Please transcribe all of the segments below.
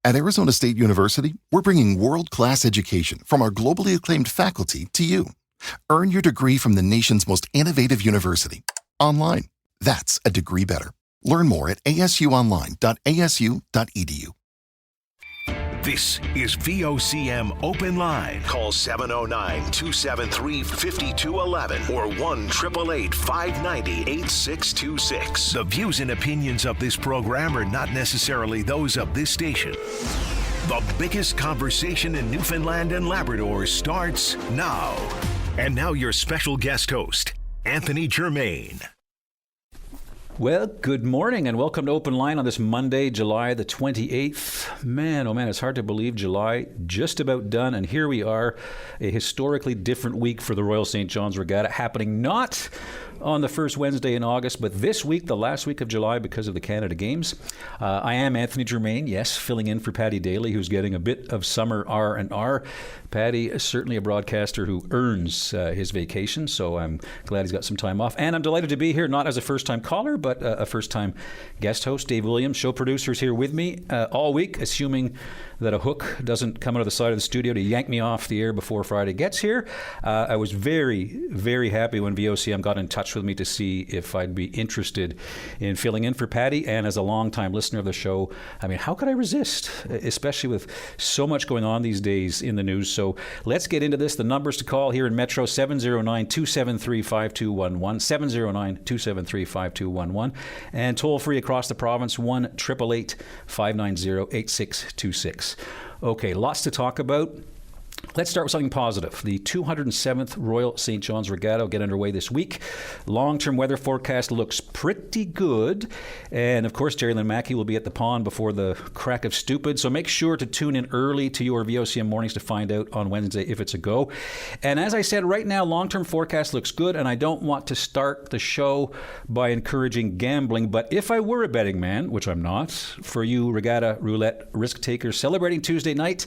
At Arizona State University, we're bringing world-class education from our globally acclaimed faculty to you. Earn your degree from the nation's most innovative university. Online. That's a degree better. Learn more at asuonline.asu.edu. This is VOCM Open Line. Call 709-273-5211 or 1-888-590-8626. The views and opinions of this program are not necessarily those of this station. The biggest conversation in Newfoundland and Labrador starts now. And now your special guest host, Anthony Germain. Well, good morning and welcome to Open Line on this Monday, July the 28th. Man, oh man, it's hard to believe July just about done, and here we are, a historically different week for the Royal St. John's Regatta, happening not on the first Wednesday in August, but this week, the last week of July, because of the Canada Games. I am Anthony Germain, yes, filling in for Paddy Daly, who's getting a bit of summer R&R. Paddy is certainly a broadcaster who earns his vacation, so I'm glad he's got some time off. And I'm delighted to be here, not as a first-time caller, but a first-time guest host. Dave Williams, show producer, is here with me all week, assuming that a hook doesn't come out of the side of the studio to yank me off the air before Friday gets here. I was very, very happy when VOCM got in touch with me to see if I'd be interested in filling in for Paddy. And as a long-time listener of the show, I mean, how could I resist, especially with so much going on these days in the news? So let's get into this. The numbers to call here in Metro, 709-273-5211, 709-273-5211, and toll-free across the province, 1-888-590-8626. Okay, lots to talk about. Let's start with something positive. The 207th Royal St. John's Regatta will get underway this week. Long-term weather forecast looks pretty good. And, of course, Jerry Lynn Mackey will be at the pond before the crack of stupid. So make sure to tune in early to your VOCM mornings to find out on Wednesday if it's a go. And as I said, right now, long-term forecast looks good. And I don't want to start the show by encouraging gambling. But if I were a betting man, which I'm not, for you regatta roulette risk takers celebrating Tuesday night,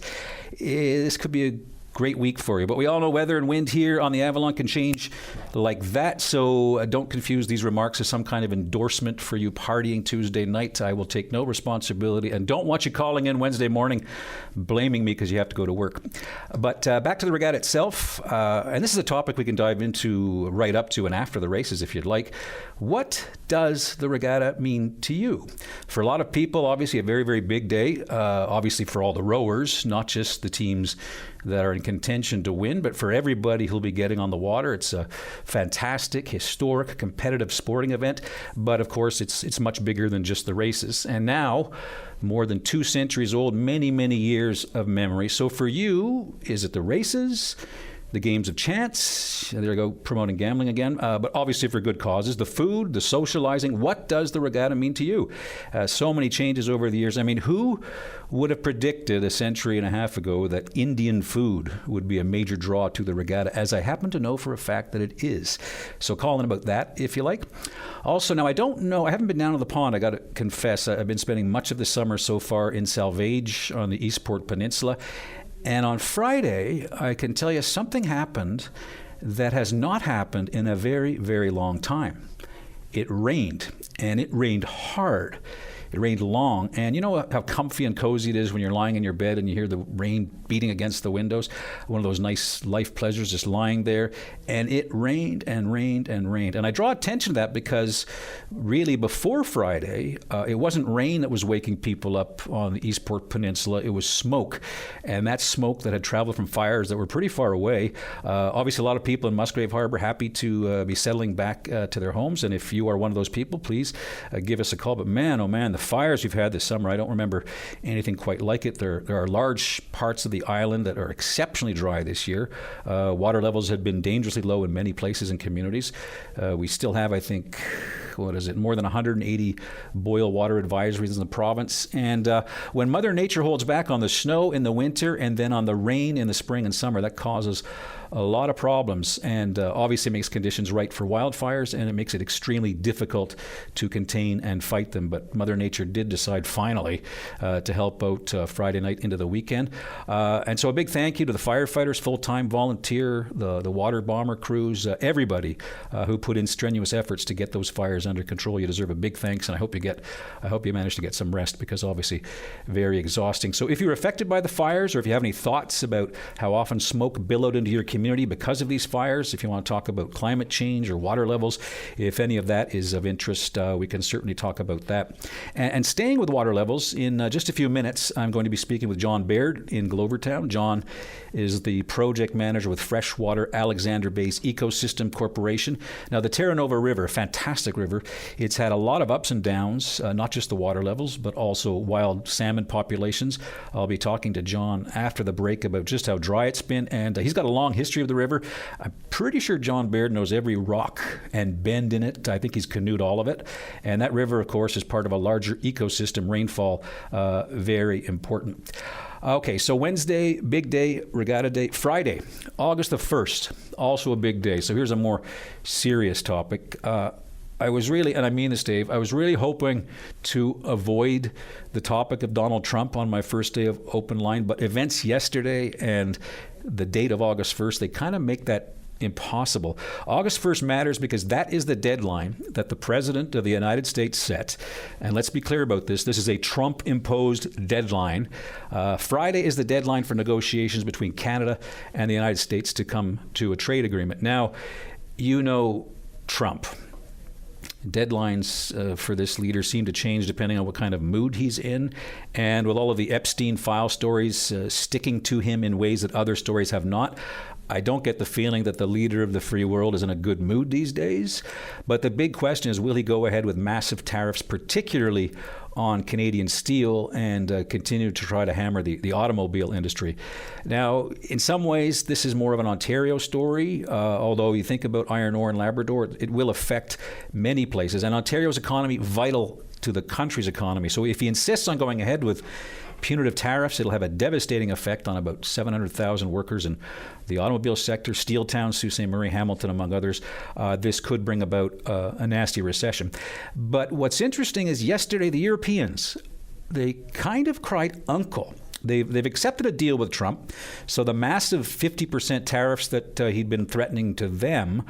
this could be a great week for you. But we all know weather and wind here on the Avalon can change like that, so don't confuse these remarks as some kind of endorsement for you partying Tuesday night. I will take no responsibility and don't want you calling in Wednesday morning blaming me because you have to go to work. But back to the regatta itself, and this is a topic we can dive into right up to and after the races if you'd like. What does the regatta mean to you? For a lot of people, obviously a very, very big day, obviously for all the rowers, not just the teams that are in contention to win, but for everybody who'll be getting on the water. It's a fantastic, historic, competitive sporting event, but of course it's much bigger than just the races. And now, more than 2 centuries old, many, many years of memory. So for you, is it the races, the games of chance? There you go, promoting gambling again, but obviously for good causes. The food, the socializing. What does the regatta mean to you? So many changes over the years. I mean, who would have predicted a century and a half ago that Indian food would be a major draw to the regatta, as I happen to know for a fact that it is. So call in about that if you like. Also, now I don't know, I haven't been down to the pond, I got to confess. I've been spending much of the summer so far in Salvage on the Eastport Peninsula. And on Friday, I can tell you something happened that has not happened in a very, very long time. It rained, and it rained hard. It rained long, and you know how comfy and cozy it is when you're lying in your bed and you hear the rain beating against the windows? One of those nice life pleasures, just lying there. And it rained and rained and rained. And I draw attention to that because really before Friday, it wasn't rain that was waking people up on the Eastport Peninsula. It was smoke. And that smoke that had traveled from fires that were pretty far away. Obviously, a lot of people in Musgrave Harbour happy to be settling back to their homes. And if you are one of those people, please give us a call. But man, oh man, the fires we've had this summer, I don't remember anything quite like it. There are large parts of the island that are exceptionally dry this year. Water levels have been dangerously low in many places and communities. We still have, I think, more than 180 boil water advisories in the province. And when Mother Nature holds back on the snow in the winter and then on the rain in the spring and summer, that causes a lot of problems, and obviously makes conditions right for wildfires, and it makes it extremely difficult to contain and fight them. But Mother Nature did decide finally to help out Friday night into the weekend. And so a big thank you to the firefighters, full-time volunteer, the water bomber crews, everybody who put in strenuous efforts to get those fires fires under control. You deserve a big thanks, and I hope you manage to get some rest, because obviously very exhausting. So if you're affected by the fires, or if you have any thoughts about how often smoke billowed into your community because of these fires, if you want to talk about climate change or water levels, if any of that is of interest, we can certainly talk about that. And staying with water levels, in just a few minutes, I'm going to be speaking with John Baird in Glovertown. John is the project manager with Freshwater Alexander Bay's Ecosystem Corporation. Now, the Terra Nova River, a fantastic river, it's had a lot of ups and downs, not just the water levels, but also wild salmon populations. I'll be talking to John after the break about just how dry it's been, and he's got a long history of the river. I'm pretty sure John Baird knows every rock and bend in it. I think he's canoed all of it. And that river, of course, is part of a larger ecosystem. Rainfall, very important. Okay, so Wednesday, big day, regatta day. Friday, August the 1st, also a big day. So here's a more serious topic. I was really, and I mean this, Dave, I was really hoping to avoid the topic of Donald Trump on my first day of Open Line, but events yesterday and the date of August 1st, they kind of make that impossible. August 1st matters because that is the deadline that the President of the United States set. And let's be clear about this. This is a Trump-imposed deadline. Friday is the deadline for negotiations between Canada and the United States to come to a trade agreement. Now, you know Trump. Deadlines for this leader seem to change depending on what kind of mood he's in. And with all of the Epstein file stories sticking to him in ways that other stories have not, I don't get the feeling that the leader of the free world is in a good mood these days. But the big question is, will he go ahead with massive tariffs, particularly on Canadian steel, and continue to try to hammer the automobile industry? Now, in some ways, this is more of an Ontario story, although you think about iron ore in Labrador, it will affect many places. And Ontario's economy, vital to the country's economy. So if he insists on going ahead with punitive tariffs, it'll have a devastating effect on about 700,000 workers in the automobile sector, Steeltown, Sault Ste. Marie, Hamilton, among others. This could bring about a nasty recession. But what's interesting is yesterday the Europeans, they kind of cried uncle. They've accepted a deal with Trump. So the massive 50% tariffs that he'd been threatening to them,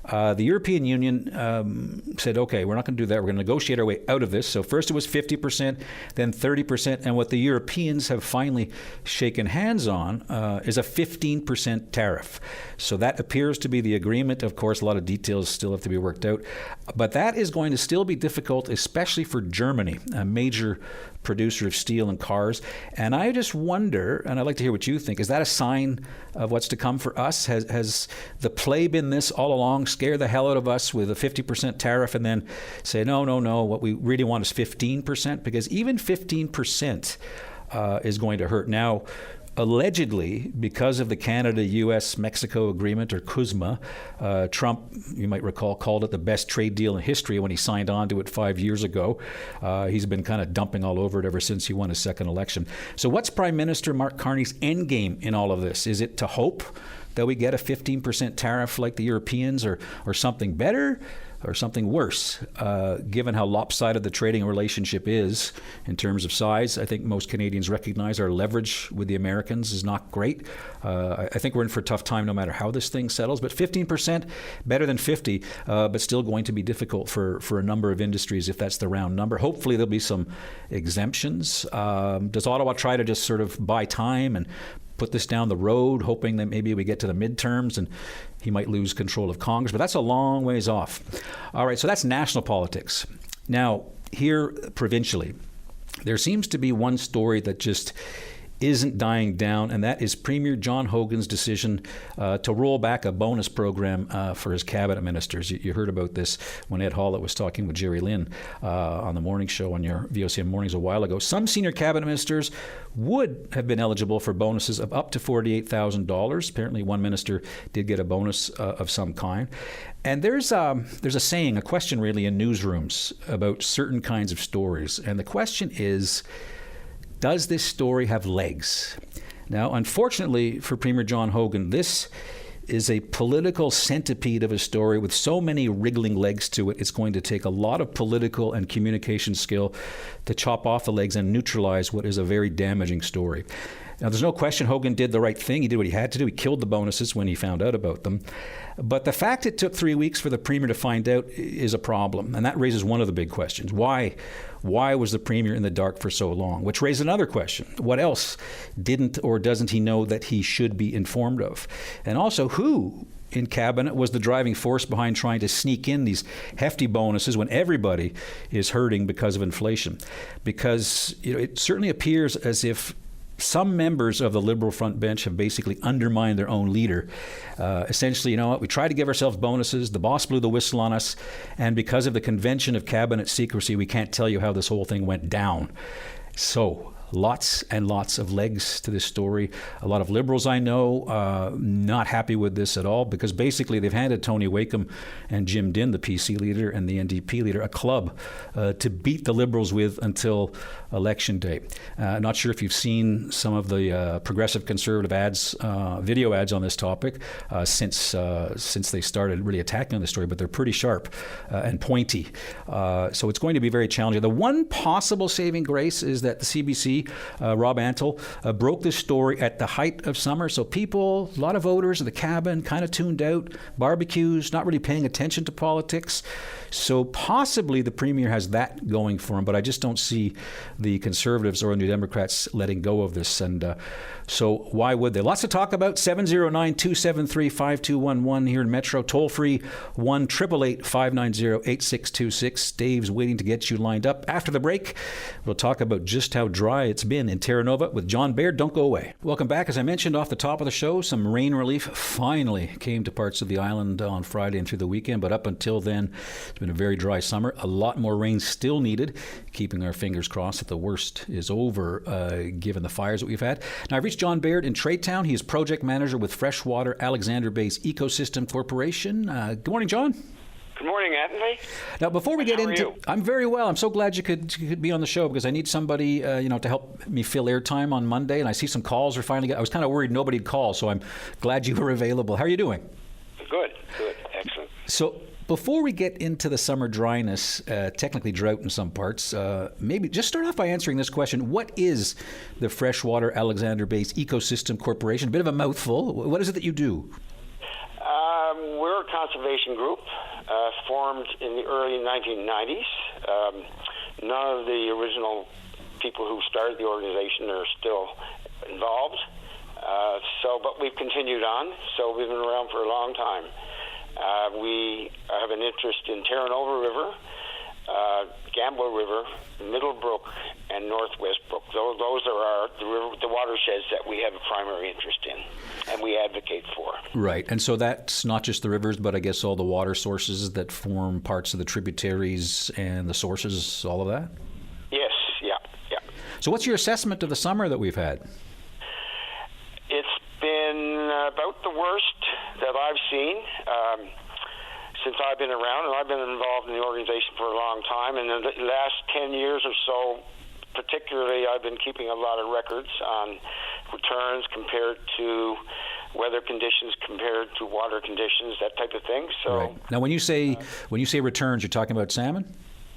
the European Union said, okay, we're not going to do that. We're going to negotiate our way out of this. So first it was 50%, then 30%. And what the Europeans have finally shaken hands on is a 15% tariff. So that appears to be the agreement. Of course, a lot of details still have to be worked out. But that is going to still be difficult, especially for Germany, a major producer of steel and cars. And I just wonder, and I'd like to hear what you think, is that a sign of what's to come for us? Has the play been this all along? Scare the hell out of us with a 50% tariff and then say, no, what we really want is 15%? Because even 15% is going to hurt. Now, allegedly, because of the Canada-U.S.-Mexico agreement, or CUSMA, Trump, you might recall, called it the best trade deal in history when he signed on to it 5 years ago. He's been kind of dumping all over it ever since he won his second election. So what's Prime Minister Mark Carney's endgame in all of this? Is it to hope that we get a 15% tariff like the Europeans, or something better, or something worse, given how lopsided the trading relationship is in terms of size? I think most Canadians recognize our leverage with the Americans is not great. I think we're in for a tough time no matter how this thing settles. But 15%, better than 50, but still going to be difficult for a number of industries if that's the round number. Hopefully there'll be some exemptions. Does Ottawa try to just sort of buy time and put this down the road, hoping that maybe we get to the midterms and he might lose control of Congress? But that's a long ways off. All right, so that's national politics. Now, here provincially, there seems to be one story that just isn't dying down, and that is Premier John Hogan's decision to roll back a bonus program for his cabinet ministers. You heard about this when Ed Hallett was talking with Jerry Lynn on the morning show on your VOCM Mornings a while ago. Some senior cabinet ministers would have been eligible for bonuses of up to $48,000. Apparently one minister did get a bonus of some kind. And there's a saying, a question really in newsrooms about certain kinds of stories. And the question is, does this story have legs? Now, unfortunately for Premier John Hogan, this is a political centipede of a story with so many wriggling legs to it. It's going to take a lot of political and communication skill to chop off the legs and neutralize what is a very damaging story. Now, there's no question Hogan did the right thing. He did what he had to do. He killed the bonuses when he found out about them. But the fact it took 3 weeks for the Premier to find out is a problem. And that raises one of the big questions. Why was the Premier in the dark for so long? Which raises another question. What else didn't or doesn't he know that he should be informed of? And also, who in Cabinet was the driving force behind trying to sneak in these hefty bonuses when everybody is hurting because of inflation? Because it certainly appears as if some members of the Liberal front bench have basically undermined their own leader. Essentially, we tried to give ourselves bonuses, the boss blew the whistle on us, and because of the convention of cabinet secrecy, we can't tell you how this whole thing went down. So, lots and lots of legs to this story. A lot of Liberals I know not happy with this at all, because basically they've handed Tony Wakeham and Jim Dinn, the PC leader and the NDP leader, a club to beat the Liberals with until Election Day. Not sure if you've seen some of the progressive conservative ads, video ads on this topic since they started really attacking on this story, but they're pretty sharp and pointy. So it's going to be very challenging. The one possible saving grace is that the CBC, Rob Antle, broke this story at the height of summer. So people, a lot of voters in the cabin, kind of tuned out, barbecues, not really paying attention to politics. So possibly the Premier has that going for him, but I just don't see the Conservatives or the New Democrats letting go of this. And so why would they? Lots to talk about. 709-273-5211 here in Metro. Toll free 1-888-590-8626. Dave's waiting to get you lined up. After the break, we'll talk about just how dry it's been in Terra Nova with John Baird. Don't go away. Welcome back. As I mentioned off the top of the show, some rain relief finally came to parts of the island on Friday and through the weekend, but up until then, it's been a very dry summer. A lot more rain still needed, keeping our fingers crossed that the worst is over, given the fires that we've had. Now, I've reached John Baird in Traytown. He is project manager with Freshwater Alexander Bay's Ecosystem Corporation. Good morning, John. Good morning, Anthony. Now, before we get into, you? I'm very well. I'm so glad you could be on the show, because I need somebody, to help me fill airtime on Monday. And I see some calls are finally. I was kind of worried nobody'd call, so I'm glad you were available. How are you doing? Good, excellent. So, before we get into the summer dryness, technically drought in some parts, maybe just start off by answering this question. What is the Freshwater Alexander Bay's Ecosystem Corporation? A bit of a mouthful. What is it that you do? We're a conservation group formed in the early 1990s. None of the original people who started the organization are still involved. But we've continued on. So we've been around for a long time. We have an interest in Terra Nova River, Gambler River, Middlebrook, and Northwest Brook. Those are the watersheds that we have a primary interest in and we advocate for. Right. And so that's not just the rivers, but I guess all the water sources that form parts of the tributaries and the sources, all of that? Yes, yeah. So what's your assessment of the summer that we've had? It's been about the worst that I've seen since I've been around, and I've been involved in the organization for a long time. And in the last 10 years or so, particularly, I've been keeping a lot of records on returns compared to weather conditions, compared to water conditions, that type of thing. So right. Now, when you say returns, you're talking about salmon?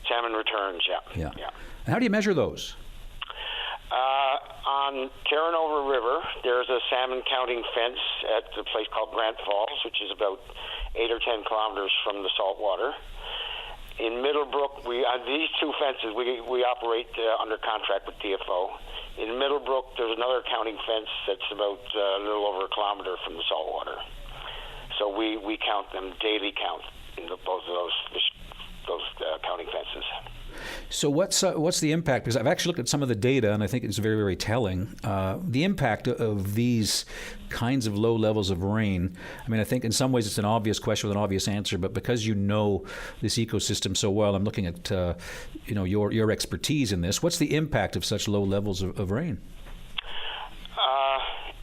Salmon returns, yeah. And how do you measure those? On Terra Nova River, there's a salmon counting fence at a place called Grant Falls, which is about 8 or 10 kilometers from the saltwater. In Middlebrook, these two fences we operate under contract with DFO. In Middlebrook, there's another counting fence that's about a little over a kilometer from the saltwater. So we count them, daily count in both of those counting fences. So what's the impact? Because I've actually looked at some of the data, and I think it's very, very telling. The impact of these kinds of low levels of rain. I mean, I think in some ways it's an obvious question with an obvious answer, but because you know this ecosystem so well, I'm looking at your expertise in this. What's the impact of such low levels of rain?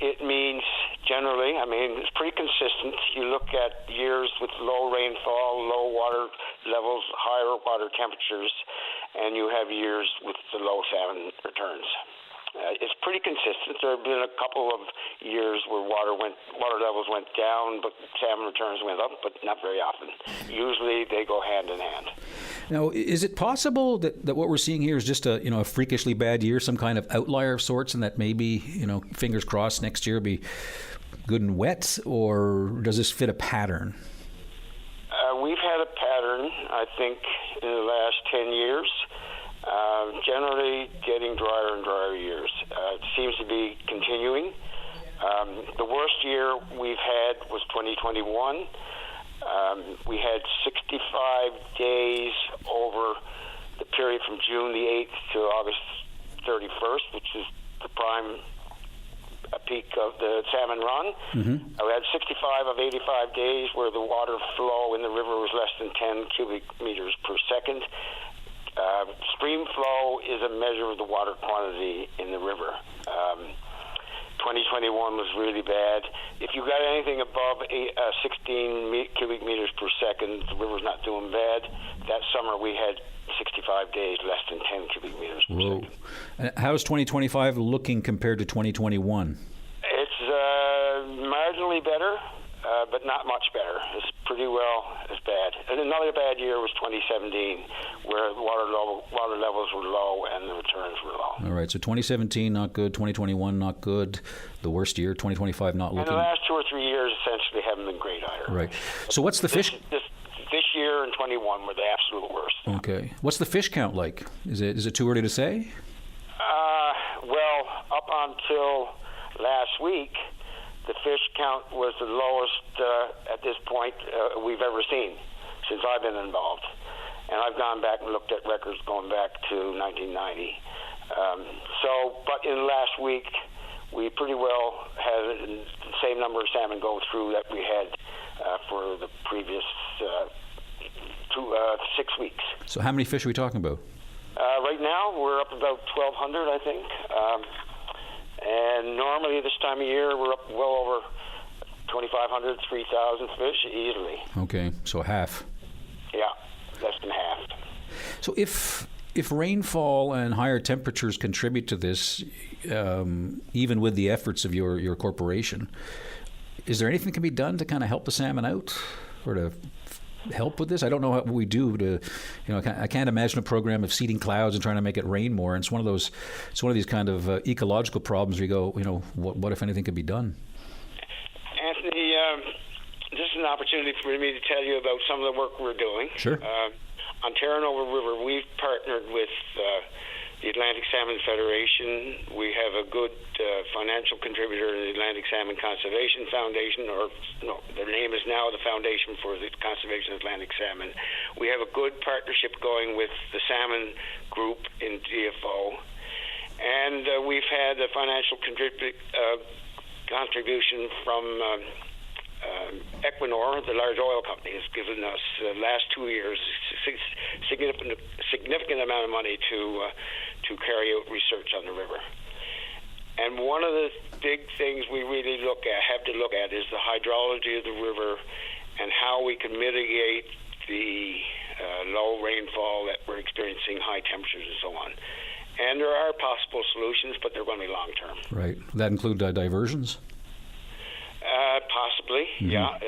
It means generally, it's pretty consistent. You look at years with low rainfall, low water levels, higher water temperatures, and you have years with the low salmon returns. It's pretty consistent. There have been a couple of years where water levels went down, but salmon returns went up, but not very often. Usually they go hand in hand. Now, is it possible that what we're seeing here is just a freakishly bad year, some kind of outlier of sorts, and that maybe, fingers crossed, next year be good and wet, or does this fit a pattern? We've had a pattern, I think, in the last 10 years. Generally getting drier and drier years. It seems to be continuing. The worst year we've had was 2021. We had 65 days over the period from June the 8th to August 31st, which is the prime peak of the salmon run. Mm-hmm. We had 65 of 85 days where the water flow in the river was less than 10 cubic meters per second. Stream flow is a measure of the water quantity in the river. 2021 was really bad. If you got anything above 16 cubic meters per second, the river's not doing bad. That summer we had 65 days less than 10 cubic meters per second. How's 2025 looking compared to 2021? It's marginally better, but not much better. It's pretty well as bad. And another bad year was 2017, where water levels were low and the returns were low. All right, so 2017 not good, 2021 not good, the worst year, 2025 not looking. And the last 2 or 3 years essentially haven't been great either. Right. So what's the fish? This year and 21 were the absolute worst. Okay. What's the fish count like? Is it too early to say? Well, up until last week, the fish count was the lowest at this point we've ever seen since I've been involved. And I've gone back and looked at records going back to 1990. But in the last week, we pretty well had the same number of salmon go through that we had for the previous 6 weeks. So how many fish are we talking about? Right now, we're up about 1,200, I think. And normally this time of year, we're up well over 2,500, 3,000 fish easily. Okay, so half. Yeah, less than half. So if rainfall and higher temperatures contribute to this, even with the efforts of your corporation, is there anything that can be done to kind of help the salmon out or to help with this? I don't know what we do to, I can't imagine a program of seeding clouds and trying to make it rain more. And it's one of these kind of ecological problems where you go, what if anything could be done? Anthony, this is an opportunity for me to tell you about some of the work we're doing. Sure. On Terranova River, we've partnered with the Atlantic Salmon Federation. We have a good financial contributor in the Atlantic Salmon Conservation Foundation, their name is now the Foundation for the Conservation of Atlantic Salmon. We have a good partnership going with the Salmon Group in DFO, and we've had a financial contribution from Equinor, the large oil company, has given us the last 2 years significant amount of money to carry out research on the river. And one of the big things we really have to look at is the hydrology of the river and how we can mitigate the low rainfall that we're experiencing, high temperatures and so on. And there are possible solutions, but they're going to be long term. Right. That include diversions? Possibly, yeah.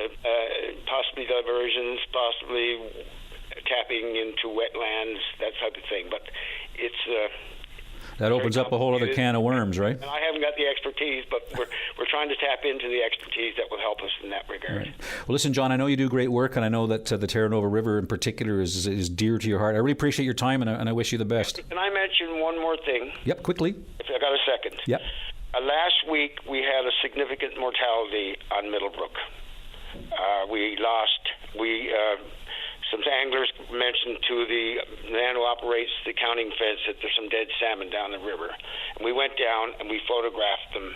Possibly diversions, possibly tapping into wetlands, that type of thing. But it's that opens up a whole other can of worms, right? And I haven't got the expertise, but we're trying to tap into the expertise that will help us in that regard. Right. Well, listen, John, I know you do great work, and I know that the Terranova River in particular is dear to your heart. I really appreciate your time, and I wish you the best. Can I mention one more thing? Yep, quickly. If I got a second. Yep. Last week, we had a significant mortality on Middlebrook. Some anglers mentioned to the man who operates the counting fence that there's some dead salmon down the river. And we went down and we photographed them,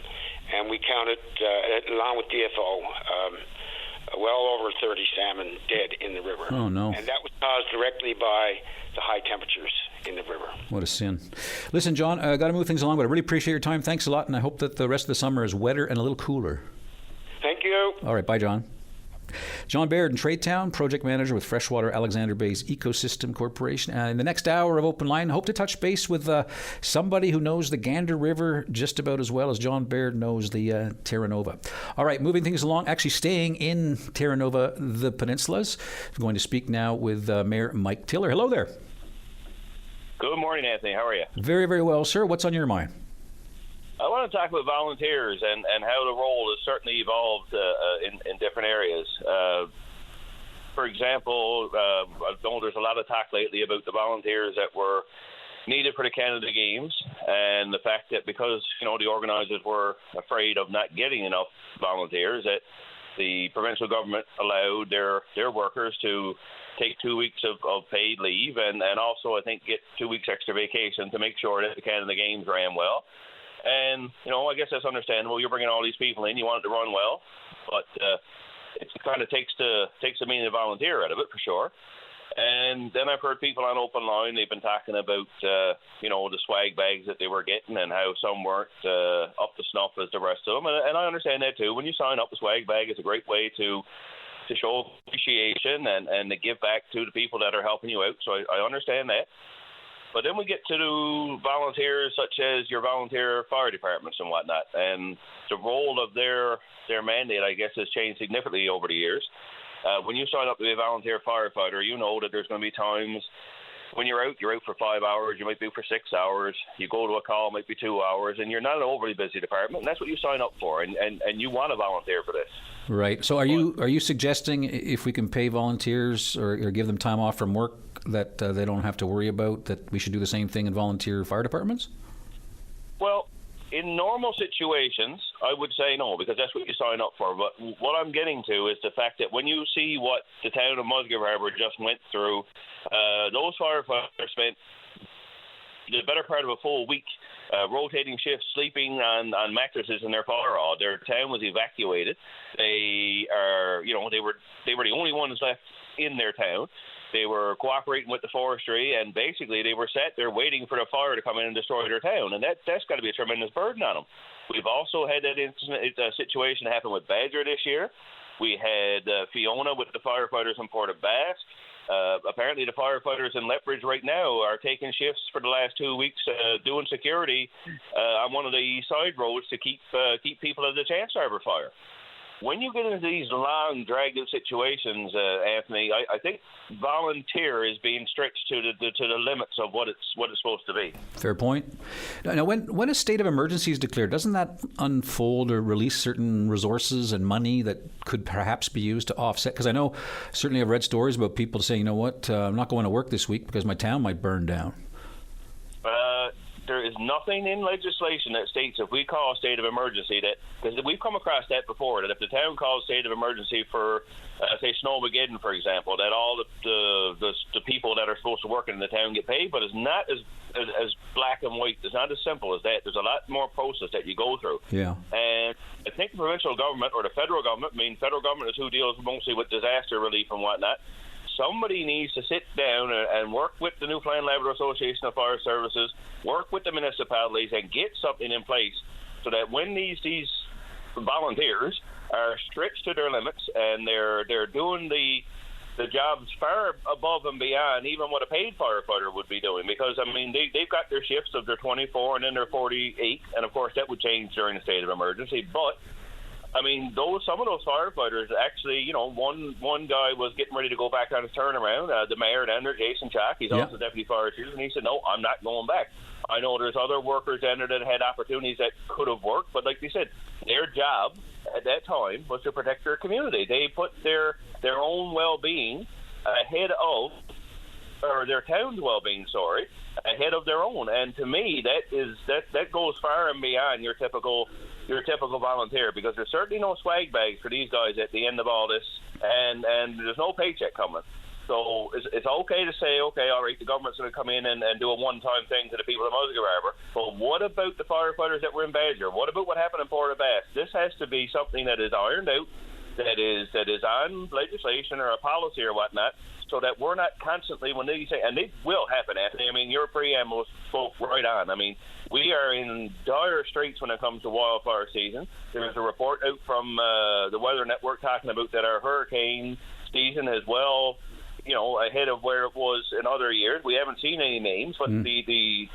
and we counted, along with DFO, well over 30 salmon dead in the river. Oh, no. And that was caused directly by the high temperatures in the river. What a sin. Listen, John, I got to move things along, but I really appreciate your time. Thanks a lot, and I hope that the rest of the summer is wetter and a little cooler. Thank you. All right, bye, John. John Baird in Tradetown, project manager with Freshwater Alexander Bay's Ecosystem Corporation. In the next hour of Open Line, hope to touch base with somebody who knows the Gander River just about as well as John Baird knows the Terra Nova. All right, moving things along, actually staying in Terra Nova, the peninsulas. I'm going to speak now with Mayor Mike Tiller. Hello there. Good morning, Anthony. How are you? Very, very well, sir. What's on your mind? I want to talk about volunteers and how the role has certainly evolved in different areas. For example, I know there's a lot of talk lately about the volunteers that were needed for the Canada Games, and the fact that because the organisers were afraid of not getting enough volunteers, that the provincial government allowed their workers to take 2 weeks of paid leave and also, I think, get 2 weeks extra vacation to make sure that the Canada Games ran well. And, I guess that's understandable. You're bringing all these people in. You want it to run well. But it kind of takes the meaning of volunteer out of it, for sure. And then I've heard people on Open Line, they've been talking about, the swag bags that they were getting and how some weren't up to snuff as the rest of them. And I understand that, too. When you sign up, a swag bag is a great way to show appreciation and to give back to the people that are helping you out. So I understand that. But then we get to volunteers such as your volunteer fire departments and whatnot. And the role of their mandate, I guess, has changed significantly over the years. When you sign up to be a volunteer firefighter, you know that there's going to be times when you're out for 5 hours, you might be for 6 hours, you go to a call, might be 2 hours, and you're not an overly busy department, and that's what you sign up for, and you want to volunteer for this. Right. So are you suggesting if we can pay volunteers or give them time off from work that they don't have to worry about, that we should do the same thing in volunteer fire departments? Well, in normal situations, I would say no, because that's what you sign up for. But what I'm getting to is the fact that when you see what the town of Musgrave Harbour just went through, those firefighters spent the better part of a full week rotating shifts, sleeping on mattresses in their fire hall. Their town was evacuated. They were the only ones left in their town. They were cooperating with the forestry, and basically they were sat there waiting for the fire to come in and destroy their town, and that's got to be a tremendous burden on them. We've also had that situation happen with Badger this year. We had Fiona with the firefighters in Port of Basque. Apparently the firefighters in Lethbridge right now are taking shifts for the last 2 weeks doing security on one of the side roads to keep people out of the Chance Harbour fire. When you get into these long, dragged-out situations, Anthony, I think volunteer is being stretched to the limits of what it's supposed to be. Fair point. Now, when a state of emergency is declared, doesn't that unfold or release certain resources and money that could perhaps be used to offset? Because I know certainly I've read stories about people saying, you know what, I'm not going to work this week because my town might burn down. There is nothing in legislation that states if we call a state of emergency because we've come across that before, that if the town calls state of emergency for, say, Snowmageddon, for example, that all the people that are supposed to work in the town get paid, but it's not as black and white. It's not as simple as that. There's a lot more process that you go through. Yeah. And I think the provincial government or the federal government, federal government is who deals mostly with disaster relief and whatnot. Somebody needs to sit down and work with the Newfoundland Labrador Association of Fire Services, work with the municipalities, and get something in place so that when these volunteers are stretched to their limits and they're doing the jobs far above and beyond even what a paid firefighter would be doing, because they've got their shifts of their 24 and then their 48, and of course that would change during a state of emergency, but some of those firefighters actually, one guy was getting ready to go back on his turnaround. The mayor down there, Jason Chalk, he's also deputy fire chief, and he said, "No, I'm not going back." I know there's other workers down there that had opportunities that could have worked, but like you said, their job at that time was to protect their community. They put their own well-being ahead of, or their town's well-being, ahead of their own. And to me, that goes far and beyond your typical volunteer, because there's certainly no swag bags for these guys at the end of all this, and there's no paycheck coming. So it's okay to say, okay, all right, the government's going to come in and do a one-time thing to the people of Musgrave Harbour, but what about the firefighters that were in Badger? What about what happened in Port of Basque? This has to be something that is ironed out, that is on legislation or a policy or whatnot, so that we're not constantly, when they say, and it will happen, Anthony. I mean, your preamble spoke right on. I mean, we are in dire straits when it comes to wildfire season. There's a report out from the Weather Network talking about that our hurricane season is well, ahead of where it was in other years. We haven't seen any names, but the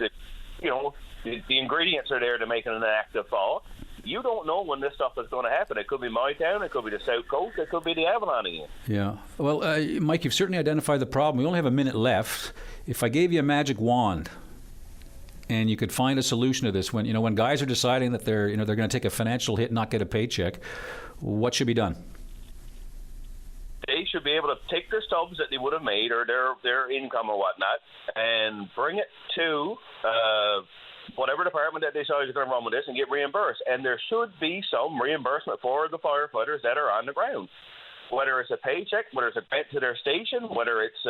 ingredients are there to make it an active fall. You don't know when this stuff is going to happen. It could be my town, it could be the South Coast, it could be the Avalon again. Yeah. Well, Mike, you've certainly identified the problem. We only have a minute left. If I gave you a magic wand and you could find a solution to this, when guys are deciding that they're going to take a financial hit and not get a paycheck, what should be done? They should be able to take their stubs that they would have made or their income or whatnot and bring it to whatever department that they decide is going to run with this and get reimbursed. And there should be some reimbursement for the firefighters that are on the ground. Whether it's a paycheck, whether it's a grant to their station, whether it's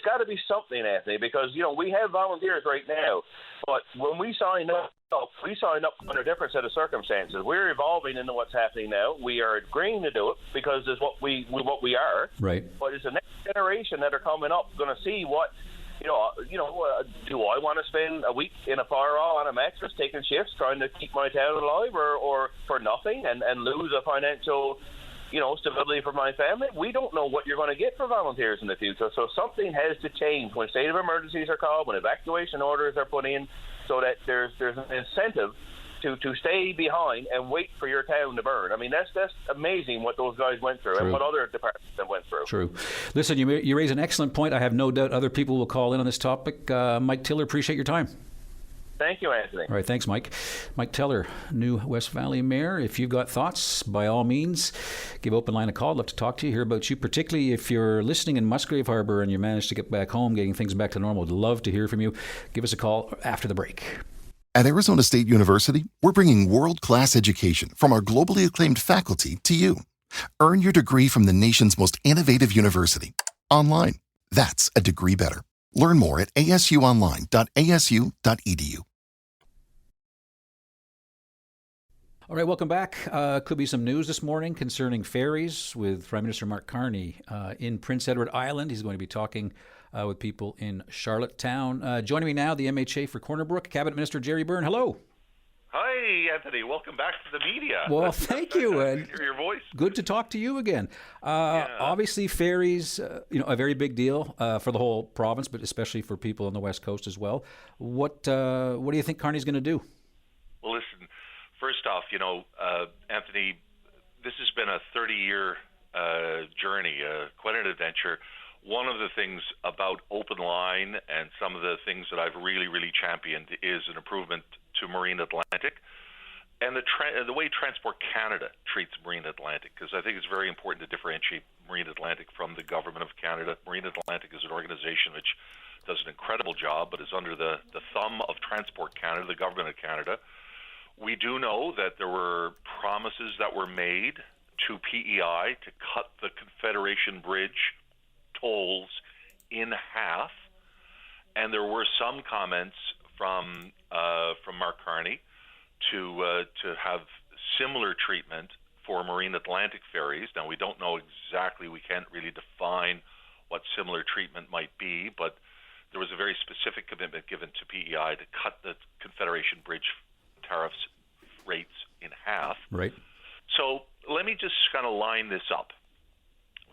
got to be something, Anthony, because, we have volunteers right now. But when we sign up under a different set of circumstances. We're evolving into what's happening now. We are agreeing to do it because it's what we are. Right. But it's the next generation that are coming up going to see what, do I want to spend a week in a fire hall on a mattress taking shifts trying to keep my town alive or for nothing and lose a financial, stability for my family? We don't know what you're going to get for volunteers in the future. So something has to change when state of emergencies are called, when evacuation orders are put in, so that there's an incentive to stay behind and wait for your town to burn. I mean, that's amazing what those guys went through. True. And what other departments that went through. True. Listen, you raise an excellent point. I have no doubt other people will call in on this topic. Mike Tiller, appreciate your time. Thank you, Anthony. All right, thanks, Mike. Mike Teller, new West Valley Mayor. If you've got thoughts, by all means, give Open Line a call. I'd love to talk to you, hear about you, particularly if you're listening in Musgrave Harbour and you managed to get back home, getting things back to normal. I'd love to hear from you. Give us a call after the break. At Arizona State University, we're bringing world-class education from our globally acclaimed faculty to you. Earn your degree from the nation's most innovative university. Online. That's a degree better. Learn more at asuonline.asu.edu. All right, welcome back. Could be some news this morning concerning ferries with Prime Minister Mark Carney in Prince Edward Island. He's going to be talking with people in Charlottetown. Joining me now, the MHA for Corner Brook, Cabinet Minister Jerry Byrne. Hello. Hi, Anthony. Welcome back to the media. Well, thank you. And hear your voice. Good to talk to you again. Obviously, ferries, a very big deal for the whole province, but especially for people on the West Coast as well. What do you think Carney's going to do? Well, listen. First off, Anthony, this has been a 30-year journey, quite an adventure. One of the things about Open Line and some of the things that I've really, really championed is an improvement to Marine Atlantic and the way Transport Canada treats Marine Atlantic, because I think it's very important to differentiate Marine Atlantic from the Government of Canada. Marine Atlantic is an organization which does an incredible job, but is under the thumb of Transport Canada, the Government of Canada. We do know that there were promises that were made to PEI to cut the Confederation Bridge tolls in half, and there were some comments from Mark Carney to have similar treatment for Marine Atlantic ferries. Now, we don't know exactly, we can't really define what similar treatment might be, but there was a very specific commitment given to PEI to cut the Confederation Bridge tariffs rates in half. Right. So let me just kind of line this up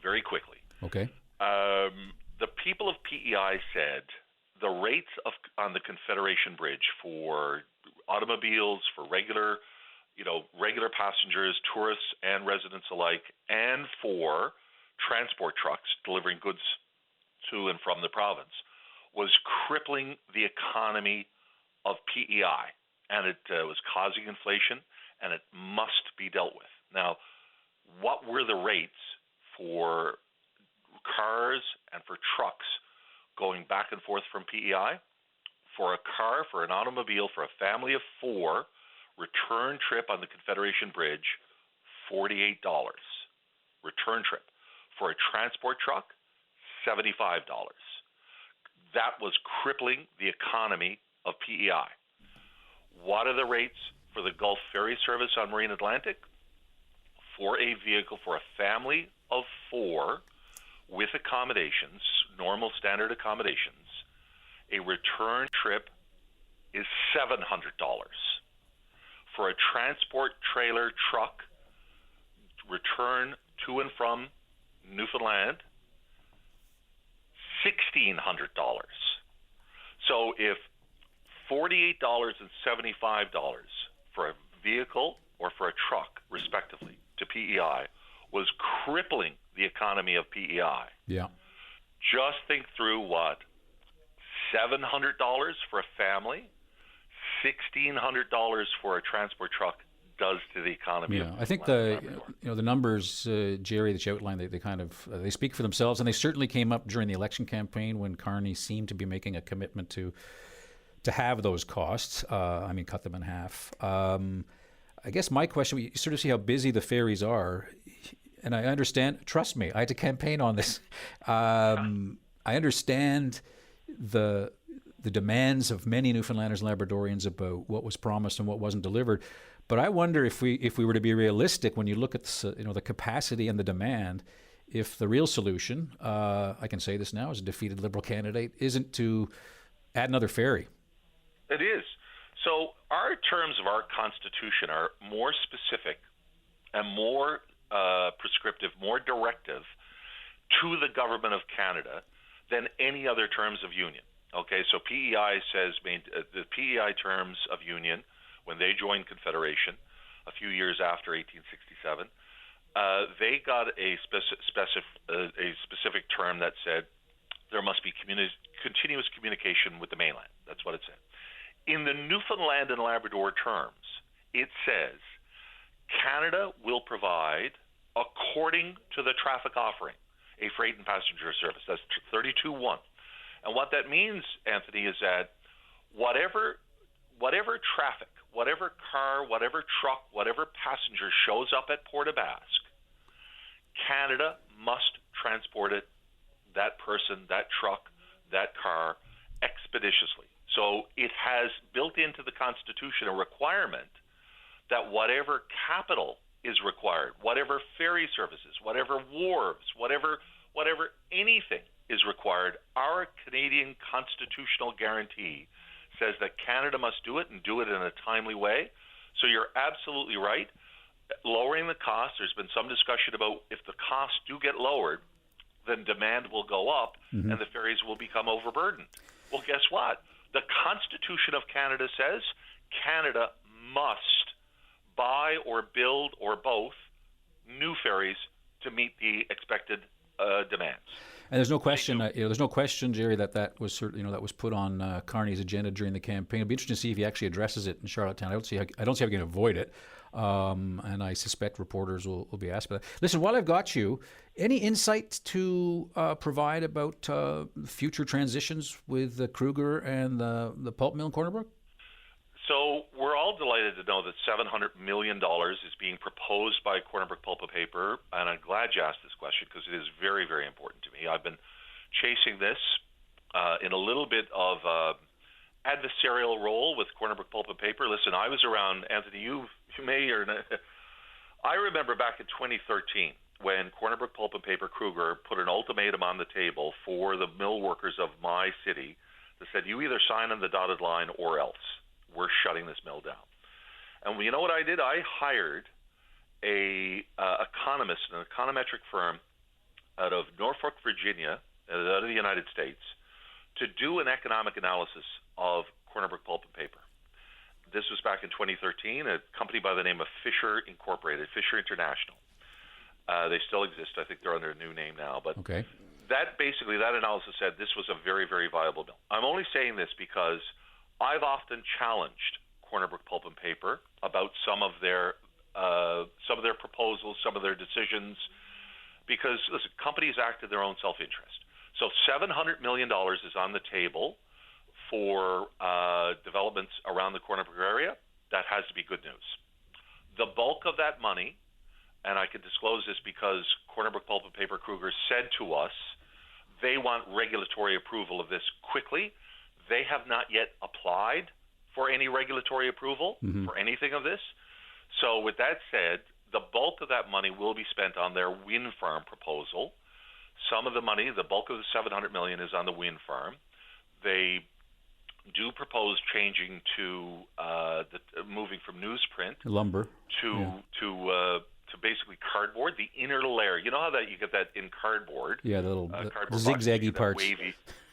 very quickly. Okay. The people of PEI said the rates on the Confederation Bridge for automobiles, for regular passengers, tourists and residents alike, and for transport trucks delivering goods to and from the province was crippling the economy of PEI. And it was causing inflation, and it must be dealt with. Now, what were the rates for cars and for trucks going back and forth from PEI? For a car, for an automobile, for a family of four, return trip on the Confederation Bridge, $48. Return trip. For a transport truck, $75. That was crippling the economy of PEI. What are the rates for the Gulf Ferry Service on Marine Atlantic? for a vehicle for a family of 4 with accommodations, normal standard accommodations, a return trip is $700. For a transport trailer truck, return to and from Newfoundland, $1,600. So if $48.75 for a vehicle or for a truck, respectively, to PEI was crippling the economy of PEI, just think through what $700 for a family, $1,600 for a transport truck does to the economy. I think the numbers, Jerry, that you outlined, they kind of they speak for themselves, and they certainly came up during the election campaign when Carney seemed to be making a commitment to have those costs. Cut them in half. I guess my question, you sort of see how busy the ferries are, and I understand. Trust me, I had to campaign on this. I understand the demands of many Newfoundlanders and Labradorians about what was promised and what wasn't delivered. But I wonder if we were to be realistic, when you look at the capacity and the demand, if the real solution, I can say this now as a defeated Liberal candidate, isn't to add another ferry. It is. So our terms of our Constitution are more specific and more prescriptive, more directive to the Government of Canada than any other terms of union. Okay, so PEI says the PEI terms of union, when they joined Confederation a few years after 1867, they got a specific term that said there must be continuous communication with the mainland. That's what it said. In the Newfoundland and Labrador terms, it says Canada will provide, according to the traffic offering, a freight and passenger service. That's 32.1. And what that means, Anthony, is that whatever traffic, whatever car, whatever truck, whatever passenger shows up at Port aux Basques, Canada must transport it, that person, that truck, that car, expeditiously. So it has built into the Constitution a requirement that whatever capital is required, whatever ferry services, whatever wharves, whatever anything is required, our Canadian constitutional guarantee says that Canada must do it and do it in a timely way. So you're absolutely right. Lowering the cost, there's been some discussion about if the costs do get lowered, then demand will go up and the ferries will become overburdened. Well, guess what? The Constitution of Canada says Canada must buy or build or both new ferries to meet the expected demands. And there's no question, there's no question, Jerry, that was that was put on Carney's agenda during the campaign. It'll be interesting to see if he actually addresses it in Charlottetown. I don't see how he can avoid it, and I suspect reporters will be asked about that. Listen, while I've got you, any insight to provide about future transitions with Kruger and the pulp mill in Corner Brook? So we're all delighted to know that $700 million is being proposed by Corner Brook Pulp and Paper, and I'm glad you asked this question because it is very, very important to me. I've been chasing this in a little bit of adversarial role with Corner Brook Pulp and Paper. Listen, I was around, Anthony, you may or not. I remember back in 2013 when Corner Brook Pulp and Paper Kruger put an ultimatum on the table for the mill workers of my city that said, you either sign on the dotted line or else. We're shutting this mill down. And you know what I did? I hired an economist, an econometric firm out of Norfolk, Virginia, out of the United States, to do an economic analysis of Corner Brook Pulp and Paper. This was back in 2013, a company by the name of Fisher Incorporated, Fisher International. They still exist. I think they're under a new name now. But okay. That analysis said this was a very, very viable mill. I'm only saying this because I've often challenged Corner Brook Pulp and Paper about some of their proposals, some of their decisions, because listen, companies act in their own self-interest. So $700 million is on the table for developments around the Corner Brook area. That has to be good news. The bulk of that money, and I can disclose this because Corner Brook Pulp and Paper Kruger said to us they want regulatory approval of this quickly. They have not yet applied for any regulatory approval for anything of this. So with that said, the bulk of that money will be spent on their wind farm proposal. Some of the money, the bulk of the $700 million, is on the wind farm. They do propose changing to moving from newsprint lumber to basically cardboard, the inner layer. You know how that you get that in cardboard? Yeah, the little the zigzaggy parts.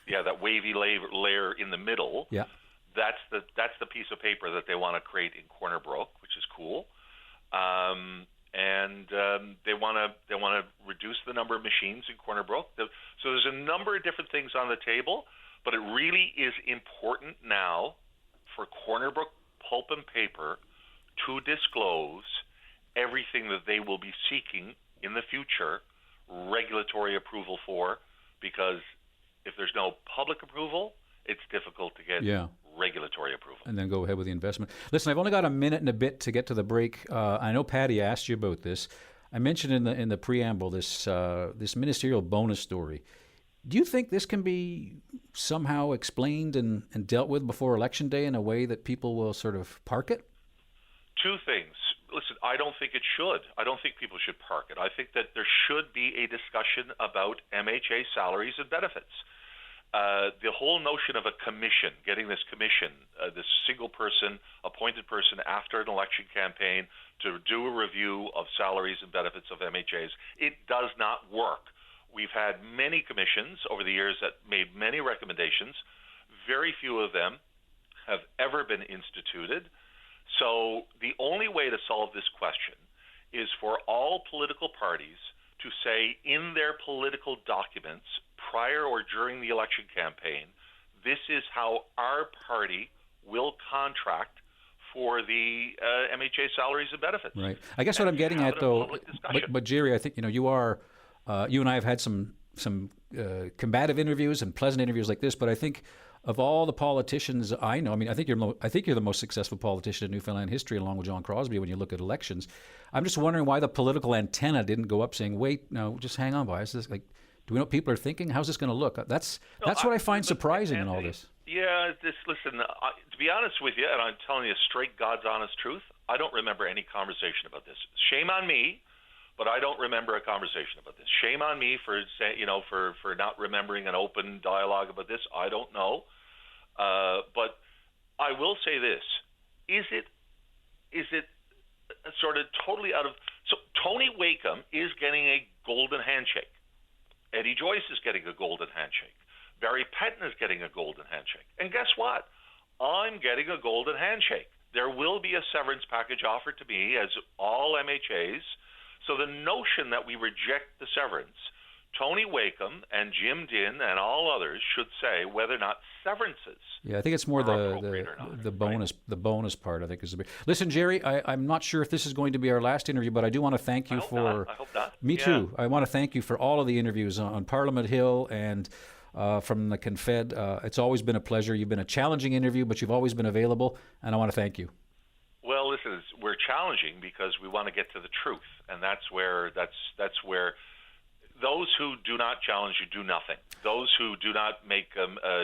That wavy layer in the middle. Yeah. That's the piece of paper that they want to create in Corner Brook, which is cool. And they want to reduce the number of machines in Corner Brook. So there's a number of different things on the table, but it really is important now for Corner Brook Pulp and Paper to disclose everything that they will be seeking in the future regulatory approval for, because if there's no public approval, it's difficult to get regulatory approval. And then go ahead with the investment. Listen, I've only got a minute and a bit to get to the break. I know Patty asked you about this. I mentioned in the preamble this ministerial bonus story. Do you think this can be somehow explained and dealt with before Election Day in a way that people will sort of park it? Two things. Listen, I don't think it should. I don't think people should park it. I think that there should be a discussion about MHA salaries and benefits. The whole notion of a commission, getting this commission, this single person, appointed person after an election campaign to do a review of salaries and benefits of MHAs, it does not work. We've had many commissions over the years that made many recommendations. Very few of them have ever been instituted. So the only way to solve this question is for all political parties to say in their political documents prior or during the election campaign, this is how our party will contract for the MHA salaries and benefits. Right. I guess what I'm getting at, though, but Jerry, I think you and I have had some combative interviews and pleasant interviews like this, but I think of all the politicians I know, I think you're the most successful politician in Newfoundland history, along with John Crosby. When you look at elections, I'm just wondering why the political antenna didn't go up, saying, "Wait, no, just hang on, boys. This, do we know what people are thinking? How's this going to look?" That's what I find surprising in all this. Yeah, listen. To be honest with you, and I'm telling you straight, God's honest truth, I don't remember any conversation about this. Shame on me. But I don't remember a conversation about this. Shame on me for for not remembering an open dialogue about this. I don't know. But I will say this: is it sort of totally out of? So Tony Wakeham is getting a golden handshake. Eddie Joyce is getting a golden handshake. Barry Penton is getting a golden handshake. And guess what? I'm getting a golden handshake. There will be a severance package offered to me, as all MHAs. So the notion that we reject the severance, Tony Wakeham and Jim Dinn and all others should say whether or not severances. Yeah, I think it's more the bonus part. I think is the big. Listen, Jerry, I'm not sure if this is going to be our last interview, but I do want to thank you for. I hope not. Me too. I want to thank you for all of the interviews on Parliament Hill and from the Confed. It's always been a pleasure. You've been a challenging interview, but you've always been available, and I want to thank you. Well, listen, we're challenging because we want to get to the truth, and that's where those who do not challenge you do nothing. Those who do not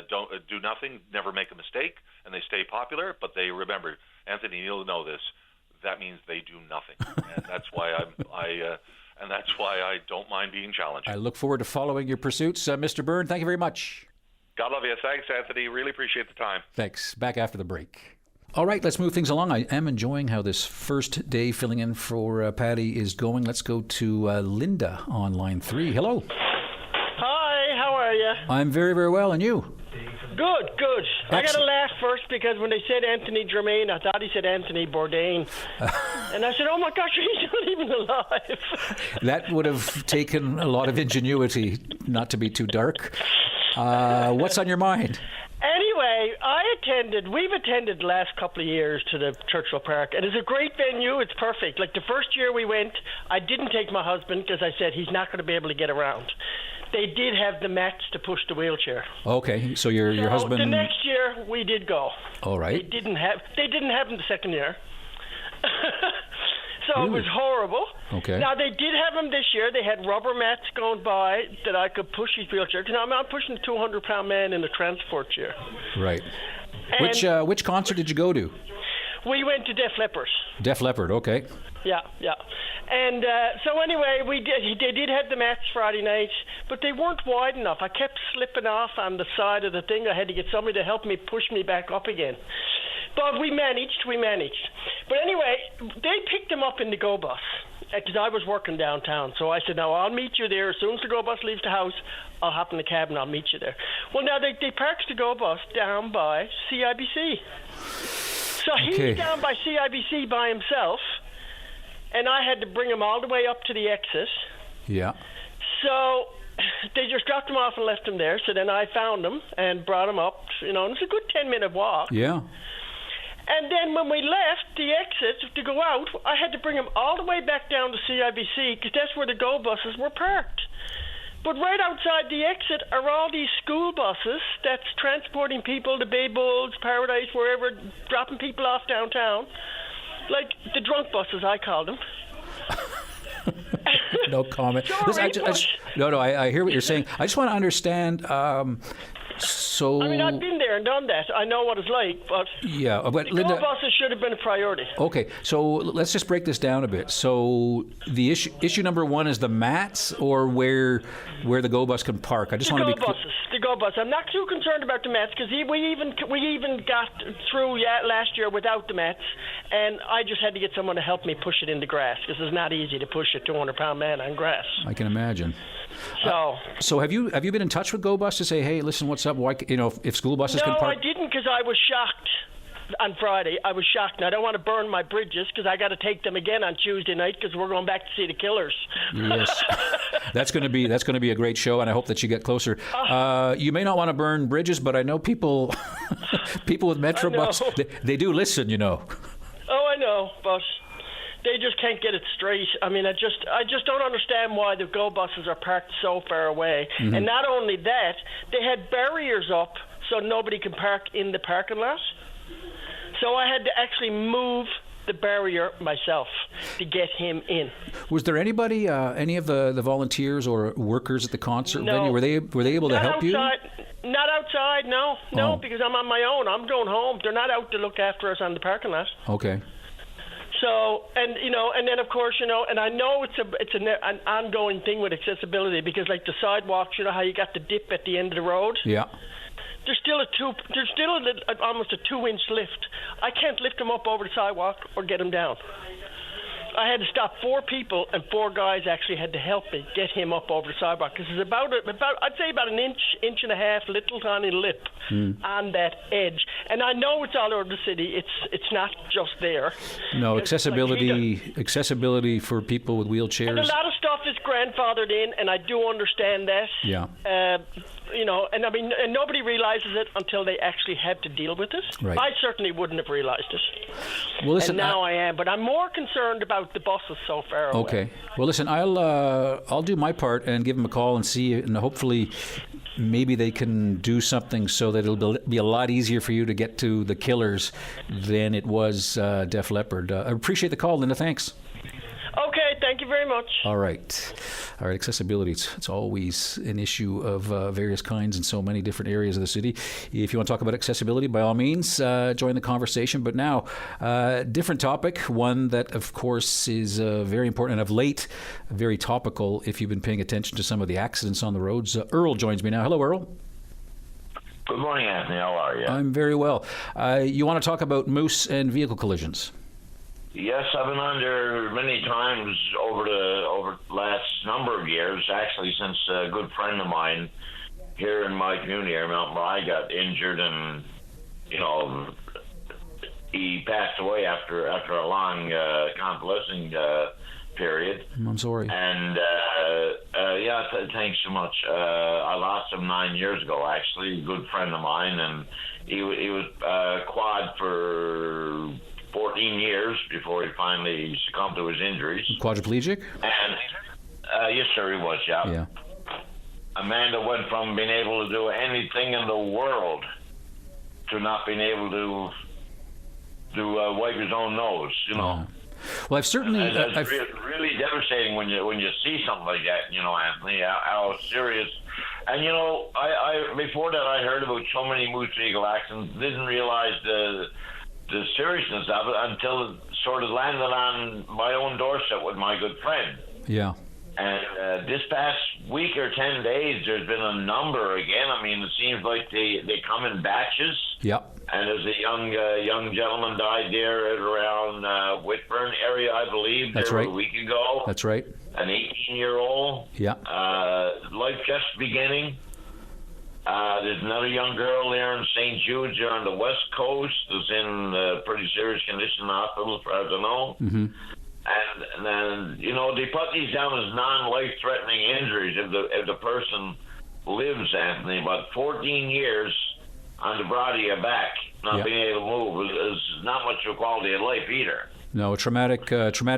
don't do nothing never make a mistake, and they stay popular. But they remember, Anthony, you'll know this. That means they do nothing, and that's why I don't mind being challenged. I look forward to following your pursuits, Mr. Byrne. Thank you very much. God love you. Thanks, Anthony. Really appreciate the time. Thanks. Back after the break. All right, let's move things along. I am enjoying how this first day filling in for Patty is going. Let's go to Linda on line 3. Hello. Hi, how are you? I'm very, very well, and you? Good. Excellent. I got to laugh first because when they said Anthony Germain, I thought he said Anthony Bourdain. And I said, oh my gosh, he's not even alive. That would have taken a lot of ingenuity not to be too dark. What's on your mind? Anyway, we've attended the last couple of years to the Churchill Park, and it's a great venue. It's perfect. Like the first year we went, I didn't take my husband because I said he's not going to be able to get around. They did have the mats to push the wheelchair. Okay, so your husband. The next year we did go. All right. They didn't have them the second year. So Really? It was horrible. Okay. Now, they did have them this year. They had rubber mats going by that I could push his wheelchair. Because I'm not pushing a 200-pound man in a transport chair. Right. And Which concert did you go to? We went to Def Leppard. Def Leppard, okay. Yeah. And so anyway, they did have the mats Friday night, but they weren't wide enough. I kept slipping off on the side of the thing. I had to get somebody to help me push me back up again. But we managed. But anyway, they picked them up in the go bus because I was working downtown. So I said, now I'll meet you there. As soon as the go bus leaves the house, I'll hop in the cab and I'll meet you there. Well, now they parked the go bus down by CIBC. So he's down by CIBC by himself, and I had to bring him all the way up to the exit. Yeah. So they just dropped him off and left him there. So then I found him and brought him up, and it's a good 10-minute walk. Yeah. And then when we left the exit to go out, I had to bring him all the way back down to CIBC because that's where the go buses were parked. But right outside the exit are all these school buses that's transporting people to Bay Bulls, Paradise, wherever, dropping people off downtown. Like the drunk buses, I call them. No comment. Sorry, I hear what you're saying. I just want to understand. So I mean, I've been there and done that. I know what it's like, but but Linda, go buses should have been a priority. Okay, so let's just break this down a bit. So the issue number one is the mats, or where the go bus can park. I just want to be the go bus. I'm not too concerned about the mats because we even got through last year without the mats, and I just had to get someone to help me push it in the grass because it's not easy to push a 200-pound man on grass. I can imagine. So have you been in touch with Go Bus to say, hey, listen, what's up? Why, if school buses can park? No, I didn't because I was shocked on Friday. I was shocked, and I don't want to burn my bridges because I got to take them again on Tuesday night because we're going back to see the Killers. Yes, that's going to be a great show, and I hope that you get closer. You may not want to burn bridges, but I know people with Metrobus, they do listen. Oh, I know, but they just can't get it straight. I mean, I just don't understand why the go buses are parked so far away. Mm-hmm. And not only that, they had barriers up so nobody can park in the parking lot. So I had to actually move the barrier myself to get him in. Was there anybody, any of the volunteers or workers at the concert venue? Were they able to help you? Not outside, no, because I'm on my own. I'm going home. They're not out to look after us on the parking lot. Okay. So, and then of course, and I know it's an ongoing thing with accessibility because like the sidewalks, how you got the dip at the end of the road. Yeah. There's still almost a 2-inch lift. I can't lift them up over the sidewalk or get them down. I had to stop 4 people, and 4 guys actually had to help me get him up over the sidewalk because it's about I'd say about an inch and a half, little tiny lip on that edge. And I know it's all over the city. It's not just there. No, accessibility for people with wheelchairs. And a lot of stuff is grandfathered in, and I do understand that. Yeah. And I mean, and nobody realizes it until they actually have to deal with it. Right. I certainly wouldn't have realized it. Well, listen, and now I am, but I'm more concerned about the buses so far away. Okay. Well, listen, I'll do my part and give them a call and see, and hopefully maybe they can do something so that it'll be a lot easier for you to get to the Killers than it was Def Leppard. I appreciate the call, Linda. Thanks. Okay, thank you very much. All right, accessibility, it's always an issue of various kinds in so many different areas of the city. If you want to talk about accessibility, by all means, join the conversation. But now, different topic, one that, of course, is very important and of late, very topical if you've been paying attention to some of the accidents on the roads. Earl joins me now. Hello, Earl. Good morning, Anthony. How are you? I'm very well. You want to talk about moose and vehicle collisions? Yes, I've been under many times over the last number of years, actually since a good friend of mine here in my community, Mount Murray, got injured, and he passed away after a long convalescing period. I'm sorry. And thanks so much. I lost him 9 years ago, actually, a good friend of mine, and he was quad for 14 years before he finally succumbed to his injuries. Quadriplegic? And yes, sir, he was. Yeah. Amanda went from being able to do anything in the world to not being able to wipe his own nose. Well, I've certainly. It's really devastating when you see something like that. Anthony, how serious. And I before that I heard about so many moose vehicle accidents. Didn't realize the seriousness of it until sort of landed on my own doorstep with my good friend. Yeah. And this past week or 10 days, there's been a number again. I mean, it seems like they come in batches. Yep. And there's a young gentleman died there at around Whitburn area, I believe. That's there right. A week ago. That's right. An 18-year-old. Yeah. Life just beginning. There's another young girl there in St. Jude's there on the West Coast who's in pretty serious condition in the hospital, as far as I know. Mm-hmm. And then, they put these down as non-life-threatening injuries if the person lives, Anthony. But 14 years on the broad of your back, not being able to move, is not much of a quality of life either. No, a traumatic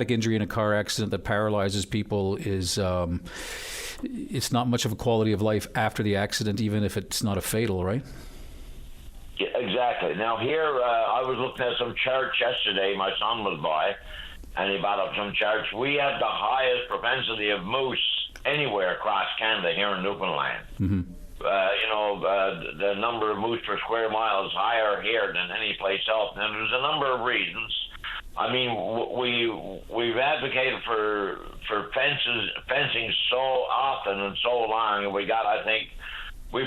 injury in a car accident that paralyzes people is it's not much of a quality of life after the accident, even if it's not a fatal, right? Yeah, exactly. Now here, I was looking at some charts yesterday. My son was by, and he brought up some charts. We have the highest propensity of moose anywhere across Canada here in Newfoundland. Mm-hmm. The number of moose per square mile is higher here than any place else. And there's a number of reasons. I mean, we've advocated for fencing so often and so long, and we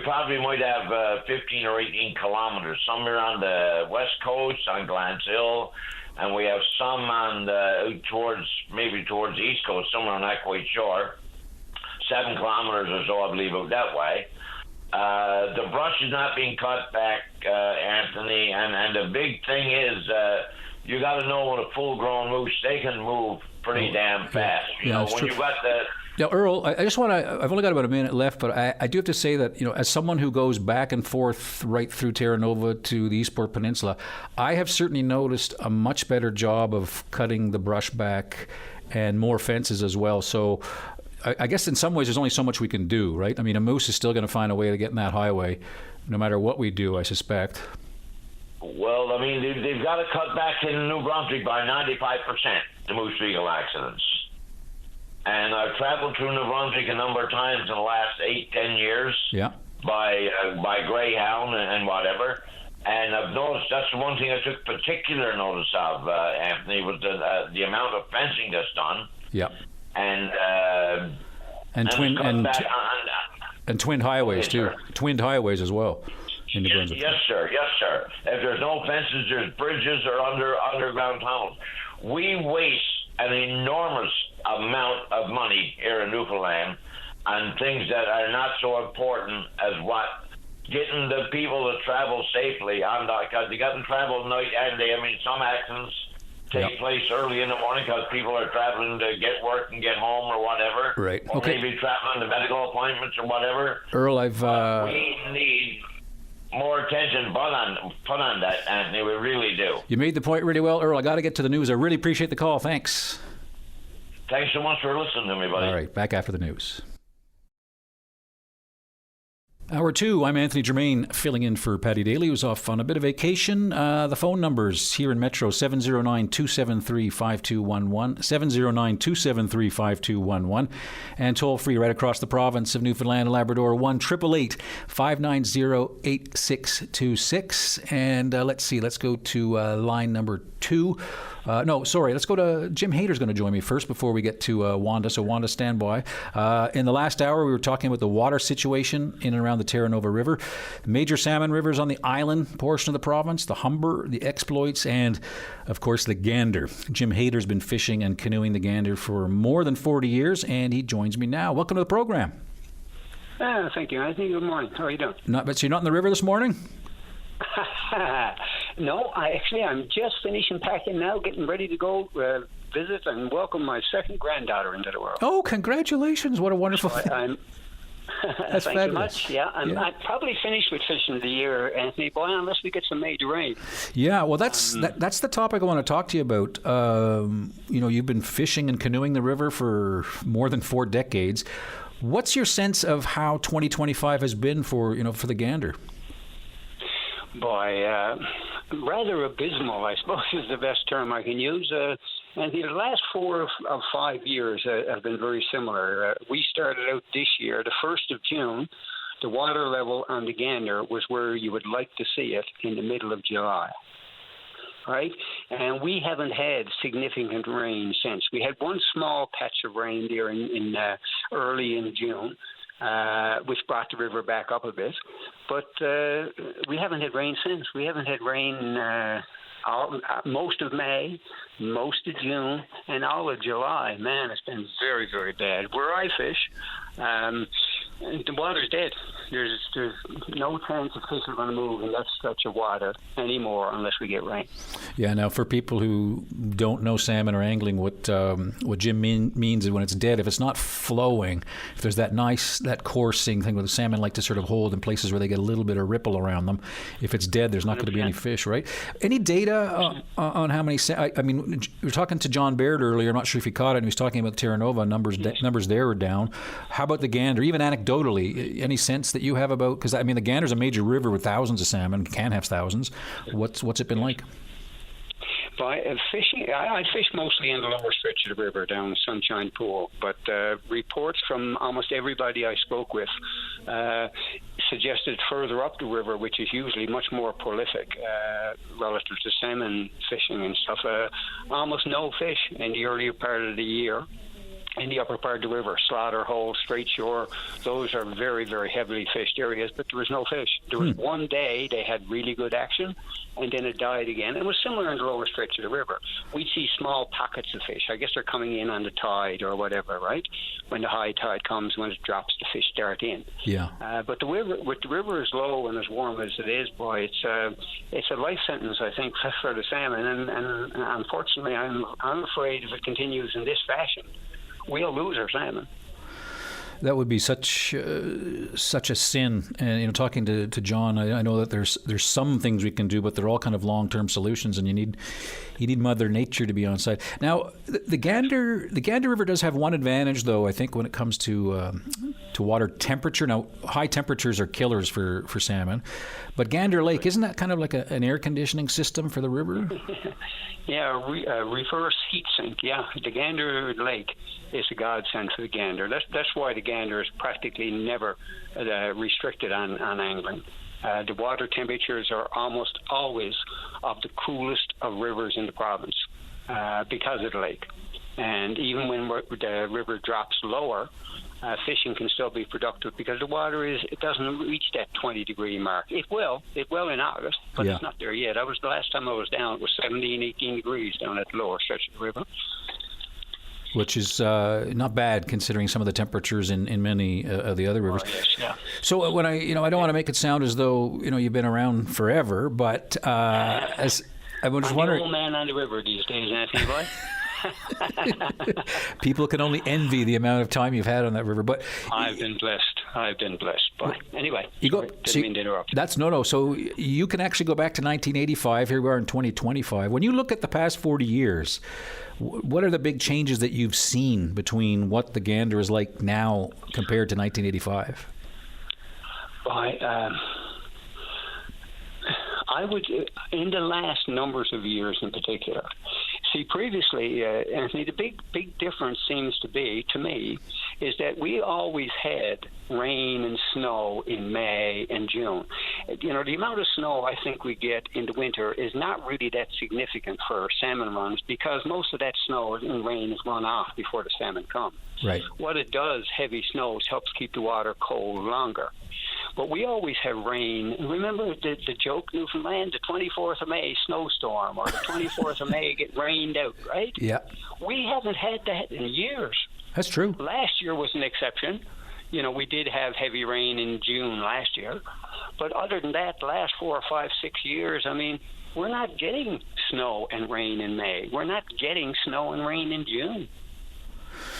probably might have 15 or 18 kilometers, somewhere on the west coast on Glance Hill, and we have some on towards the east coast, somewhere on Equate Shore, 7 kilometers or so, I believe, out that way. The brush is not being cut back, Anthony, and the big thing is you got to know with a full-grown moose, they can move pretty damn fast. You know, when you've got the... Now, Earl, I just want to, I've only got about a minute left, but I do have to say that, as someone who goes back and forth right through Terra Nova to the Eastport Peninsula, I have certainly noticed a much better job of cutting the brush back and more fences as well. So I guess in some ways there's only so much we can do, right? I mean, a moose is still going to find a way to get in that highway, no matter what we do, I suspect. Well, I mean, they've got to cut back in New Brunswick by 95%, the moose vehicle accidents. And I've traveled through New Brunswick a number of times in the last 8-10 years by Greyhound and whatever. And I've noticed that's the one thing I took particular notice of, Anthony, was the amount of fencing that's done. Yep. And twinned highways too. Twinned highways as well. Yes, sir. If there's no fences, there's bridges or underground tunnels. We waste an enormous amount of money here in Newfoundland on things that are not so important as getting the people to travel safely because they got to travel night and day. I mean, some accidents take place early in the morning because people are traveling to get work and get home or whatever. Right. Or maybe traveling to medical appointments or whatever. Earl, we need more attention put on that, Anthony. We really do. You made the point really well, Earl. I got to get to the news. I really appreciate the call. Thanks. Thanks so much for listening to me, buddy. All right, back after the news. Hour 2, I'm Anthony Germain, filling in for Paddy Daly, who's off on a bit of vacation. The phone numbers here in Metro, 709-273-5211, 709-273-5211, and toll-free right across the province of Newfoundland and Labrador, 1-888-590-8626. And let's go to line number 2. Let's go to Jim Hayter's going to join me first before we get to Wanda. So Wanda, stand by. In the last hour, we were talking about the water situation in and around the Terra Nova River, major salmon rivers on the island portion of the province, the Humber, the exploits, and, of course, the gander. Jim Hayter's been fishing and canoeing the gander for more than 40 years, and he joins me now. Welcome to the program. Thank you, Anthony. Good morning. How are you doing? So you're not in the river this morning? No, I'm just finishing packing now, getting ready to go visit and welcome my second granddaughter into the world. Oh, congratulations. What a wonderful thing. That's Thank fabulous. you much. Yeah, I'm probably finished with fishing the year, Anthony, boy, unless we get some major rain. Yeah, well, that's the topic I want to talk to you about. You've been fishing and canoeing the river for more than 4 decades. What's your sense of how 2025 has been for the gander? Boy, rather abysmal, I suppose, is the best term I can use. And the last 4 of 5 years have been very similar. We started out this year, the 1st of June, the water level on the gander was where you would like to see it in the middle of July. right? And we haven't had significant rain since. We had one small patch of rain there in early in June, which brought the river back up a bit. But we haven't had rain since. We haven't had rain most of May, most of June, and all of July. Man, it's been very, very bad. Where I fish, the water's dead. There's no chance of fish are going to move in that stretch of water anymore unless we get rain. Yeah. Now, for people who don't know salmon or angling, what Jim means is when it's dead, if it's not flowing, if there's that coursing thing where the salmon like to sort of hold in places where they get a little bit of ripple around them, if it's dead, there's not going to be any fish, right? Any data on how many? I mean, we were talking to John Baird earlier. I'm not sure if he caught it. And he was talking about Terra Nova numbers. Numbers there are down. How about the gander? Even anecdotally, any sense that you have about? Because I mean, the gander's a major river with thousands of salmon. Can have thousands. What's it been like? By fishing, I fish mostly in the lower stretch of the river down Sunshine Pool, but reports from almost everybody I spoke with suggested further up the river, which is usually much more prolific relative to salmon fishing and stuff, almost no fish in the earlier part of the year. In the upper part of the river, Slaughter Hole, Straight Shore, those are very, very heavily fished areas, but there was no fish. There was one day they had really good action, and then it died again. It was similar in the lower stretch of the river. We'd see small pockets of fish. I guess they're coming in on the tide or whatever, right? When the high tide comes, when it drops, the fish start in. Yeah. But the river is low and as warm as it is, boy, it's a life sentence, I think, for the salmon. And unfortunately, I'm afraid if it continues in this fashion, we'll lose our salmon. That would be such a sin. And talking to John, I know that there's some things we can do, but they're all kind of long-term solutions, and you need Mother Nature to be on side. Now, the Gander River does have one advantage, though, I think, when it comes to water temperature. Now, high temperatures are killers for salmon, but Gander Lake, isn't that kind of like an air conditioning system for the river? Yeah, reverse heat sink. Yeah, the Gander Lake is a godsend for the gander. That's why the gander is practically never restricted on angling. The water temperatures are almost always of the coolest of rivers in the province because of the lake. And even when the river drops lower, fishing can still be productive because the water it doesn't reach that 20-degree mark. It will in August, but it's not there yet. The last time I was down, it was 17, 18 degrees down at the lower stretch of the river. Which is not bad considering some of the temperatures in many of the other rivers. Oh, yes, yeah. So when I don't want to make it sound as though you've been around forever, but as I was just wondering, the old man on the river these days, Anthony, boy. People can only envy the amount of time you've had on that river, but I've been blessed. But anyway, didn't mean to interrupt. That's no. So you can actually go back to 1985. Here we are in 2025. When you look at the past 40 years, what are the big changes that you've seen between what the gander is like now compared to 1985? I would, in the last numbers of years in particular. See, previously, Anthony, the big difference seems to be, to me, is that we always had rain and snow in May and June. The amount of snow I think we get in the winter is not really that significant for salmon runs because most of that snow and rain is run off before the salmon come. Right. What it does, heavy snows, helps keep the water cold longer. But we always have rain. Remember the joke, Newfoundland, the 24th of May snowstorm, or the 24th of May get rained out, right? Yeah. We haven't had that in years. That's true. Last year was an exception. We did have heavy rain in June last year. But other than that, the last 4 or 5, 6 years, we're not getting snow and rain in May. We're not getting snow and rain in June.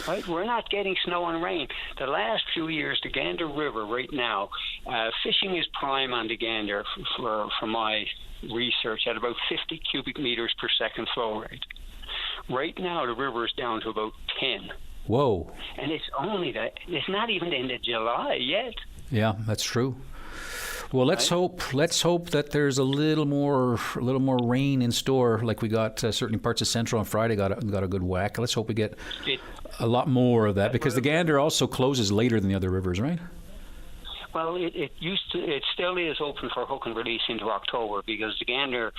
Right? We're not getting snow and rain. The last few years, the Gander River right now, fishing is prime on the Gander for my research at about 50 cubic meters per second flow rate. Right now, the river is down to about 10. Whoa. And it's not even into July yet. Yeah, that's true. Well, let's hope that there's a little more rain in store, like we got certain parts of Central on Friday got a good whack. Let's hope we get a lot more of that because the Gander also closes later than the other rivers, right? Well, it still is open for hook and release into October because the gander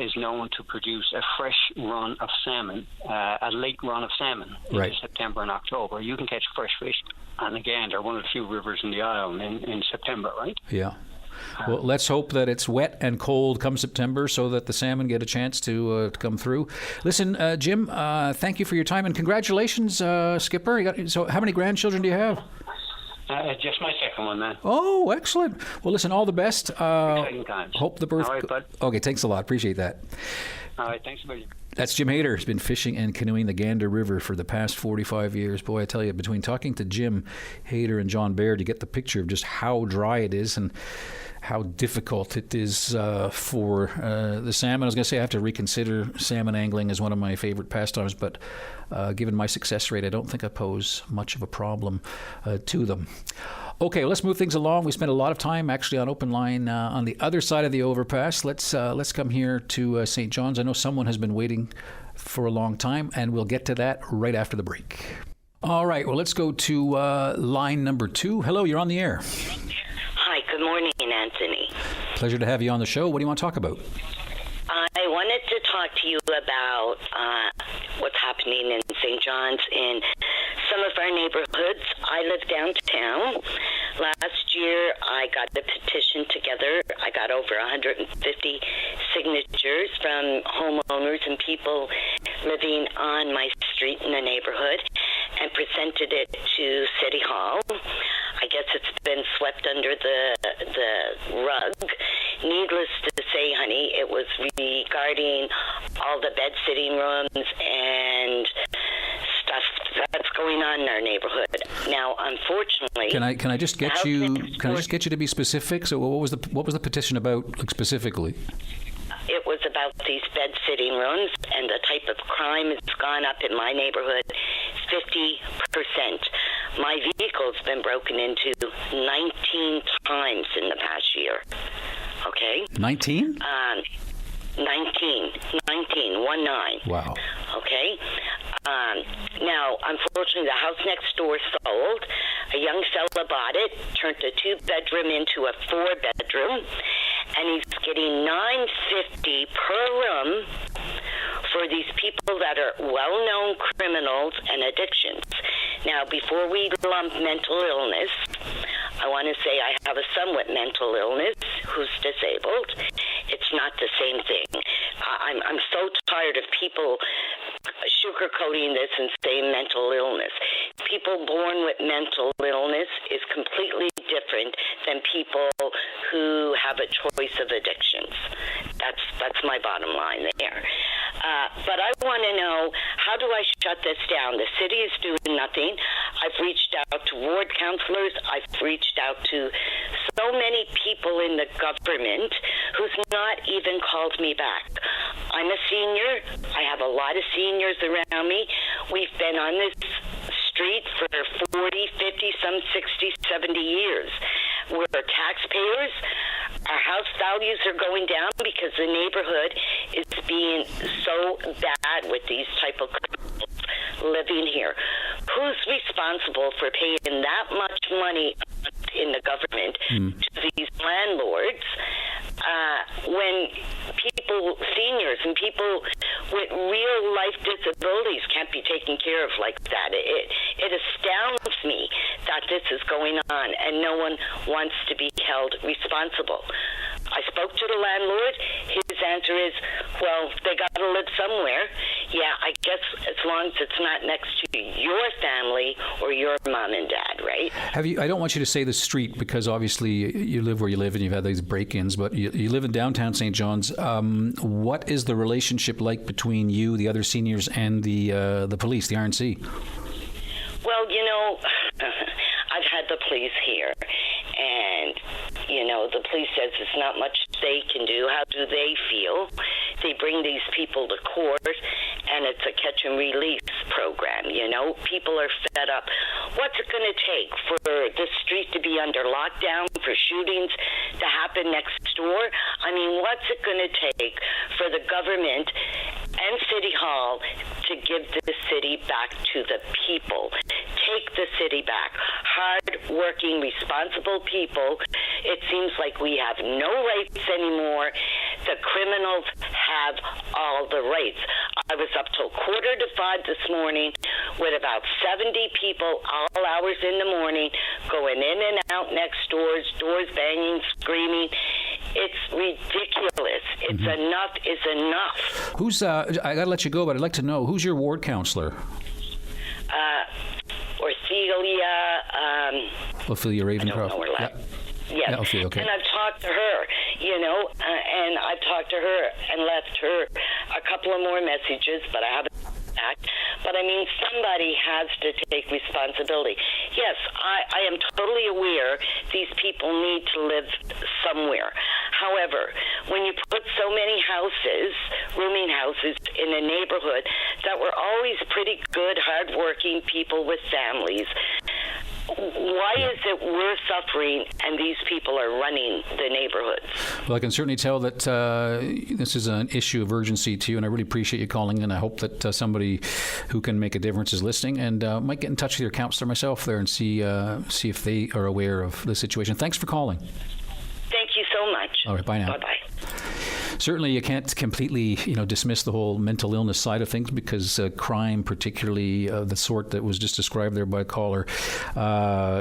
is known to produce a fresh run of salmon, a late run of salmon in September and October. You can catch fresh fish on the gander, one of the few rivers in the island, in September, right? Yeah. Well, let's hope that it's wet and cold come September so that the salmon get a chance to come through. Listen, Jim, thank you for your time and congratulations, Skipper. So how many grandchildren do you have? Just my second one, man. Oh, excellent. Well, listen, all the best. Exciting times. Hope the birth... All right, bud. Okay, thanks a lot. Appreciate that. All right, thanks a million. That's Jim Hayter. He's been fishing and canoeing the Gander River for the past 45 years. Boy, I tell you, between talking to Jim Hayter and John Baird, you get the picture of just how dry it is and how difficult it is for the salmon. I was going to say I have to reconsider salmon angling as one of my favorite pastimes, but given my success rate, I don't think I pose much of a problem to them. Okay, let's move things along. We spent a lot of time actually on open line on the other side of the overpass. Let's come here to St. John's. I know someone has been waiting for a long time, and we'll get to that right after the break. All right, well, let's go to line number 2. Hello, you're on the air. Hi, good morning, Anthony. Pleasure to have you on the show. What do you want to talk about? I wanted to talk to you about what's happening in St. John's in some of our neighborhoods. I live downtown. Last year, I got the petition together. I got over 150 signatures from homeowners and people living on my street in the neighborhood and presented it to City Hall. I guess it's been swept under the rug. Needless to say, honey, it was regarding all the bed sitting rooms and stuff that's going on in our neighborhood. Now, unfortunately, can I just get you to be specific? So, what was the petition about, like, specifically? It was about these bed sitting rooms, and the type of crime has gone up in my neighborhood 50%. My vehicle's been broken into 19 times in the past year. Okay? 19? 19. 19. Wow. Okay? Now, unfortunately, the house next door sold. A young fella bought it, turned a 2-bedroom into a 4-bedroom, and he's getting $950 per room for these people that are well-known criminals and addictions. Now, before we lump mental illness, I want to say I have a son with mental illness who's disabled. It's not the same thing. I'm so tired of people sugarcoating this and saying mental illness. People born with mental illness is completely different than people who have a choice of addictions. That's my bottom line there. But I want to know, how do I shut this down? The city is doing nothing. I've reached out to ward councilors. I've reached out to so many people in the government who's not even called me back. I'm a senior. I have a lot of seniors around me. We've been on this street for 40, 50, some 60, 70 years. We're taxpayers. Our house values are going down because the neighborhood is being so bad with these type of criminals living here. Who's responsible for paying that much money in the government to these landlords when people, seniors and people with real life disabilities can't be taken care of like that? It astounds me that this is going on and no one wants to be held responsible. I spoke to the landlord. His answer is, well, they got to live somewhere. Yeah, I guess as long as it's not next to your family or your mom and dad, right? I don't want you to say the street because obviously you live where you live and you've had these break-ins, but you live in downtown St. John's. What is the relationship like between you, the other seniors, and the police, the RNC? Well, you know, I've had the police here, and, you know, the police says there's not much they can do. How do they feel? They bring these people to court, and it's a catch and release program, you know? People are fed up. What's it going to take for the street to be under lockdown, for shootings to happen next door? I mean, what's it going to take for the government and City Hall to give the city back to the people? Take the city back. Hard-working hardworking, responsible people. It seems like we have no rights anymore. The criminals have all the rights. I was up till 4:45 this morning with about 70 people, all hours in the morning, going in and out next doors banging, screaming. It's ridiculous. It's enough is enough. Who's, I got to let you go, but I'd like to know, who's your ward counselor? Ophelia Ravencroft. I don't know her last. Yes. Yeah, Ophelia, okay. And I've talked to her, and I've talked to her and left her a couple of more messages, but I haven't back. But I mean, somebody has to take responsibility. Yes, I am totally aware these people need to live somewhere. However, when you put so many houses, rooming houses, in a neighborhood that were always pretty good, hardworking people with families, why is it we're suffering and these people are running the neighborhoods? Well, I can certainly tell that this is an issue of urgency to you, and I really appreciate you calling, and I hope that somebody who can make a difference is listening, and might get in touch with your counselor myself there and see if they are aware of the situation. Thanks for calling. Thank you so much. All right, bye now. Bye-bye. Certainly, you can't completely, dismiss the whole mental illness side of things, because crime, particularly the sort that was just described there by a caller,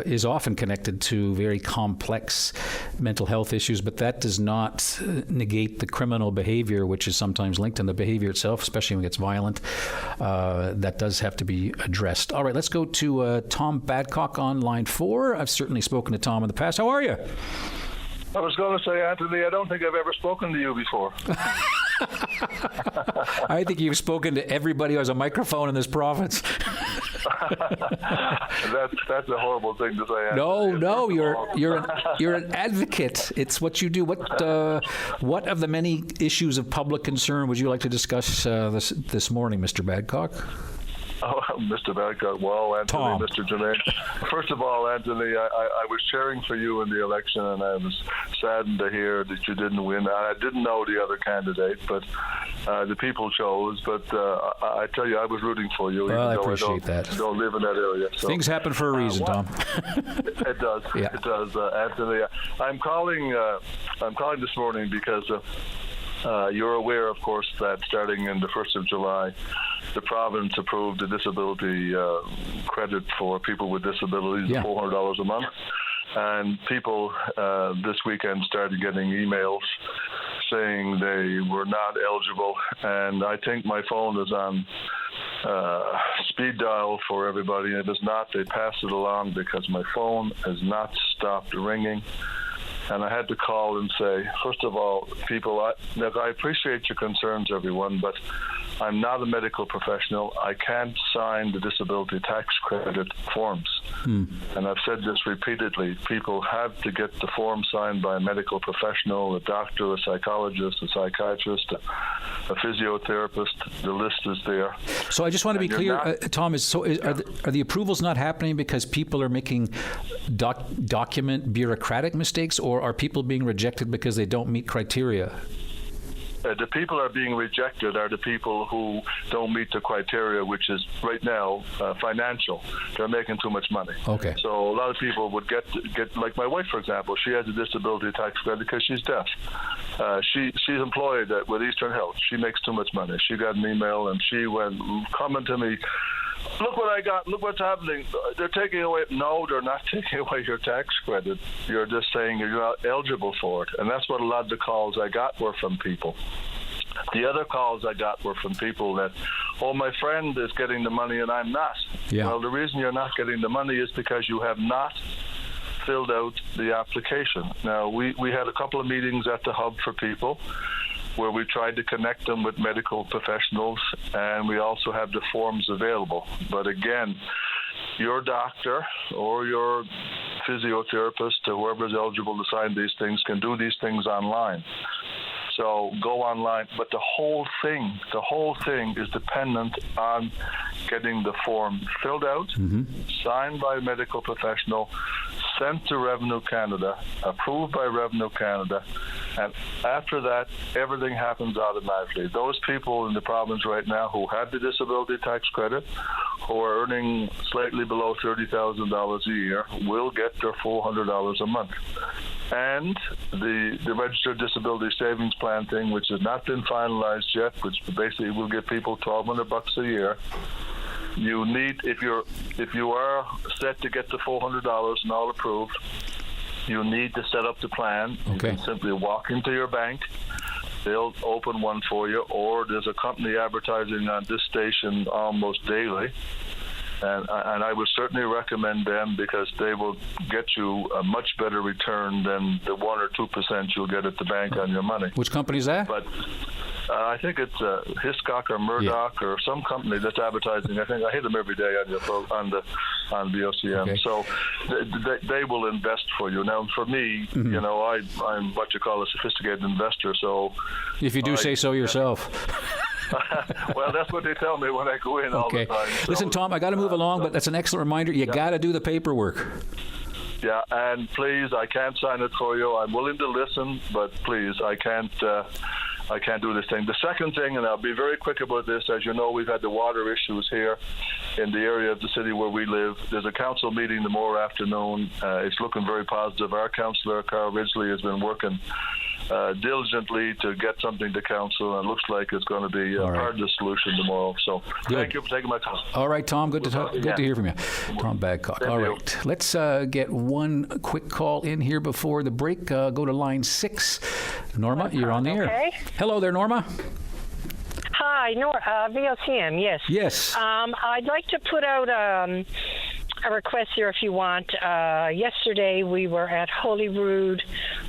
is often connected to very complex mental health issues. But that does not negate the criminal behavior, which is sometimes linked, and the behavior itself, especially when it gets violent, that does have to be addressed. All right, let's go to Tom Badcock on line 4. I've certainly spoken to Tom in the past. How are you? I was going to say, Anthony, I don't think I've ever spoken to you before. I think you've spoken to everybody who has a microphone in this province. That's a horrible thing to say, Anthony. No, you're an advocate. It's what you do. What of the many issues of public concern would you like to discuss this morning, Mr. Badcock? Oh, Mr. Badcock, well, Anthony, Tom. Mr. Germain. First of all, Anthony, I was cheering for you in the election, and I was saddened to hear that you didn't win. I didn't know the other candidate, but the people chose. But I tell you, I was rooting for you. Well, I even though appreciate that. Don't live in that area. So. Things happen for a reason, Tom. It does. Yeah. It does, Anthony. I'm calling this morning because you're aware, of course, that starting in the 1st of July, the province approved a disability credit for people with disabilities of $400 a month. And people this weekend started getting emails saying they were not eligible. And I think my phone is on speed dial for everybody. And if it's not, they pass it along, because my phone has not stopped ringing. And I had to call and say, first of all, people, I appreciate your concerns, everyone, but I'm not a medical professional. I can't sign the disability tax credit forms. And I've said this repeatedly. People have to get the form signed by a medical professional, a doctor, a psychologist, a psychiatrist, a physiotherapist. The list is there. So I just want to be clear, Tom, are the approvals not happening because people are making document bureaucratic mistakes, or are people being rejected because they don't meet criteria? The people are being rejected are the people who don't meet the criteria, which is right now financial. They're making too much money. Okay. So a lot of people would get like my wife, for example. She has a disability tax credit because she's deaf. She's employed with Eastern Health. She makes too much money. She got an email and she went coming to me. Look what I got. Look what's happening. They're taking away. No, they're not taking away your tax credit. You're just saying you're not eligible for it. And that's what a lot of the calls I got were from people. The other calls I got were from people that, my friend is getting the money and I'm not. Yeah. Well, the reason you're not getting the money is because you have not filled out the application. Now, we had a couple of meetings at the Hub for people where we tried to connect them with medical professionals, and we also have the forms available. But again, your doctor or your physiotherapist or whoever is eligible to sign these things can do these things online. So go online. But the whole thing is dependent on getting the form filled out, signed by a medical professional, sent to Revenue Canada, approved by Revenue Canada, and after that, everything happens automatically. Those people in the province right now who had the disability tax credit, who are earning slightly below $30,000 a year, will get their $400 a month. And the Registered Disability Savings Plan thing, which has not been finalized yet, which basically will give people $1,200 a year. You need, if you are set to get the $400 and all approved, you need to set up the plan. Okay. You can simply walk into your bank. They'll open one for you, or there's a company advertising on this station almost daily. And I would certainly recommend them because they will get you a much better return than the 1 or 2% you'll get at the bank on your money. Which company is that? But I think it's Hiscock or Murdoch or some company that's advertising. I hit them every day on VOCM. Okay. So they will invest for you. Now, for me, you know, I'm what you call a sophisticated investor. So if you do say so yourself. Well, that's what they tell me when I go in all the time. So, listen, Tom, I got to move along, but that's an excellent reminder. You got to do the paperwork. Yeah, and please, I can't sign it for you. I'm willing to listen, but please, I can't do this thing. The second thing, and I'll be very quick about this, as you know, we've had the water issues here in the area of the city where we live. There's a council meeting tomorrow afternoon. It's looking very positive. Our councillor, Carl Ridgely, has been working diligently to get something to council, and it looks like it's going to be part of the solution tomorrow. So thank you for taking my call. All right, Tom, good to hear from you. Tom Badcock. All right, let's get one quick call in here before the break. Go to line 6. Norma, you're on the air. Hello there, Norma. Hi, VOCM, yes. Yes. I'd like to put out a request here if you want. Yesterday we were at Holyrood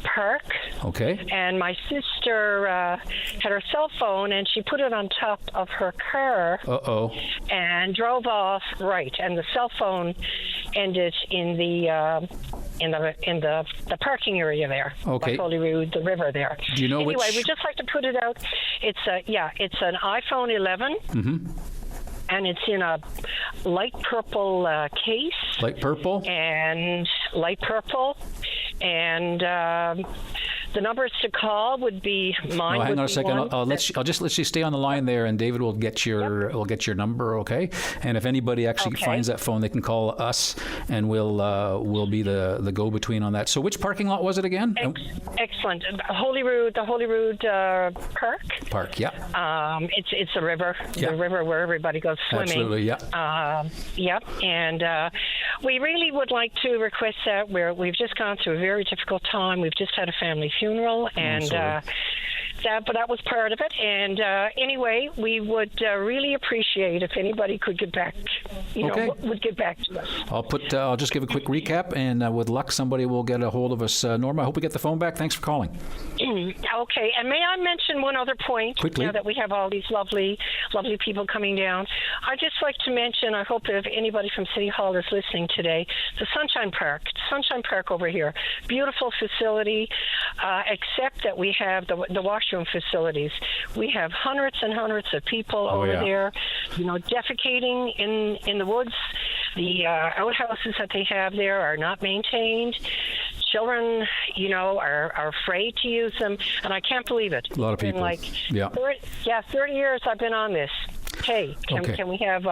Park. Okay. And my sister had her cell phone and she put it on top of her car. Uh-oh. And drove off, right, and the cell phone ended in the parking area there. Okay. By Holyrood, the river there. Do you know anyway, we'd just like to put it out. It's an iPhone 11. Mm-hmm. And it's in a light purple case. Light purple? And light purple. And the numbers to call would be mine. Hang on a second. I'll just let you stay on the line there, and David will get your number, okay? And if anybody actually finds that phone, they can call us, and we'll be the go-between on that. So which parking lot was it again? Excellent. The Holyrood Park. Park, yeah. It's a river. Yeah. The river where everybody goes swimming. Absolutely, yeah. Yep. And we really would like to request that. We've just gone through a very difficult time. We've just had a family funeral, and but that was part of it. And anyway, we would really appreciate if anybody could get back, would get back to us. I'll just give a quick recap, and with luck, somebody will get a hold of us. Norma, I hope we get the phone back. Thanks for calling. Okay, and may I mention one other point? Quickly. Now that we have all these lovely, lovely people coming down, I'd just like to mention, I hope if anybody from City Hall is listening today, the Sunshine Park over here. Beautiful facility, except that we have the washroom facilities. We have hundreds and hundreds of people over there, defecating in the woods. The outhouses that they have there are not maintained. Children, are afraid to use them, and I can't believe it. A lot of people. 30 years I've been on this. Hey, can we have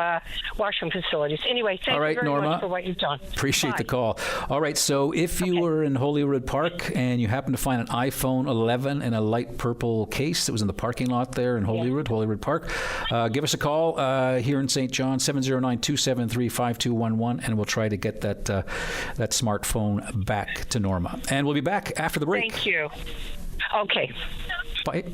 washroom facilities? Anyway, thank you very Norma, much for what you've done. Appreciate the call. All right, so if you were in Holyrood Park and you happen to find an iPhone 11 in a light purple case that was in the parking lot there in Holyrood Park, give us a call here in St. John, 709-273-5211, and we'll try to get that smartphone back to Norma. And we'll be back after the break. Thank you. Okay. Bye.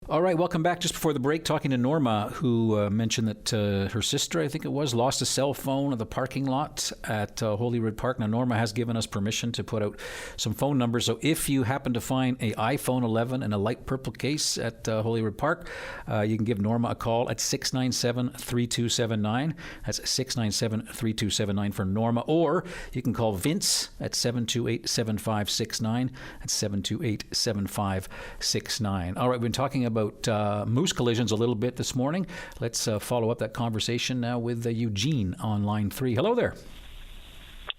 All right, welcome back. Just before the break, talking to Norma, who mentioned that her sister, I think it was, lost a cell phone at the parking lot at Holyrood Park. Now, Norma has given us permission to put out some phone numbers. So if you happen to find an iPhone 11 in a light purple case at Holyrood Park, you can give Norma a call at 697-3279. That's 697-3279 for Norma. Or you can call Vince at 728-7569. That's 728-7569. All right, we've been talking about moose collisions a little bit this morning. Let's follow up that conversation now with Eugene on line 3. Hello there.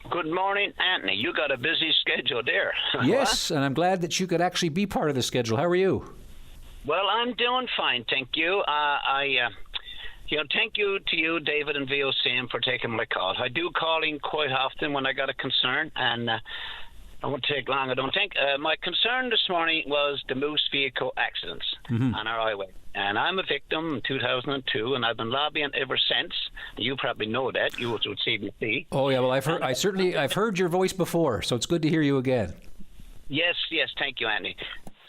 Good morning, Anthony. You got a busy schedule there. Yes, and I'm glad that you could actually be part of the schedule. How are you? Well, I'm doing fine, thank you. Thank you to you, David and VOCM, for taking my call. I do call in quite often when I got a concern, and I won't take long, I don't think. My concern this morning was the moose vehicle accidents on our highway. And I'm a victim in 2002, and I've been lobbying ever since. You probably know that. You was with CBC. Oh yeah, well I've heard your voice before, so it's good to hear you again. Yes, thank you, Andy.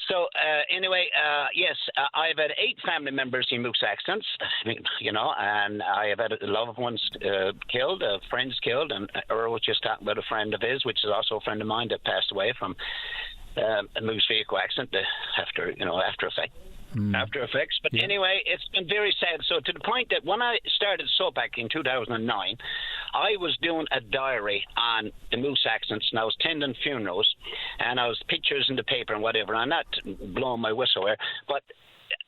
So anyway, yes, I've had 8 family members in moose accidents, and I have had loved ones killed, friends killed, and Earl was just talking about a friend of his, which is also a friend of mine that passed away from a moose vehicle accident after effects. But anyway, it's been very sad. So to the point that when I started SOPAC in 2009, I was doing a diary on the moose accidents, and I was tending funerals, and I was pictures in the paper and whatever. I'm not blowing my whistle here, but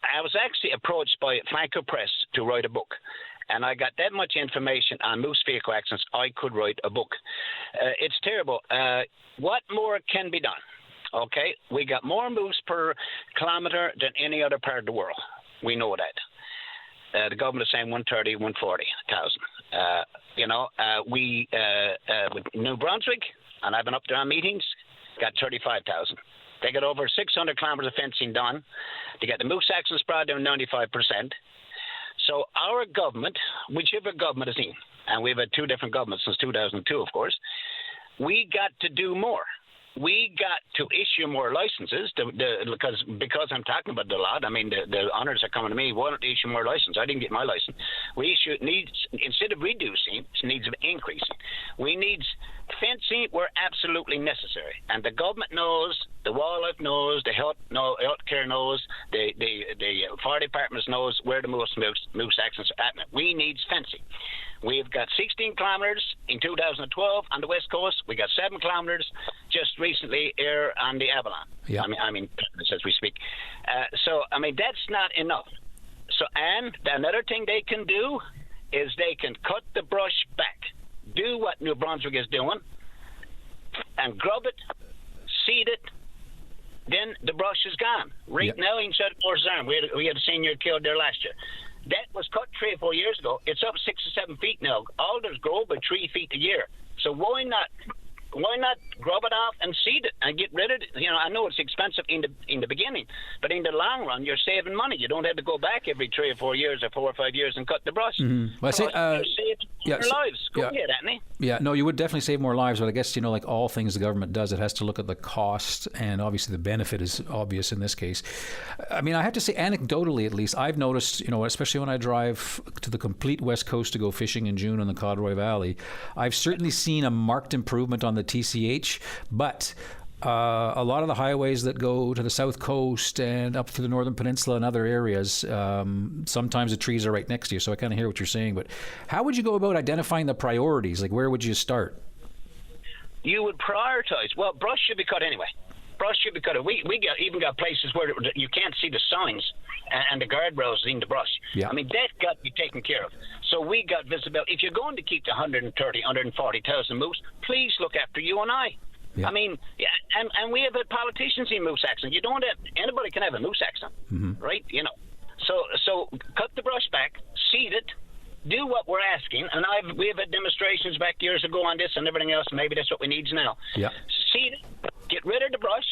I was actually approached by Franco Press to write a book. And I got that much information on moose vehicle accidents, I could write a book. It's terrible. What more can be done? Okay, we got more moose per kilometer than any other part of the world. We know that. The government is saying 130, 140,000. With New Brunswick, and I've been up there on meetings, got 35,000. They got over 600 kilometers of fencing done. They got the moose accidents brought down 95%. So our government, whichever government is in, and we've had 2 different governments since 2002, of course, we got to do more. We got to issue more licenses because I'm talking about the lot. I mean, the owners are coming to me. Why don't they issue more licenses? I didn't get my license. We instead of reducing, it needs increasing. We need fencing where absolutely necessary, and the government knows, the wildlife knows, the health care knows, the fire departments knows where the moose accidents are happening. We need fencing. We've got 16 kilometers in 2012 on the west coast. We got 7 kilometers just recently here on the Avalon. Yeah. I mean, as we speak. That's not enough. So, and another thing they can do is they can cut the brush back, do what New Brunswick is doing, and grub it, seed it. Then the brush is gone. Right now inside Morris Arm, we had a senior killed there last year. That was cut 3 or 4 years ago. It's up 6 or 7 feet now. Alders grow by 3 feet a year. So why not grub it off and seed it and get rid of it? I know it's expensive in the beginning, but in the long run, you're saving money. You don't have to go back every 3 or 4 years or 4 or 5 years and cut the brush. Mm-hmm. Well, you're saving more lives. Go ahead, Anthony. Yeah, no, you would definitely save more lives, but I guess, like all things the government does, it has to look at the cost, and obviously the benefit is obvious in this case. I mean, I have to say, anecdotally at least, I've noticed, especially when I drive to the complete west coast to go fishing in June in the Codroy Valley, I've certainly seen a marked improvement on the TCH, but a lot of the highways that go to the south coast and up to the northern peninsula and other areas, sometimes the trees are right next to you, so I kind of hear what you're saying. But how would you go about identifying the priorities? Like, where would you start? You would prioritize. Well, brush should be cut anyway. Brush should be cut. We even got places where you can't see the signs and the guardrails in the brush. Yeah. I mean, that got to be taken care of. So we got visibility. If you're going to keep the 140,000 moose, please look after you and I. Yeah. I mean, and we have had politicians in moose accident. You don't have, anybody can have a moose accident, right? So cut the brush back, seed it, do what we're asking, and we have had demonstrations back years ago on this and everything else. Maybe that's what we need now. Yeah. Seed it, get rid of the brush,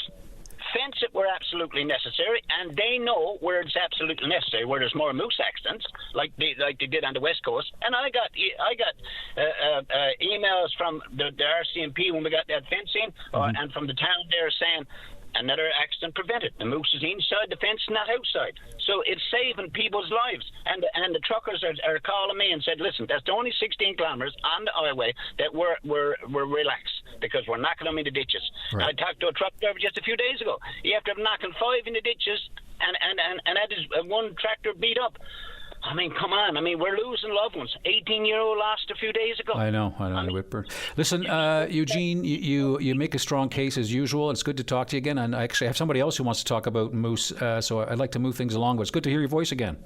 fence it where absolutely necessary, and they know where it's absolutely necessary, where there's more moose accidents, like they did on the west coast. And I got emails from the RCMP when we got that fencing, and from the town there saying another accident prevented. The moose is inside the fence, not outside. So it's saving people's lives. And the truckers are calling me and said, listen, that's the only 16 kilometers on the highway that we're relaxed, because we're knocking them into ditches. Right. I talked to a truck driver just a few days ago. You have to have knocking 5 in the ditches, and that is one tractor beat up. I mean, come on. I mean, we're losing loved ones. 18-year-old lost a few days ago. I know. Whitburn. Listen, Eugene, you make a strong case as usual. It's good to talk to you again. And I actually have somebody else who wants to talk about moose, so I'd like to move things along. But it's good to hear your voice again.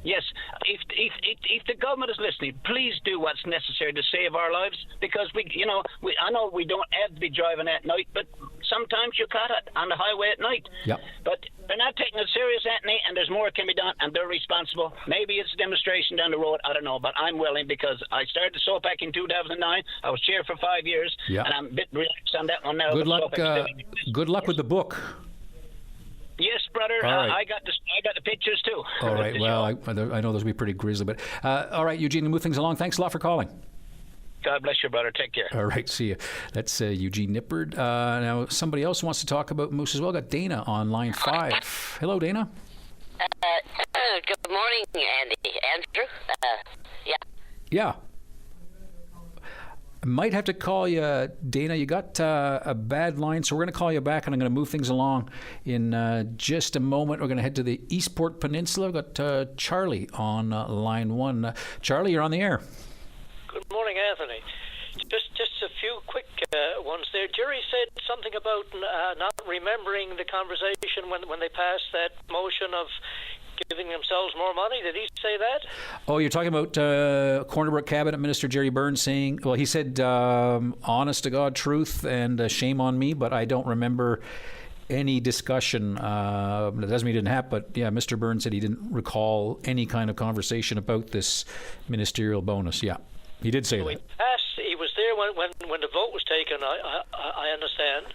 Yes, if the government is listening, please do what's necessary to save our lives, because I know we don't have to be driving at night, but sometimes you got it on the highway at night. Yep. But they're not taking it serious, Anthony, and there's more can be done, and they're responsible. Maybe it's a demonstration down the road, I don't know, but I'm willing, because I started the SOAP back in 2009. I was chair for 5 years, and I'm a bit relaxed on that one now. Good luck with the book. Yes, brother. Right. I got the pictures too. All right. Well, I know those will be pretty grisly, but all right, Eugene, to move things along. Thanks a lot for calling. God bless you, brother. Take care. All right, see you. That's Eugene Nippard. Now, somebody else wants to talk about moose as well. Got Dana on line 5. Hello, Dana. Good morning, Andrew. Yeah. I might have to call you, Dana. You got a bad line, so we're going to call you back, and I'm going to move things along in just a moment. We're going to head to the Eastport Peninsula. We've got Charlie on line 1. Charlie, you're on the air. Good morning, Anthony. Just a few quick ones there. Jerry said something about not remembering the conversation when they passed that motion of giving themselves more money. Did he say that? Oh, you're talking about Cornerbrook Cabinet Minister Jerry Burns saying, well, he said honest to God truth and shame on me, but I don't remember any discussion. That doesn't mean it didn't happen, but yeah, Mr. Burns said he didn't recall any kind of conversation about this ministerial bonus. Yeah, he did say that. He was there when the vote was taken, I understand.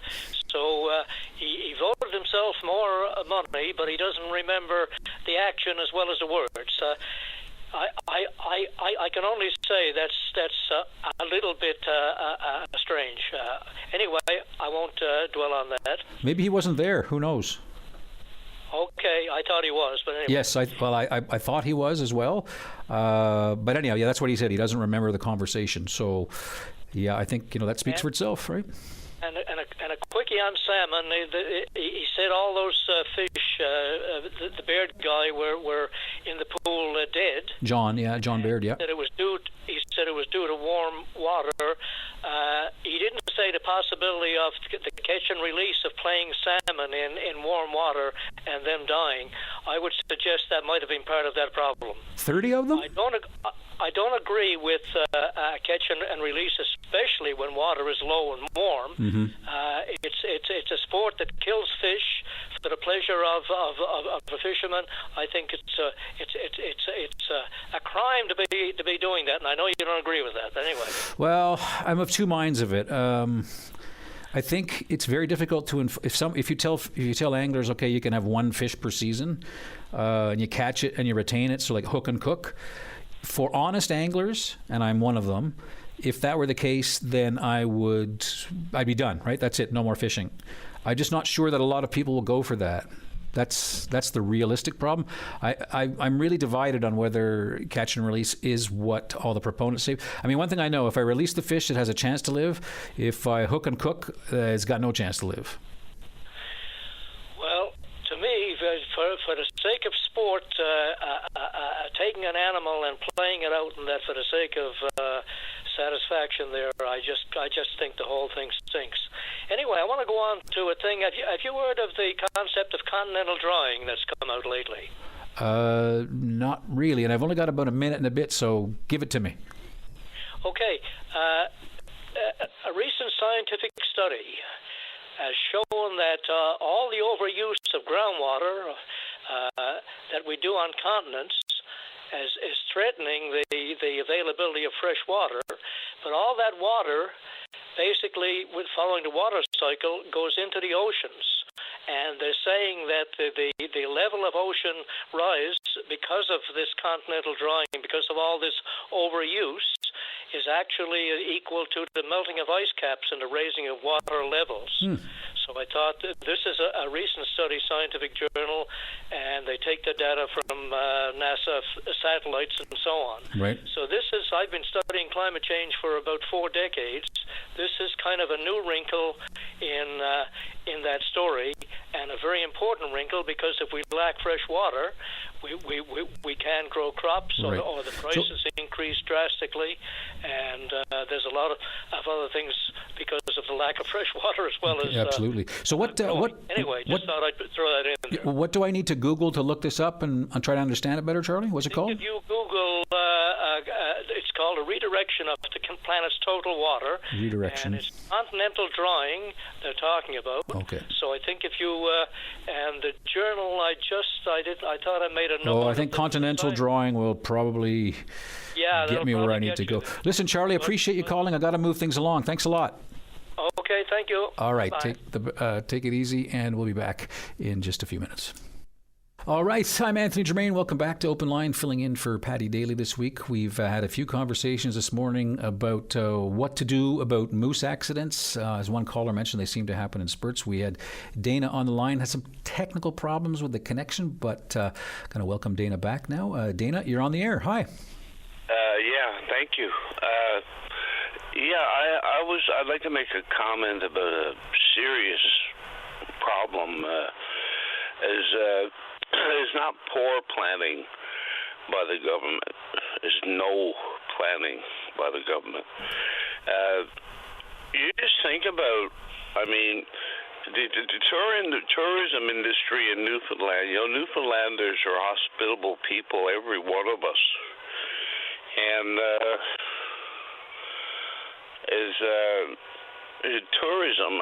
So he voted himself more money, but he doesn't remember the action as well as the words. I can only say that's a little bit strange. Anyway, I won't dwell on that. Maybe he wasn't there. Who knows? Okay, I thought he was, but anyway. Yes, I thought he was as well. But anyhow, yeah, that's what he said. He doesn't remember the conversation. So, yeah, I think that speaks for itself, right? And a quickie on salmon. He said all those fish, the Baird guy, were in the pool dead. John Baird, yeah. He said it was due to warm water. He didn't say the possibility of the catch and release of playing salmon in warm water and them dying. I would suggest that might have been part of that problem. 30 of them? I don't agree with catch and release, especially when water is low and warm. Mm-hmm. It's a sport that kills fish for the pleasure of a fisherman. I think it's a crime to be doing that, and I know you don't agree with that. But anyway. Well, I'm of two minds of it. I think it's very difficult to if you tell anglers, okay, you can have one fish per season, and you catch it and you retain it, so like hook and cook. For honest anglers, and I'm one of them, if that were the case, then I'd be done, right? That's it, no more fishing. I'm just not sure that a lot of people will go for that. That's the realistic problem. I'm really divided on whether catch and release is what all the proponents say. I mean, one thing I know, if I release the fish, it has a chance to live. If I hook and cook, it's got no chance to live. Well, to me, for the sake of sport, taking an animal and playing it out, and that for the sake of satisfaction there, I just think the whole thing stinks. Anyway, I want to go on to a thing. Have you heard of the concept of continental drying that's come out lately? Not really, and I've only got about a minute and a bit, so give it to me. Okay. A recent scientific study has shown that all the overuse of groundwater that we do on continents is threatening the availability of fresh water. But all that water, basically, with following the water cycle, goes into the oceans. And they're saying that the level of ocean rise because of this continental drying, because of all this overuse, is actually equal to the melting of ice caps and the raising of water levels. So I thought that this is a recent study, scientific journal, and they take the data from NASA satellites and so on. Right. So this is I've been studying climate change for about 4 decades. This is kind of a new wrinkle in that story, and a very important wrinkle, because if we lack fresh water, we can't grow crops, Right. or the prices increase drastically, and there's a lot of other things because of the lack of fresh water as well as. Absolutely. So what? Anyway, just thought I'd throw that in there. What do I need to Google to look this up and try to understand it better, Charlie? What's it called? If you Google, it's called a redirection of the planet's total water. Redirection. And it's continental drying they're talking about. Okay. So I think if you and the journal I thought I made a note. Oh, I think continental drawing will probably get me where I need to go. Listen, Charlie, appreciate you calling. I got to move things along. Thanks a lot. Okay, thank you. All right, Bye. take it easy, and we'll be back in just a few minutes. All right, I'm Anthony Germain. Welcome back to Open Line, filling in for Paddy Daly this week. We've had a few conversations this morning about what to do about moose accidents. As one caller mentioned, they seem to happen in spurts. We had Dana on the line, had some technical problems with the connection, but going to welcome Dana back now. Dana, you're on the air. Hi. Yeah, thank you. I'd like to make a comment about a serious problem. Is not poor planning by the government. Is no planning by the government. You just think about, the tourism industry in Newfoundland. Newfoundlanders are hospitable people, every one of us. And tourism,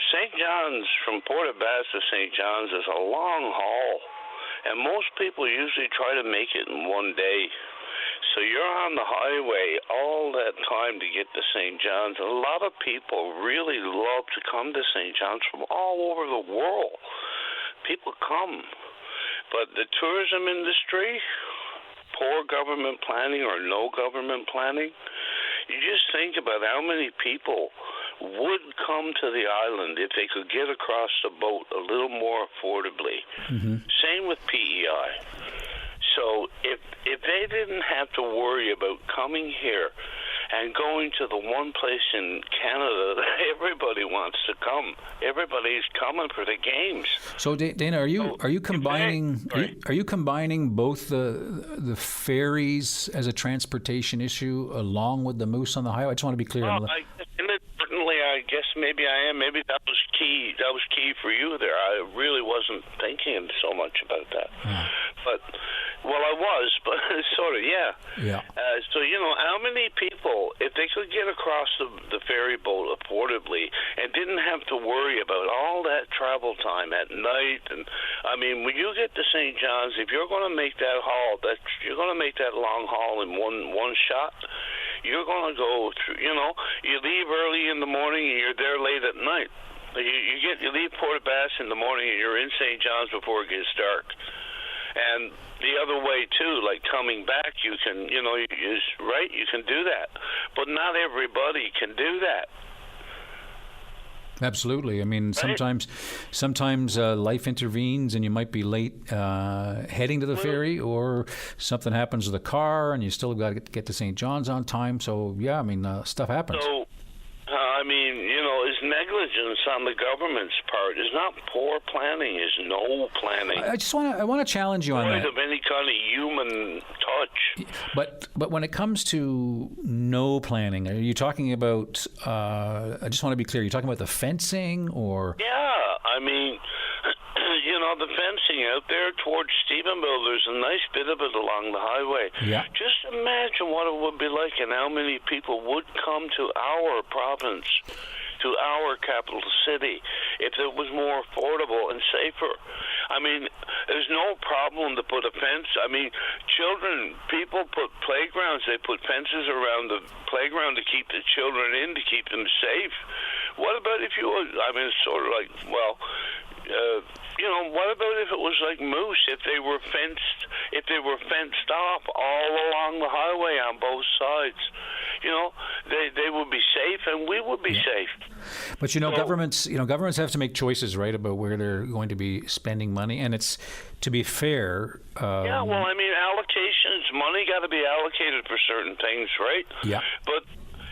St. John's, from Port aux Basques to St. John's, is a long haul, and most people usually try to make it in one day. So you're on the highway all that time to get to St. John's. A lot of people really love to come to St. John's from all over the world. People come. But the tourism industry, poor government planning or no government planning, you just think about how many people would come to the island if they could get across the boat a little more affordably. Mm-hmm. Same with PEI. So if they didn't have to worry about coming here and going to the one place in Canada that everybody wants to come, everybody's coming for the games. So Dana, are you combining both the ferries as a transportation issue along with the moose on the highway? I just want to be clear. Certainly, I guess maybe I am. Maybe that was key. That was key for you there. I really wasn't thinking so much about that. But, I was, but sort of, yeah. Yeah. So, how many people, if they could get across the ferry boat affordably and didn't have to worry about all that travel time at night, and, when you get to St. John's, if you're going to make that haul, you're going to make that long haul in one shot, you're going to go through, you leave early in the morning and you're there late at night. You leave Port aux Basques in the morning and you're in St. John's before it gets dark. And the other way too, like coming back, you can, you can do that. But not everybody can do that. Absolutely. Sometimes life intervenes and you might be late heading to the ferry, or something happens to the car and you still got to get to St. John's on time. So, stuff happens. So, is negligence on the government's part. Is not poor planning, is no planning. I want to challenge you on that. Of any kind of human touch. But when it comes to no planning, are you talking about, I just want to be clear, are you talking about the fencing or? Yeah, the fencing out there towards Stephenville, there's a nice bit of it along the highway. Yeah. Just imagine what it would be like and how many people would come to our province, to our capital city, if it was more affordable and safer. There's no problem to put a fence. People put playgrounds. They put fences around the playground to keep the children in, to keep them safe. What about if you were, it's sort of like, what about if it was like moose, if they were fenced off all along the highway on both sides? they would be safe and we would be safe. But governments have to make choices, right, about where they're going to be spending money, and it's, to be fair. Yeah, well, I mean, allocations, money got to be allocated for certain things, right? Yeah. But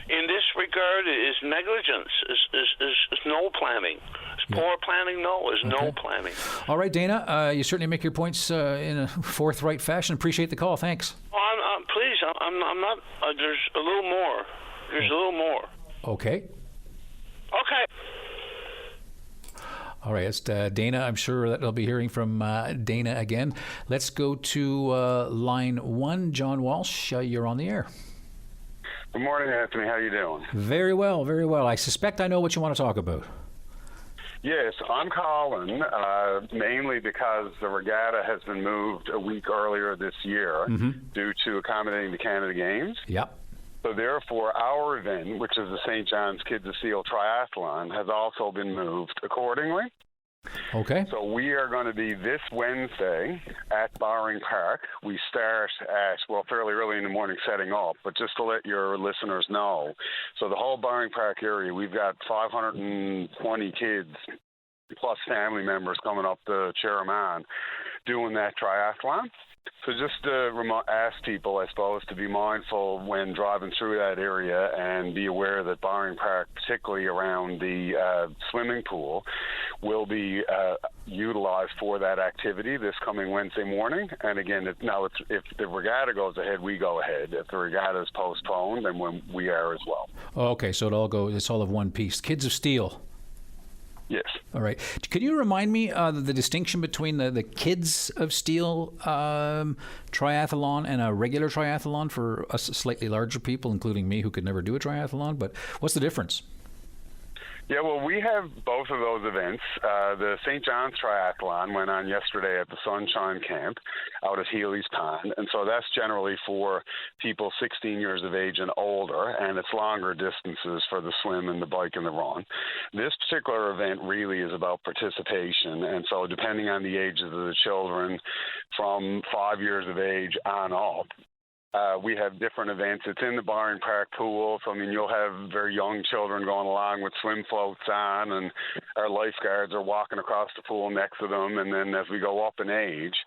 in this regard, is negligence, is no planning. Is poor planning? No. Is no planning. All right, Dana, you certainly make your points in a forthright fashion. Appreciate the call. Thanks. Please, I'm not. There's a little more. There's a little more. Okay. Okay. All right, it's Dana. I'm sure that I'll be hearing from Dana again. Let's go to line 1. John Walsh, you're on the air. Good morning, Anthony. How you doing? Very well, very well. I suspect I know what you want to talk about. Yes, I'm calling mainly because the regatta has been moved a week earlier this year due to accommodating the Canada Games. Yep. So therefore, our event, which is the St. John's Kids of Steel Triathlon, has also been moved accordingly. Okay. So we are going to be this Wednesday at Bowring Park. We start at, fairly early in the morning setting up, but just to let your listeners know. So the whole Bowring Park area, we've got 520 kids plus family members coming up the Cherriman doing that triathlon. So just to ask people, I suppose, to be mindful when driving through that area and be aware that Bowring Park, particularly around the swimming pool, will be utilized for that activity this coming Wednesday morning. And again, if the regatta goes ahead, we go ahead. If the regatta is postponed, then we are as well. Okay, so it's all of one piece. Kids of Steel. Yes. All right. Could you remind me the distinction between the Kids of Steel triathlon and a regular triathlon for us slightly larger people, including me, who could never do a triathlon? But what's the difference? Yeah, well, we have both of those events. The St. John's Triathlon went on yesterday at the Sunshine Camp out at Healy's Pond, and so that's generally for people 16 years of age and older, and it's longer distances for the swim and the bike and the run. This particular event really is about participation, and so depending on the ages of the children from 5 years of age on up, we have different events. It's in the Bowring Park pool, so you'll have very young children going along with swim floats on, and our lifeguards are walking across the pool next to them. And then as we go up in age,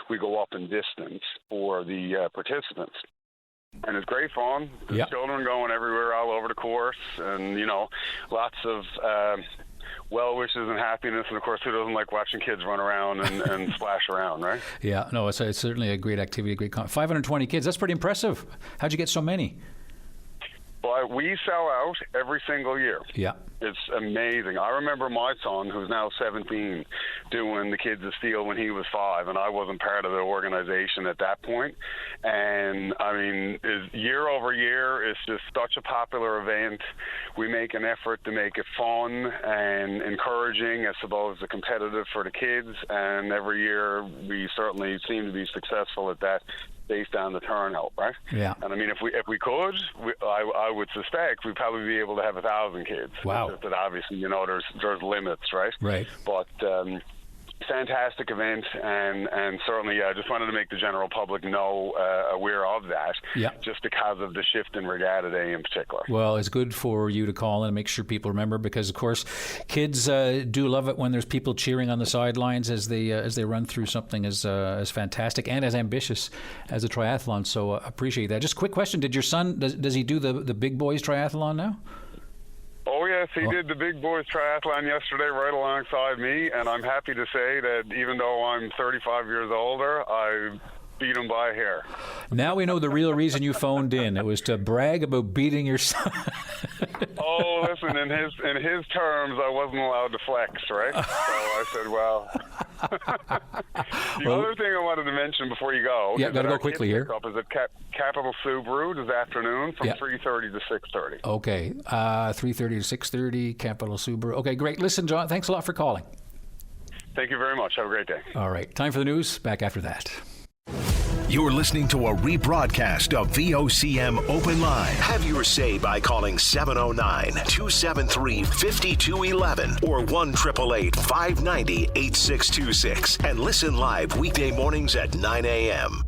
we go up in distance for the participants. And it's great fun. There's children going everywhere, all over the course, and lots of well wishes and happiness, and of course, who doesn't like watching kids run around and splash around, right? Yeah, no, it's certainly a great activity, 520 kids. That's pretty impressive. How'd you get so many? Well, we sell out every single year. Yeah. It's amazing. I remember my son, who's now 17, doing the Kids of Steel when he was 5, and I wasn't part of the organization at that point. And, year over year, it's just such a popular event. We make an effort to make it fun and encouraging, I suppose, competitive for the kids. And every year, we certainly seem to be successful at that, based on the turnout, right? Yeah. And if we could, I would suspect we'd probably be able to have 1,000 kids. Wow. But obviously, there's limits, right? Right. But fantastic event, and certainly, I just wanted to make the general public aware of that. Yeah. Just because of the shift in Regatta Day in particular. Well, it's good for you to call and make sure people remember, because of course, kids do love it when there's people cheering on the sidelines as they run through something as fantastic and as ambitious as a triathlon. So appreciate that. Just a quick question: did your son does he do the big boys triathlon now? Oh, yes, he did the big boys triathlon yesterday right alongside me, and I'm happy to say that even though I'm 35 years older, I beat him by a hair. Now we know the real reason you phoned in. It was to brag about beating your son. Oh, listen, in his terms, I wasn't allowed to flex, right? So I said, well... The other thing I wanted to mention before you go... Yeah, got to go quickly here. ...is at Capital Subaru this afternoon from 3:30 to 6:30. Okay, 3:30 to 6:30, Capital Subaru. Okay, great. Listen, John, thanks a lot for calling. Thank you very much. Have a great day. All right, time for the news. Back after that. You're listening to a rebroadcast of VOCM Open Line. Have your say by calling 709-273-5211 or 1-888-590-8626 and listen live weekday mornings at 9 a.m.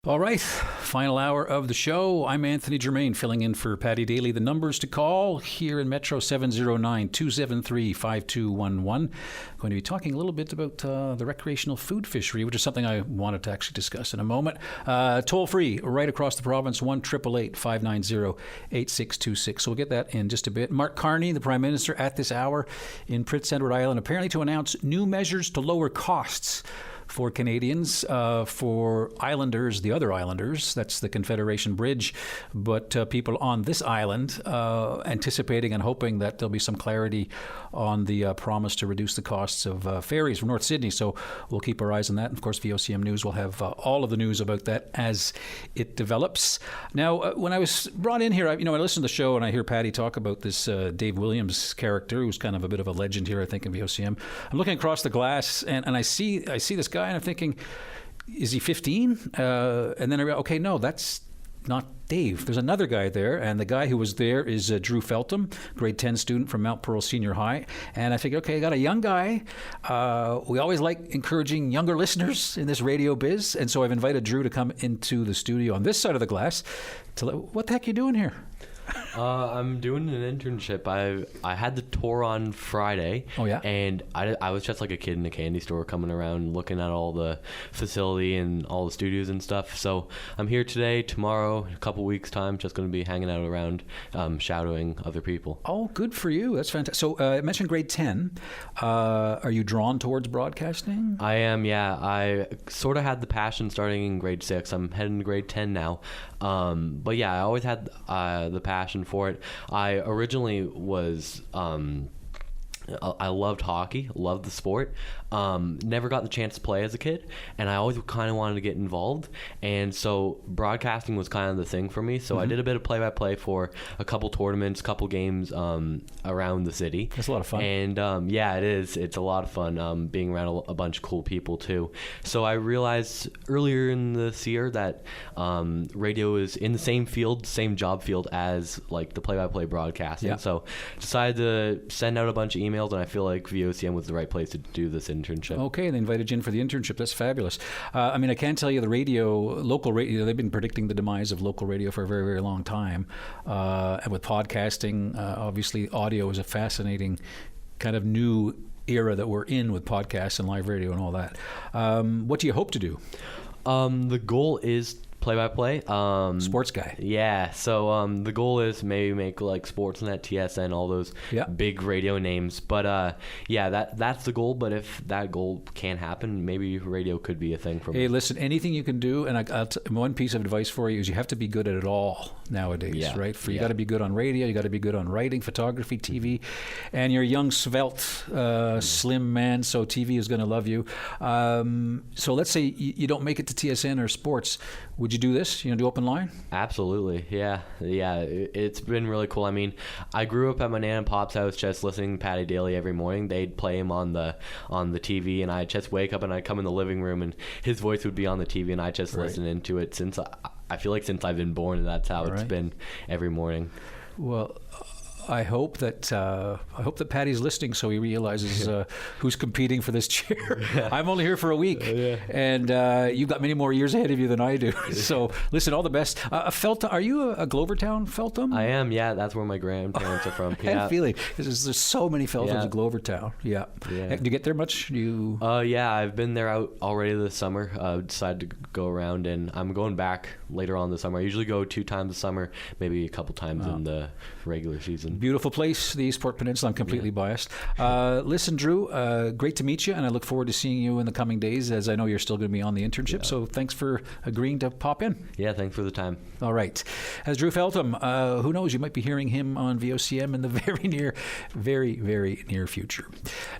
All right, final hour of the show. I'm Anthony Germain, filling in for Patty Daly. The numbers to call here in Metro 709-273-5211. Going to be talking a little bit about the recreational food fishery, which is something I wanted to actually discuss in a moment. Toll free, right across the province, 1-888-590-8626. So we'll get that in just a bit. Mark Carney, the Prime Minister, at this hour in Prince Edward Island, apparently to announce new measures to lower costs for Canadians, for islanders, the other islanders, that's the Confederation Bridge, but people on this island, anticipating and hoping that there'll be some clarity on the promise to reduce the costs of ferries from North Sydney. So we'll keep our eyes on that. And of course, VOCM News will have all of the news about that as it develops. Now, when I was brought in here, I listened to the show and I hear Patty talk about this Dave Williams character, who's kind of a bit of a legend here, I think, in VOCM. I'm looking across the glass and I see this guy and I'm thinking, is he 15? And then I realized, okay, no, that's not Dave. There's another guy there, and the guy who was there is Drew Feltham, grade 10 student from Mount Pearl Senior High. And I figured, okay, I got a young guy. We always like encouraging younger listeners in this radio biz, and so I've invited Drew to come into the studio on this side of the glass. What the heck are you doing here? I'm doing an internship. I had the tour on Friday. Oh, yeah? And I was just like a kid in a candy store coming around looking at all the facility and all the studios and stuff. So I'm here today, tomorrow, a couple weeks' time, just going to be hanging out around, shadowing other people. Oh, good for you. That's fantastic. So I mentioned grade 10. Are you drawn towards broadcasting? I am, yeah. I sort of had the passion starting in grade 6. I'm heading to grade 10 now. But yeah, I always had the passion for it. I originally was I loved hockey, loved the sport. Never got the chance to play as a kid, and I always kind of wanted to get involved. And so broadcasting was kind of the thing for me. So I did a bit of play-by-play for a couple tournaments, couple games around the city. It's a lot of fun. And yeah, it is. It's a lot of fun being around a bunch of cool people too. So I realized earlier in this year that radio is in the same field, same job field as like the play-by-play broadcasting. Yeah. So decided to send out a bunch of emails, and I feel like VOCM was the right place to do this internship. Okay, they invited you in for the internship. That's fabulous. I mean, I can tell you the local radio, they've been predicting the demise of local radio for a very, very long time. And with podcasting, obviously audio is a fascinating kind of new era that we're in with podcasts and live radio and all that. What do you hope to do? The goal is play-by-play. Sports guy. Yeah, so the goal is maybe make like Sportsnet, TSN, all those big radio names. But yeah, that's the goal. But if that goal can't happen, maybe radio could be a thing for me. Hey, listen, anything you can do, and one piece of advice for you is you have to be good at it all nowadays, right? You got to be good on radio, you got to be good on writing, photography, TV, and you're a young, svelte, slim man, so TV is going to love you. So let's say you don't make it to TSN or sports. Would you do this? Do open line? Absolutely, yeah. It's been really cool. I mean, I grew up at my Nan and Pop's house just listening to Patty Daly every morning. They'd play him on the TV, and I'd just wake up and I'd come in the living room, and his voice would be on the TV, and I'd just listen into it since I feel like since I've been born, and that's how it's been every morning. Well, I hope that Patty's listening, so he realizes who's competing for this chair. I'm only here for a week, and you've got many more years ahead of you than I do. So listen, all the best. Feltham, are you a Glovertown Feltham? I am. Yeah, that's where my grandparents are from. I had a feeling there's so many Felthams in Glovertown. Yeah. Do you get there much? Yeah, I've been there out already this summer. Decided to go around, and I'm going back later on this summer. I usually go 2 times a summer, maybe a couple times in the regular season. Beautiful place, the Eastport Peninsula. I'm completely biased. Listen, Drew, great to meet you, and I look forward to seeing you in the coming days, as I know you're still going to be on the internship. So thanks for agreeing to pop in. Yeah, thanks for the time. All right. As Drew Feltham, who knows, you might be hearing him on VOCM in the very, very near future.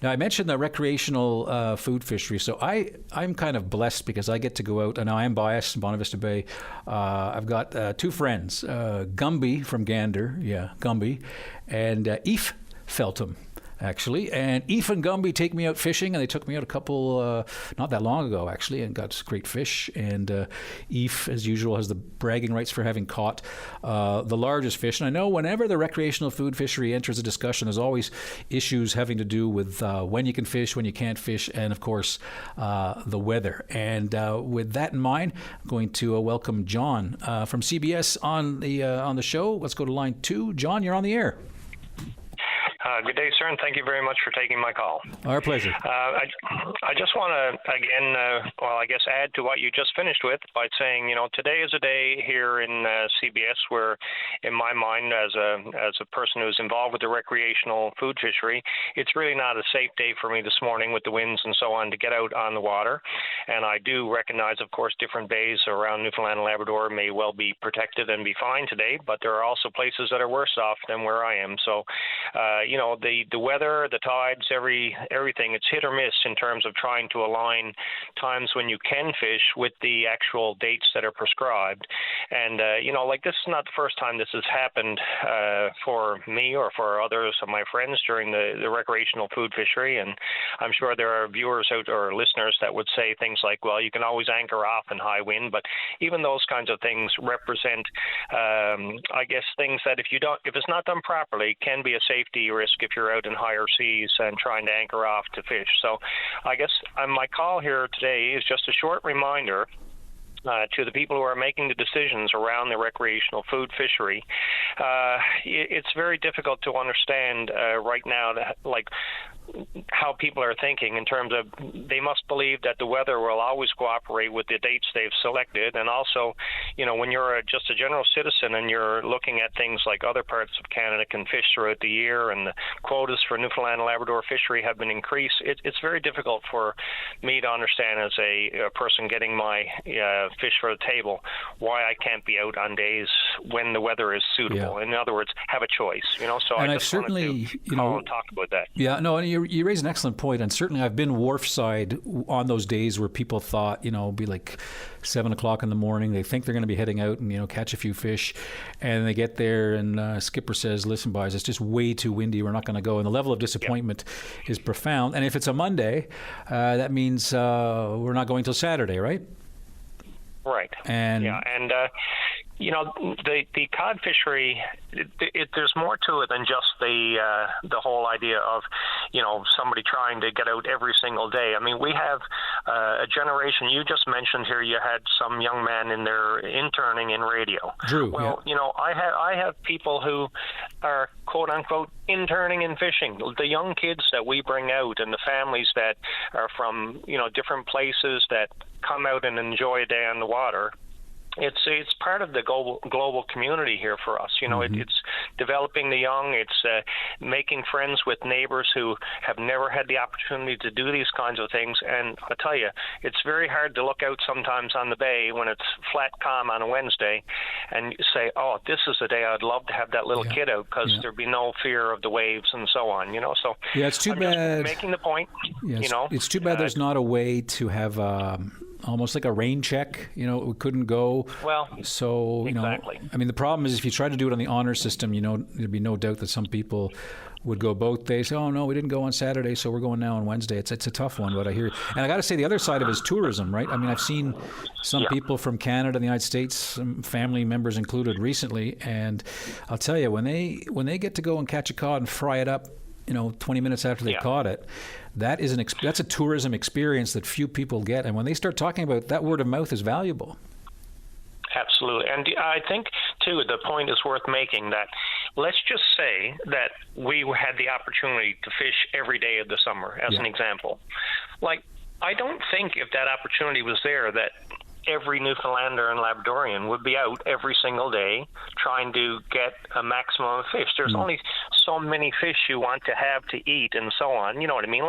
Now, I mentioned the recreational food fishery. So I'm kind of blessed because I get to go out, and I am biased, Bonavista Vista Bay. I've got 2 friends, Gumby from Gander, Gumby, and Eve Feltham actually. And Eve and Gumby take me out fishing, and they took me out a couple, not that long ago, actually, and got great fish. And Eve, as usual, has the bragging rights for having caught the largest fish. And I know whenever the recreational food fishery enters a discussion, there's always issues having to do with when you can fish, when you can't fish, and, of course, the weather. And with that in mind, I'm going to welcome John from CBS on the show. Let's go to line 2. John, you're on the air. Good day, sir, and thank you very much for taking my call. Our pleasure. I just want to, again, add to what you just finished with by saying, today is a day here in CBS where, in my mind, as a person who's involved with the recreational food fishery, it's really not a safe day for me this morning with the winds and so on to get out on the water. And I do recognize, of course, different bays around Newfoundland and Labrador may well be protected and be fine today, but there are also places that are worse off than where I am. So, the weather, the tides, everything, it's hit or miss in terms of trying to align times when you can fish with the actual dates that are prescribed. And, this is not the first time this has happened for me or for others of my friends during the recreational food fishery. And I'm sure there are viewers out or listeners that would say things like, well, you can always anchor off in high wind, but even those kinds of things represent, things that if it's not done properly, can be a safety risk if you're out in higher seas and trying to anchor off to fish. So I guess my call here today is just a short reminder to the people who are making the decisions around the recreational food fishery. It's very difficult to understand right now how people are thinking in terms of they must believe that the weather will always cooperate with the dates they've selected. And also, when you're just a general citizen and you're looking at things like other parts of Canada can fish throughout the year and the quotas for Newfoundland and Labrador fishery have been increased, it's very difficult for me to understand as a person getting my fish for the table why I can't be out on days when the weather is suitable. Yeah. In other words, have a choice, So and I just wanted to call and talk about that. Yeah, no, and you raise an excellent point, and certainly I've been wharf side on those days where people thought, be like 7 o'clock in the morning, they think they're going to be heading out and, catch a few fish, and they get there and skipper says, listen, boys, it's just way too windy, we're not going to go. And the level of disappointment is profound. And if it's a Monday, that means we're not going till Saturday, right? Right. And the cod fishery, there's more to it than just the whole idea of, somebody trying to get out every single day. I mean, we have a generation. You just mentioned here you had some young man in there interning in radio. Drew. Well, yeah. I have people who are quote unquote interning in fishing. The young kids that we bring out and the families that are from different places that come out and enjoy a day on the water. It's part of the global community here for us. It's developing the young. It's making friends with neighbors who have never had the opportunity to do these kinds of things. And I tell you, it's very hard to look out sometimes on the bay when it's flat calm on a Wednesday and say, oh, this is the day I'd love to have that little kid out because there'd be no fear of the waves and so on. So yeah, it's too bad. Just making the point. Yes, it's too bad there's not a way to have almost like a rain check. We couldn't go. Well, so exactly. I mean, the problem is if you try to do it on the honor system, there'd be no doubt that some people would go both days. Say, oh no, we didn't go on Saturday, so we're going now on Wednesday. It's a tough one, but I hear. And I got to say, the other side of it is tourism, right? I mean, I've seen some people from Canada, the United States, some family members included recently, and I'll tell you, when they get to go and catch a cod and fry it up, 20 minutes after they caught it, that's a tourism experience that few people get. And when they start talking about that, word of mouth is valuable. Absolutely. And I think, too, the point is worth making that let's just say that we had the opportunity to fish every day of the summer, as an example. I don't think if that opportunity was there that every Newfoundlander and Labradorian would be out every single day trying to get a maximum of fish. There's only so many fish you want to have to eat and so on. You know what I mean?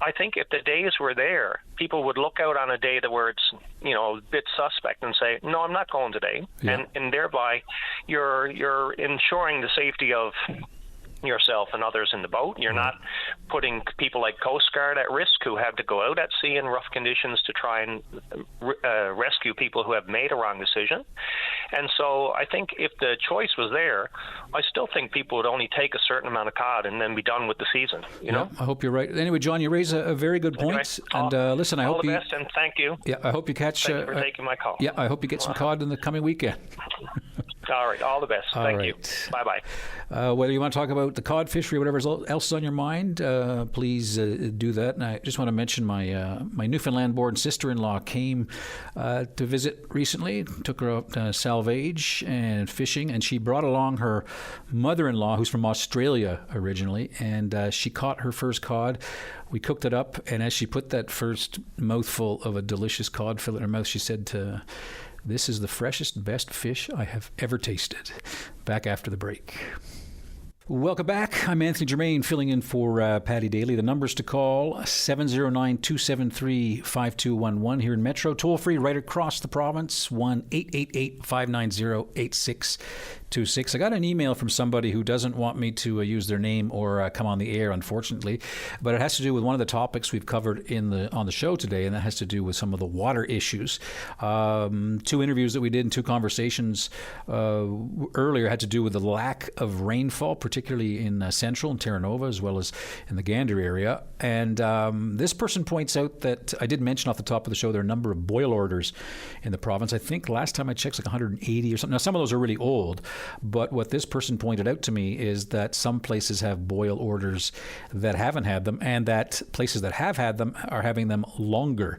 I think if the days were there, people would look out on a day where it's, a bit suspect and say, no, I'm not going today. Yeah. And thereby you're ensuring the safety of yourself and others in the boat. You're not putting people like Coast Guard at risk who have to go out at sea in rough conditions to try and rescue people who have made a wrong decision. And so I think if the choice was there, I still think people would only take a certain amount of cod and then be done with the season. You know? I hope you're right. Anyway, John, you raise a very good point. And listen, I hope all the best, and thank you. Yeah, I hope you catch. Thank you for taking my call. Yeah, I hope you get some cod in the coming weekend. All right, all the best. Thank you. Bye-bye. Whether you want to talk about the cod fishery or whatever else is on your mind, please do that. And I just want to mention my Newfoundland-born sister-in-law came to visit recently, took her out salvage and fishing, and she brought along her mother-in-law, who's from Australia originally, and she caught her first cod. We cooked it up, and as she put that first mouthful of a delicious cod fillet in her mouth, she said, "This is the freshest, best fish I have ever tasted." Back after the break. Welcome back. I'm Anthony Germain, filling in for Patty Daly. The numbers to call, 709-273-5211 here in Metro. Toll free right across the province, 1-888-590-8626. I got an email from somebody who doesn't want me to use their name or come on the air, unfortunately, but it has to do with one of the topics we've covered on the show today, and that has to do with some of the water issues. 2 interviews that we did and 2 conversations earlier had to do with the lack of rainfall, particularly in Central and Terra Nova, as well as in the Gander area. And this person points out that I did mention off the top of the show there are a number of boil orders in the province. I think last time I checked, it's like 180 or something. Now, some of those are really old, but what this person pointed out to me is that some places have boil orders that haven't had them, and that places that have had them are having them longer.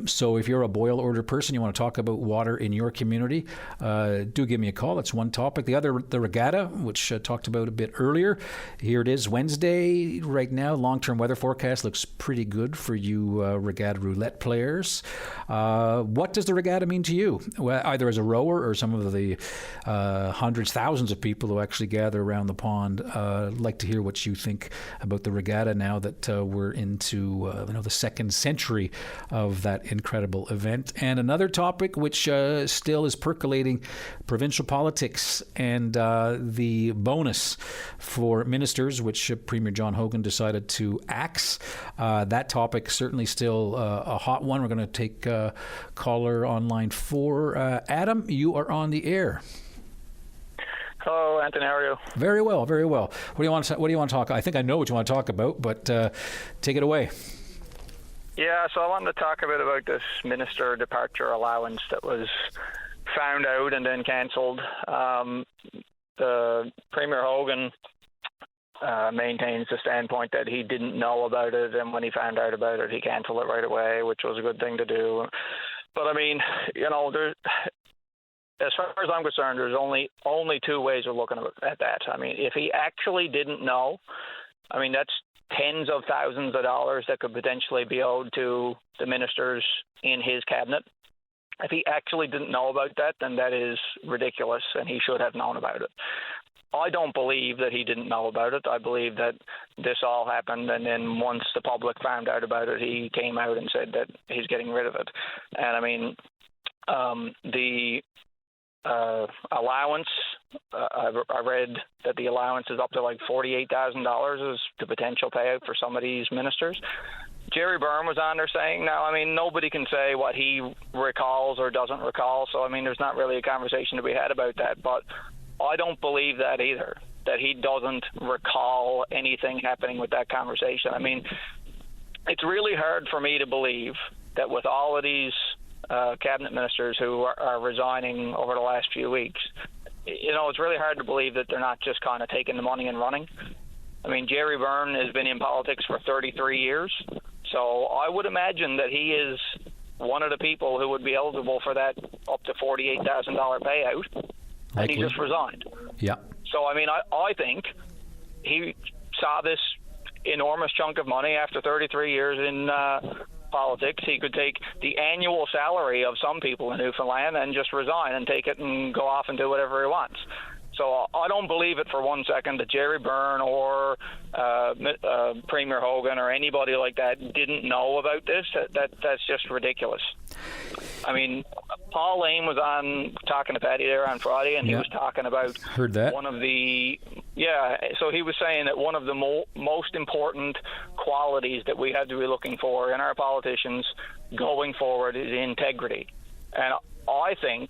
So if you're a boil order person, you want to talk about water in your community, do give me a call. That's one topic. The other, the regatta, which talked about a bit earlier. Here it is, Wednesday. Right now, long-term weather forecast looks pretty good for you regatta roulette players. What does the regatta mean to you? Well, either as a rower or some of the hundreds, thousands of people who actually gather around the pond. I'd like to hear what you think about the regatta now that we're into the second century of that incredible event. And another topic which still is percolating, provincial politics and the bonus for ministers, which Premier John Hogan decided to axe. That topic certainly still a hot one. We're going to take caller on line 4. Adam, you are on the air. Hello, Anthony. How are you? Very well, very well. What do you want to talk? I think I know what you want to talk about, but take it away. Yeah, so I wanted to talk a bit about this minister departure allowance that was found out and then cancelled. The Premier Hogan maintains the standpoint that he didn't know about it, and when he found out about it, he cancelled it right away, which was a good thing to do. But I mean, as far as I'm concerned, there's only 2 ways of looking at that. I mean, if he actually didn't know, I mean, that's tens of thousands of dollars that could potentially be owed to the ministers in his cabinet. If he actually didn't know about that, then that is ridiculous, and he should have known about it. I don't believe that he didn't know about it. I believe that this all happened, and then once the public found out about it, he came out and said that he's getting rid of it. And I mean, the allowance, I read that the allowance is up to like $48,000 is the potential payout for some of these ministers. Jerry Byrne was on there saying, now, I mean, nobody can say what he recalls or doesn't recall, so, I mean, there's not really a conversation to be had about that, but I don't believe that either, that he doesn't recall anything happening with that conversation. I mean, it's really hard for me to believe that with all of these cabinet ministers who are resigning over the last few weeks, it's really hard to believe that they're not just kind of taking the money and running. I mean, Jerry Byrne has been in politics for 33 years, so I would imagine that he is one of the people who would be eligible for that up to $48,000 payout, and he just resigned. Yeah. So, I mean, I think he saw this enormous chunk of money after 33 years in politics. He could take the annual salary of some people in Newfoundland and just resign and take it and go off and do whatever he wants. So I don't believe it for one second that Jerry Byrne or Premier Hogan or anybody like that didn't know about this. That's just ridiculous. I mean, Paul Lane was on talking to Patty there on Friday, and he was talking about one of the Yeah, so he was saying that one of the most important qualities that we have to be looking for in our politicians going forward is integrity. And I think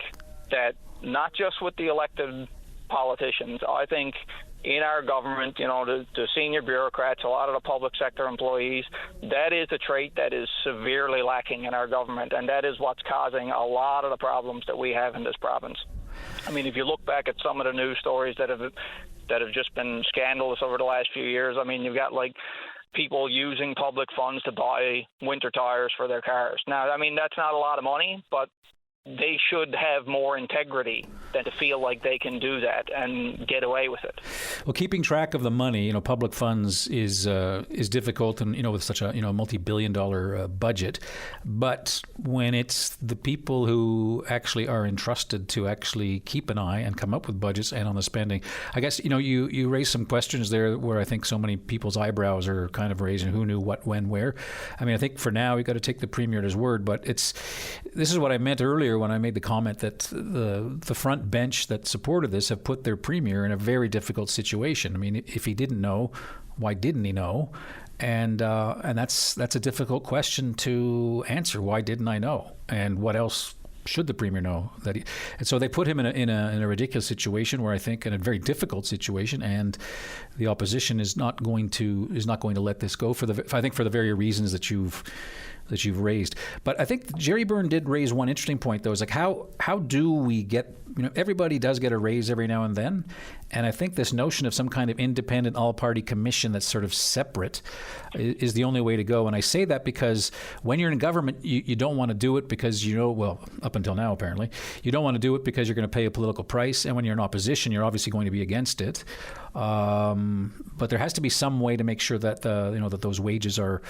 that not just with the elected politicians, I think in our government, the senior bureaucrats, a lot of the public sector employees, that is a trait that is severely lacking in our government, and that is what's causing a lot of the problems that we have in this province. I mean, if you look back at some of the news stories that have just been scandalous over the last few years, I mean, you've got like people using public funds to buy winter tires for their cars. Now, I mean, that's not a lot of money, but they should have more integrity than to feel like they can do that and get away with it. Well, keeping track of the money, public funds is difficult, and with such a multi-billion-dollar budget. But when it's the people who actually are entrusted to actually keep an eye and come up with budgets and on the spending, I guess you raised some questions there where I think so many people's eyebrows are kind of raising. Who knew what, when, where? I mean, I think for now we got to take the Premier at his word. But this is what I meant earlier when I made the comment that the front bench that supported this have put their Premier in a very difficult situation. I mean, if he didn't know, why didn't he know? And that's a difficult question to answer. Why didn't I know? And what else should the Premier know? And so they put him in a ridiculous situation, where I think in a very difficult situation, and the opposition is not going to let this go for the very reasons that you've raised. But I think Jerry Byrne did raise one interesting point, though. Is like how do we get, everybody does get a raise every now and then, and I think this notion of some kind of independent all-party commission that's sort of separate is the only way to go. And I say that because when you're in government, you don't want to do it because well, up until now apparently, you don't want to do it because you're going to pay a political price, and when you're in opposition, you're obviously going to be against it. But there has to be some way to make sure that that those wages are,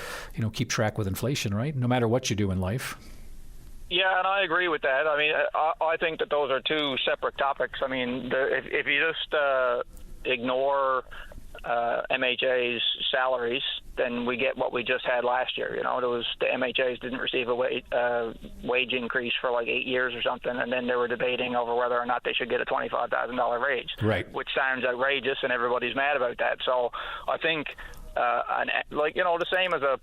keep track with inflation, right? No matter what you do in life. Yeah, and I agree with that. I mean, I think that those are two separate topics. I mean, if you just ignore MHA's salaries, then we get what we just had last year. The MHAs didn't receive a wage increase for like 8 years or something, and then they were debating over whether or not they should get a $25,000 raise, right? Which sounds outrageous, and everybody's mad about that. So I think, the same as a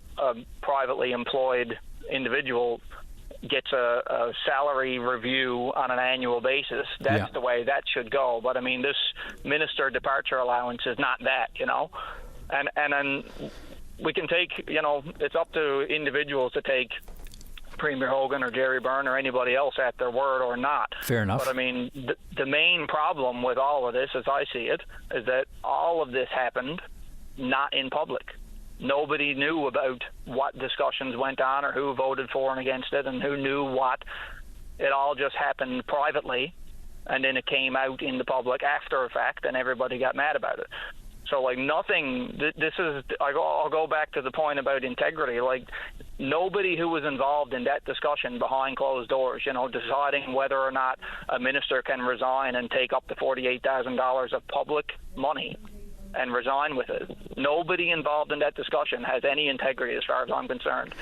privately employed individual gets a salary review on an annual basis. That's the way that should go. But I mean, this minister departure allowance is not that, and then we can take, it's up to individuals to take Premier Hogan or Jerry Byrne or anybody else at their word or not. Fair enough. But I mean, the main problem with all of this, as I see it, is that all of this happened not in public. Nobody knew about what discussions went on or who voted for and against it and who knew what. It all just happened privately, and then it came out in the public after a fact, and everybody got mad about it. So, like, nothing, I'll go back to the point about integrity. Like, nobody who was involved in that discussion behind closed doors, deciding whether or not a minister can resign and take up to $48,000 of public money and resign with it. Nobody involved in that discussion has any integrity as far as I'm concerned.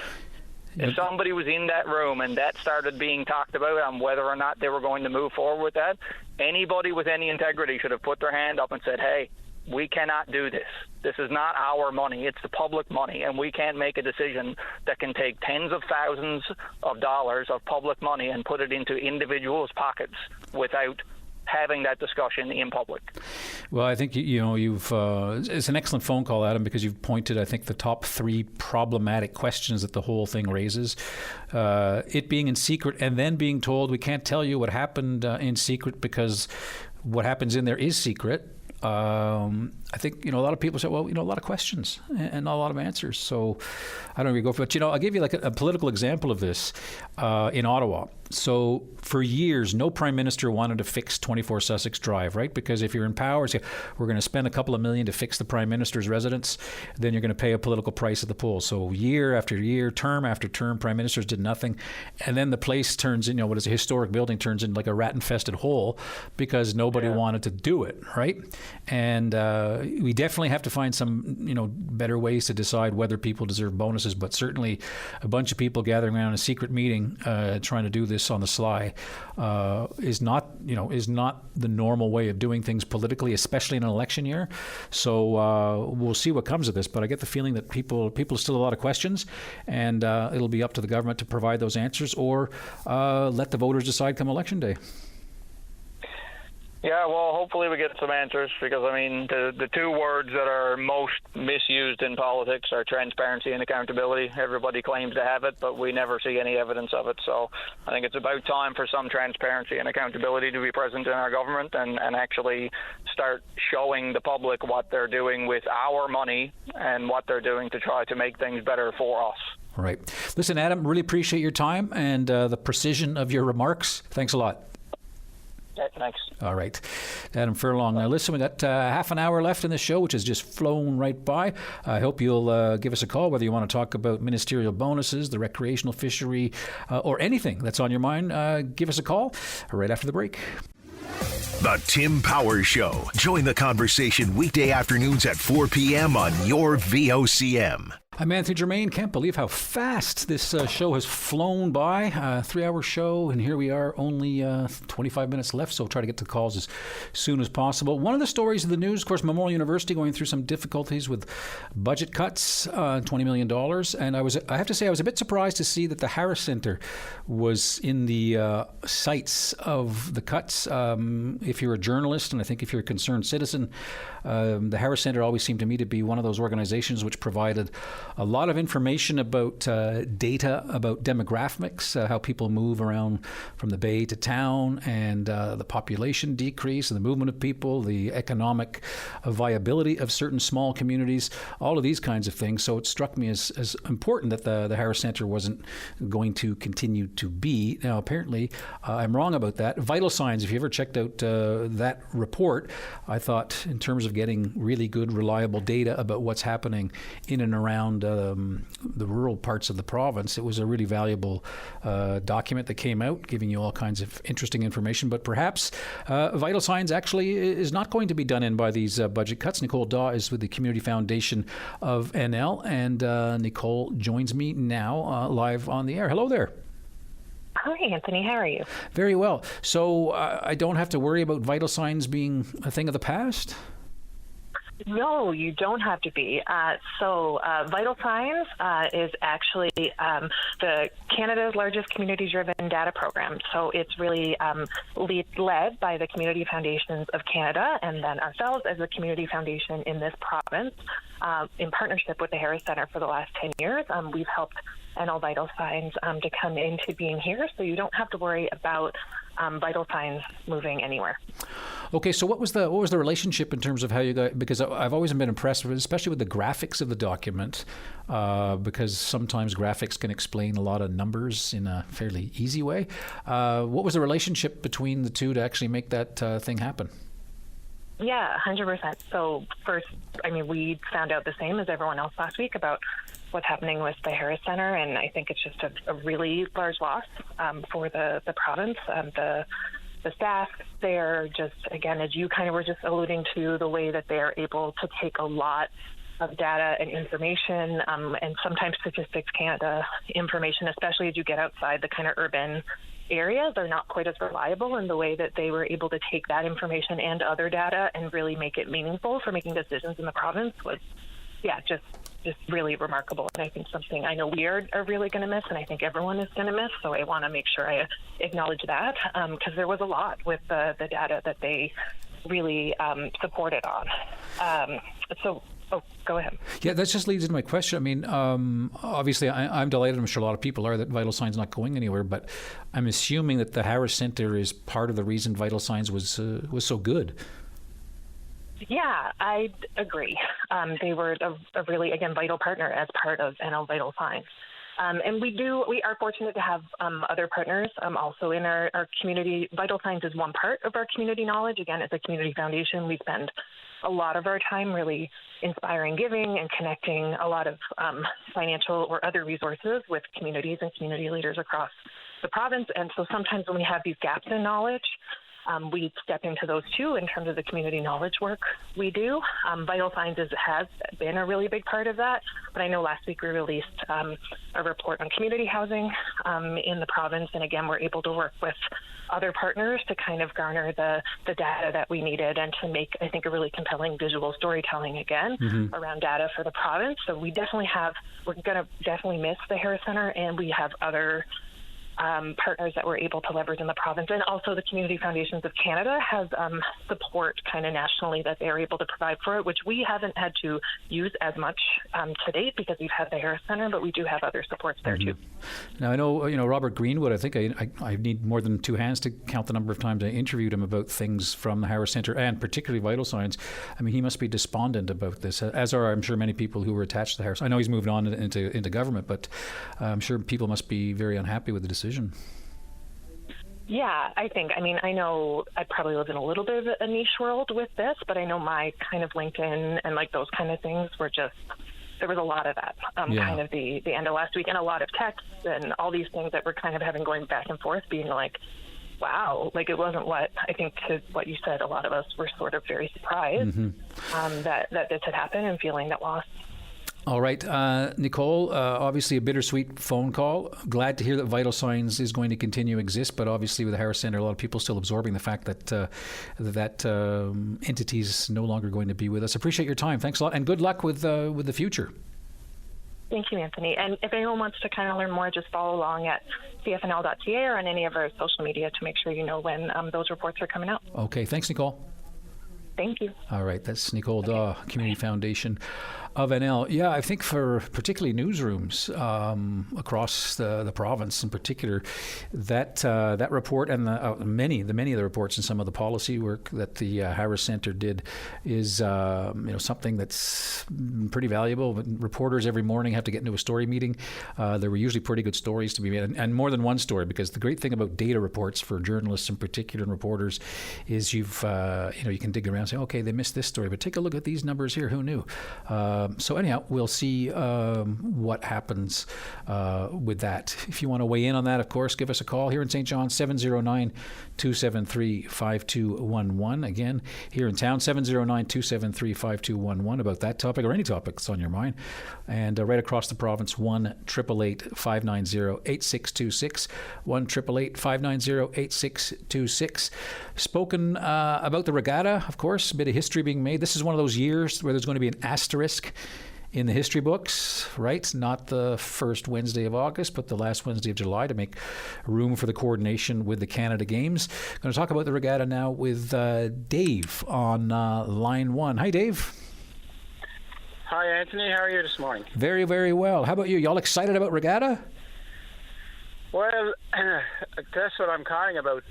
If somebody was in that room and that started being talked about on whether or not they were going to move forward with that, anybody with any integrity should have put their hand up and said, hey, we cannot do this. This is not our money. It's the public money, and we can't make a decision that can take tens of thousands of dollars of public money and put it into individuals' pockets without having that discussion in public. Well, I think you've it's an excellent phone call, Adam, because you've pointed, I think, the top three problematic questions that the whole thing raises. It being in secret, and then being told we can't tell you what happened in secret because what happens in there is secret. I think, a lot of people say, well, a lot of questions and not a lot of answers. So I don't really go for it. But, I'll give you like a political example of this in Ottawa. So for years, no prime minister wanted to fix 24 Sussex Drive, right? Because if you're in power, say, we're going to spend a couple of million to fix the prime minister's residence, then you're going to pay a political price at the polls. So year after year, term after term, prime ministers did nothing. And then the place turns in, what is a historic building, turns into like a rat-infested hole because nobody wanted to do it, right? And we definitely have to find some, better ways to decide whether people deserve bonuses. But certainly a bunch of people gathering around a secret meeting trying to do this this on the sly is not the normal way of doing things politically, especially in an election year. So we'll see what comes of this. But I get the feeling that people still have a lot of questions, and it'll be up to the government to provide those answers, or let the voters decide come election day. Yeah, well, hopefully we get some answers, because, I mean, the two words that are most misused in politics are transparency and accountability. Everybody claims to have it, but we never see any evidence of it. So I think it's about time for some transparency and accountability to be present in our government, and actually start showing the public what they're doing with our money and what they're doing to try to make things better for us. All right. Listen, Adam, really appreciate your time and the precision of your remarks. Thanks a lot. Yeah, thanks. All right. Adam Furlong. Now, listen, we got half an hour left in the show, which has just flown right by. I hope you'll give us a call, whether you want to talk about ministerial bonuses, the recreational fishery, or anything that's on your mind. Give us a call right after the break. The Tim Powers Show. Join the conversation weekday afternoons at 4 p.m. on your VOCM. I'm Anthony Germain. Can't believe how fast this show has flown by. 3-hour show, and here we are, only 25 minutes left, so we'll try to get to calls as soon as possible. One of the stories of the news, of course, Memorial University going through some difficulties with budget cuts, $20 million. And I have to say, I was a bit surprised to see that the Harris Center was in the sights of the cuts. If you're a journalist, and I think if you're a concerned citizen, the Harris Center always seemed to me to be one of those organizations which provided a lot of information about data about demographics, how people move around from the Bay to town, and the population decrease and the movement of people, the economic viability of certain small communities, all of these kinds of things. So it struck me as important that the Harris Center wasn't going to continue to be. Now, apparently, I'm wrong about that. Vital Signs, if you ever checked out that report, I thought in terms of getting really good, reliable data about what's happening in and around the rural parts of the province, it was a really valuable document that came out, giving you all kinds of interesting information. But perhaps Vital Signs actually is not going to be done in by these budget cuts. Nicole Daw is with the Community Foundation of NL, and Nicole joins me now live on the air. Hello there. Hi, Anthony. How are you? Very well. So I don't have to worry about Vital Signs being a thing of the past? No, you don't have to be. Vital Signs is actually the Canada's largest community-driven data program. So it's really led by the Community Foundations of Canada, and then ourselves as a community foundation in this province, in partnership with the Harris Center for the last 10 years. We've helped NL Vital Signs to come into being here, so you don't have to worry about Vital Signs moving anywhere. Okay, so what was the relationship in terms of how you got? Because I've always been impressed with, especially with the graphics of the document, because sometimes graphics can explain a lot of numbers in a fairly easy way. What was the relationship between the two to actually make that thing happen? Yeah, 100%. So first, we found out the same as everyone else last week about what's happening with the Harris Center, and I think it's just a really large loss for the province. The staff there, just again, as you kind of were just alluding to, the way that they're able to take a lot of data and information, and sometimes Statistics Canada information, especially as you get outside the kind of urban areas, are not quite as reliable in the way that they were able to take that information and other data and really make it meaningful for making decisions in the province was, just really remarkable. And I think something I know we are really going to miss, and I think everyone is going to miss. So I want to make sure I acknowledge that, because there was a lot with the data that they really supported on. Go ahead. Yeah, that just leads into my question. Obviously, I'm delighted, I'm sure a lot of people are, that Vital Signs not going anywhere, but I'm assuming that the Harris Center is part of the reason Vital Signs was so good. Yeah, I agree. They were a really, again, vital partner as part of NL Vital Signs. And we are fortunate to have other partners also in our community. Vital Signs is one part of our community knowledge. Again, as a community foundation, we spend a lot of our time really inspiring giving and connecting a lot of financial or other resources with communities and community leaders across the province. And so sometimes when we have these gaps in knowledge, we step into those too in terms of the community knowledge work we do. Vital Signs has been a really big part of that, but I know last week we released a report on community housing in the province, and again, we're able to work with other partners to kind of garner the data that we needed and to make, I think, a really compelling visual storytelling again around data for the province. So we're going to definitely miss the Harris Centre, and we have other partners that we're able to leverage in the province. And also the Community Foundations of Canada has support kind of nationally that they're able to provide for it, which we haven't had to use as much to date because we've had the Harris Centre, but we do have other supports there too. Now, I know, Robert Greenwood, I think I need more than two hands to count the number of times I interviewed him about things from the Harris Centre and particularly Vital Signs. I mean, he must be despondent about this, as are, I'm sure, many people who were attached to the Harris. I know he's moved on into government, but I'm sure people must be very unhappy with the decision. Yeah, I know I probably live in a little bit of a niche world with this, but I know my kind of LinkedIn and like those kind of things were just, there was a lot of that kind of the end of last week, and a lot of texts and all these things that we're kind of having going back and forth, being like, wow, like it wasn't what I think, to what you said, a lot of us were sort of very surprised that this had happened and feeling that loss. All right, Nicole, obviously a bittersweet phone call. Glad to hear that Vital Signs is going to continue to exist, but obviously with the Harris Centre, a lot of people still absorbing the fact that that entity is no longer going to be with us. Appreciate your time. Thanks a lot, and good luck with the future. Thank you, Anthony. And if anyone wants to kind of learn more, just follow along at cfnl.ca or on any of our social media to make sure you know when those reports are coming out. Okay, thanks, Nicole. Thank you. All right, that's Nicole Daw, Community Foundation of NL. Yeah, I think for particularly newsrooms across the province in particular, that report and the many of the reports and some of the policy work that the Harris Centre did is something that's pretty valuable. But reporters every morning have to get into a story meeting. There were usually pretty good stories to be made, and more than one story, because the great thing about data reports for journalists in particular and reporters is you can dig around and say, okay, they missed this story, but take a look at these numbers here. Who knew? So anyhow, we'll see what happens with that. If you want to weigh in on that, of course, give us a call here in St. John, 709-273-5211. Again, here in town, 709-273-5211 about that topic or any topic that's on your mind. And right across the province, 1-888-590-8626, 1-888-590-8626. Spoken about the regatta, of course, a bit of history being made. This is one of those years where there's going to be an asterisk in the history books, right? Not the first Wednesday of August, but the last Wednesday of July, to make room for the coordination with the Canada Games. I'm going to talk about the regatta now with Dave on line one. Hi, Dave. Hi, Anthony. How are you this morning? Very, very well. How about you? Y'all excited about regatta? Well, that's what I'm calling about.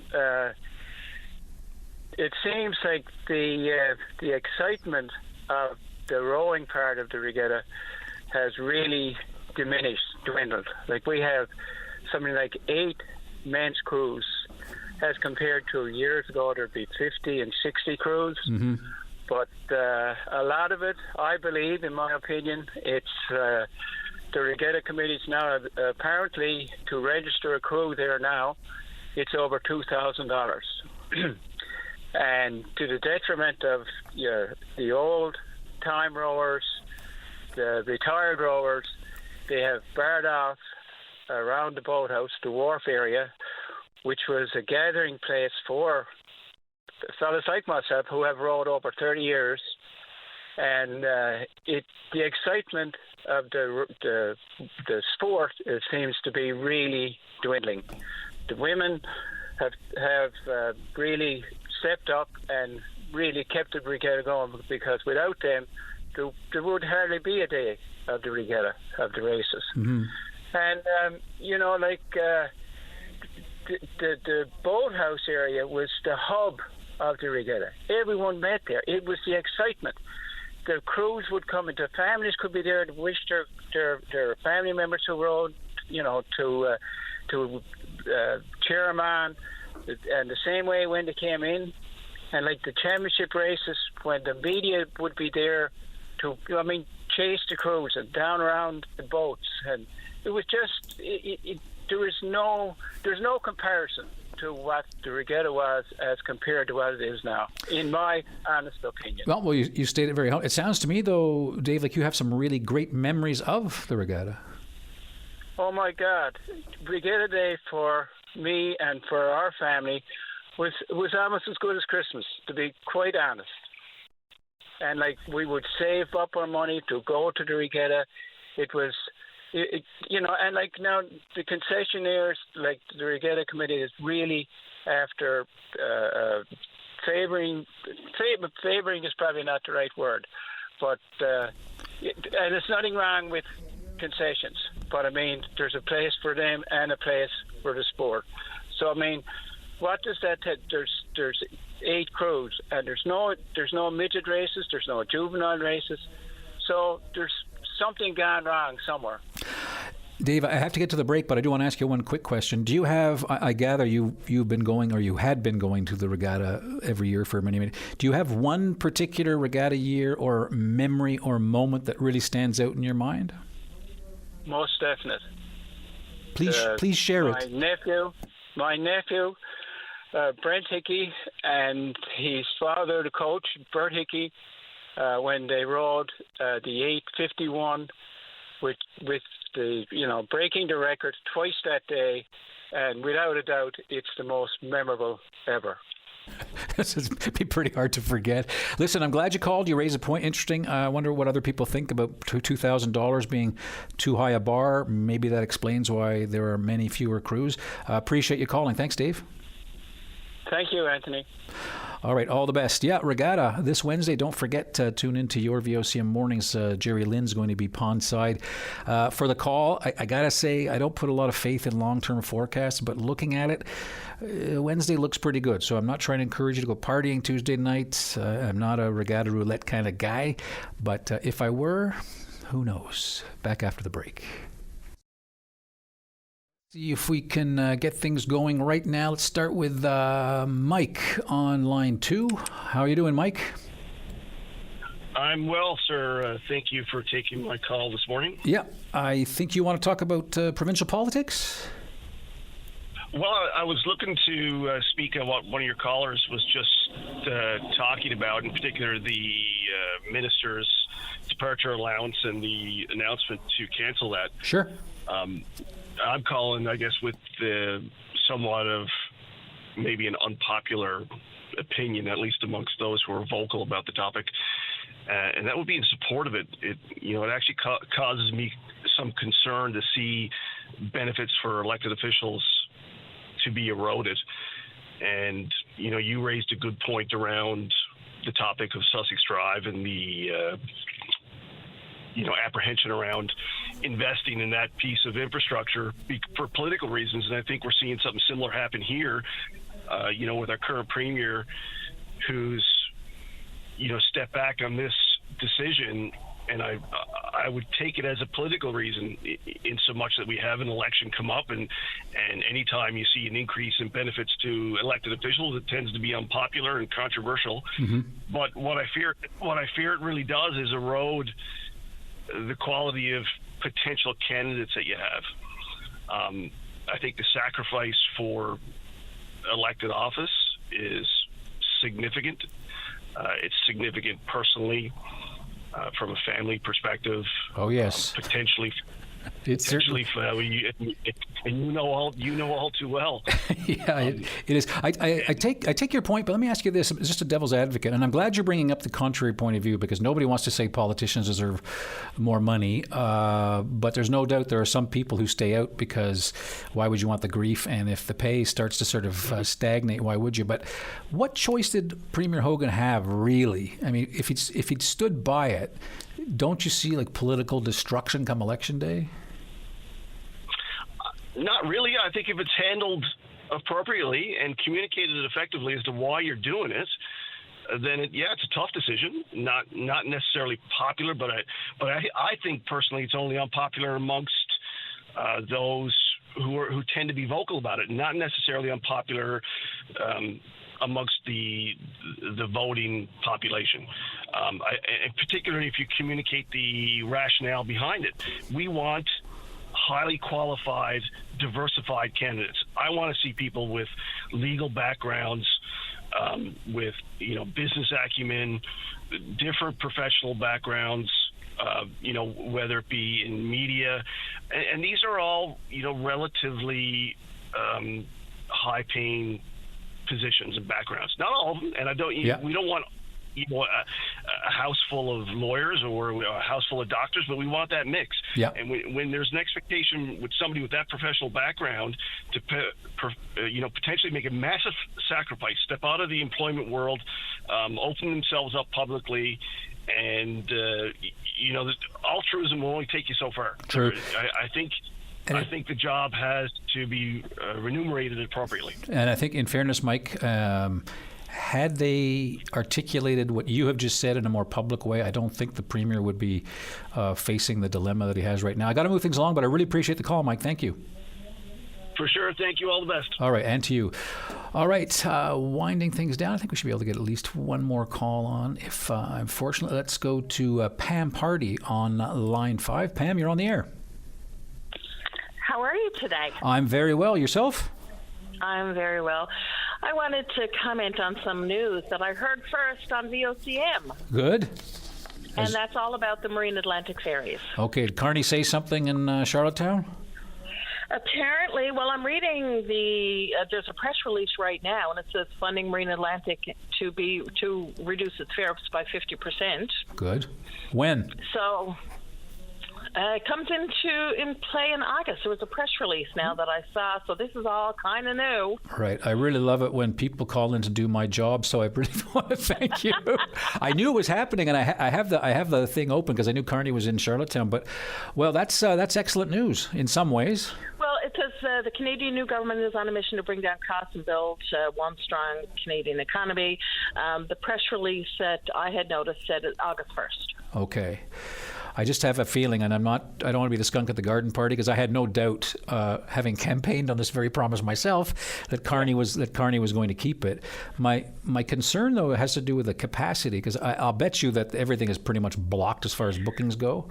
It seems like the excitement of the rowing part of the regatta has really dwindled. Like, we have something like 8 men's crews, as compared to years ago there'd be 50 and 60 crews. But a lot of it, I believe, in my opinion, it's the regatta committees now, apparently, to register a crew there now, it's over $2,000. And to the detriment of the old time rowers, the retired rowers, they have barred off around the boathouse, the wharf area, which was a gathering place for fellas like myself who have rowed over 30 years. And the excitement of the sport, it seems to be really dwindling. The women have really stepped up and really kept the regatta going, because without them, there would hardly be a day of the regatta, of the races. And, the boathouse area was the hub of the regatta. Everyone met there. It was the excitement. The crews would come, and the families could be there to wish their family members who rowed, to cheer them on. And the same way when they came in, and like the championship races, when the media would be there to, chase the crews and down around the boats, and it was just, there's no comparison to what the regatta was as compared to what it is now, in my honest opinion. Well, you stated very well. It sounds to me, though, Dave, like you have some really great memories of the regatta. Oh, my God. Regatta Day for me and for our family was almost as good as Christmas, to be quite honest. And, like, we would save up our money to go to the regatta. It was... and like now the concessionaires, like the regatta committee, is really after favoring is probably not the right word, but and there's nothing wrong with concessions, but I mean there's a place for them and a place for the sport. So I mean, what does that take? There's 8 crews, and there's no midget races, there's no juvenile races, so there's something gone wrong somewhere. Dave, I have to get to the break, but I do want to ask you one quick question. Do you have, I gather you've been going, or you had been going to the regatta every year for many, do you have one particular regatta year or memory or moment that really stands out in your mind? Most definite. Please share it. My nephew, Brent Hickey, and his father, the coach, Bert Hickey, when they rode the 8:51 with the breaking the record twice that day, and without a doubt, it's the most memorable ever. This would be pretty hard to forget. Listen, I'm glad you called. You raised a point. Interesting. I wonder what other people think about $2,000 being too high a bar. Maybe that explains why there are many fewer crews. Appreciate you calling. Thanks, Dave. Thank you, Anthony. All right, all the best. Yeah, regatta this Wednesday. Don't forget to tune into your VOCM mornings. Jerry Lynn's going to be pondside. For the call, I got to say, I don't put a lot of faith in long-term forecasts, but looking at it, Wednesday looks pretty good. So I'm not trying to encourage you to go partying Tuesday night. I'm not a regatta roulette kind of guy, but if I were, who knows? Back after the break. See if we can get things going right now. Let's start with Mike on line 2. How are you doing, Mike? I'm well, sir. Thank you for taking my call this morning. Yeah, I think you want to talk about provincial politics? Well, I was looking to speak on what one of your callers was just talking about, in particular the minister's departure allowance and the announcement to cancel that. Sure. I'm calling, I guess, with somewhat of maybe an unpopular opinion, at least amongst those who are vocal about the topic, and that would be in support of it. It actually causes me some concern to see benefits for elected officials to be eroded. And you raised a good point around the topic of Sussex Drive and the apprehension around investing in that piece of infrastructure for political reasons. And I think we're seeing something similar happen here, with our current premier who's, stepped back on this decision. And I would take it as a political reason, in so much that we have an election come up, and anytime you see an increase in benefits to elected officials, it tends to be unpopular and controversial. Mm-hmm. But what I fear it really does is erode the quality of potential candidates that you have. I think the sacrifice for elected office is significant. It's significant personally, from a family perspective. Oh yes, potentially. It's certainly, and you know all too well. Yeah, it is. I take your point, but let me ask you this: it's just a devil's advocate, and I'm glad you're bringing up the contrary point of view, because nobody wants to say politicians deserve more money. But there's no doubt there are some people who stay out because why would you want the grief? And if the pay starts to sort of stagnate, why would you? But what choice did Premier Hogan have, really? I mean, if he'd stood by it, don't you see like political destruction come election day? Not really. I think if it's handled appropriately and communicated effectively as to why you're doing it, then it's a tough decision. Not necessarily popular, but I think personally it's only unpopular amongst those who tend to be vocal about it, not necessarily unpopular amongst the voting population. And particularly if you communicate the rationale behind it. We want highly qualified, diversified candidates. I want to see people with legal backgrounds, with business acumen, different professional backgrounds, whether it be in media, and these are all relatively high-paying positions and backgrounds. Not all of them, and we don't want a house full of lawyers or a house full of doctors, but we want that mix. Yeah. And when there's an expectation with somebody with that professional background to potentially make a massive sacrifice, step out of the employment world, open themselves up publicly, and altruism will only take you so far. True. I think the job has to be remunerated appropriately. And I think, in fairness, Mike, had they articulated what you have just said in a more public way, I don't think the Premier would be facing the dilemma that he has right now. I got to move things along, but I really appreciate the call, Mike. Thank you. For sure. Thank you. All the best. All right, and to you. All right, winding things down, I think we should be able to get at least one more call on. If unfortunately, let's go to Pam Party on line 5. Pam, you're on the air. How are you today? I'm very well. Yourself? I'm very well. I wanted to comment on some news that I heard first on VOCM. Good. And that's all about the Marine Atlantic ferries. Okay, did Carney say something in Charlottetown? Apparently, well, I'm reading there's a press release right now, and it says funding Marine Atlantic to reduce its fares by 50%. Good. When? So it comes in play in August. There was a press release now that I saw, so this is all kind of new. Right. I really love it when people call in to do my job, so I really want to thank you. I knew it was happening, and I have the thing open because I knew Carney was in Charlottetown. But, well, that's excellent news in some ways. Well, it says the Canadian new government is on a mission to bring down costs and build one strong Canadian economy. The press release that I had noticed said August 1st. Okay. I just have a feeling, and I don't want to be the skunk at the garden party, because I had no doubt, having campaigned on this very promise myself, that Carney was going to keep it. My concern, though, has to do with the capacity, because I'll bet you that everything is pretty much blocked as far as bookings go.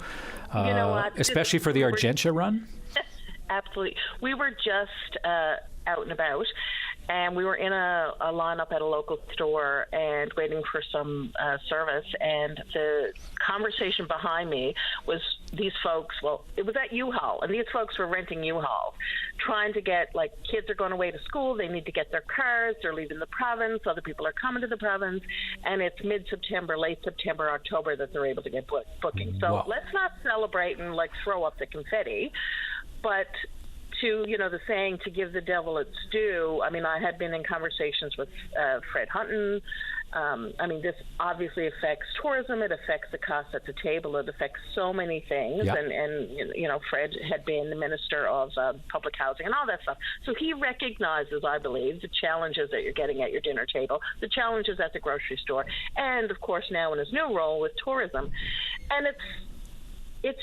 You know what? Especially for the Argentia run. Absolutely. We were just out and about, and we were in a lineup at a local store and waiting for some service, and the conversation behind me was these folks, well, it was at U-Haul, and these folks were renting U-Haul, trying to get, like, kids are going away to school, they need to get their cars, they're leaving the province, other people are coming to the province, and it's mid-September, late September, October that they're able to get bookings. So Wow. Let's not celebrate and, like, throw up the confetti, but to, the saying, to give the devil its due, I mean, I had been in conversations with Fred Hunton. I mean, this obviously affects tourism. It affects the cost at the table. It affects so many things. Yeah. And Fred had been the Minister of Public Housing and all that stuff. So he recognizes, I believe, the challenges that you're getting at your dinner table, the challenges at the grocery store, and, of course, now in his new role with tourism. And it's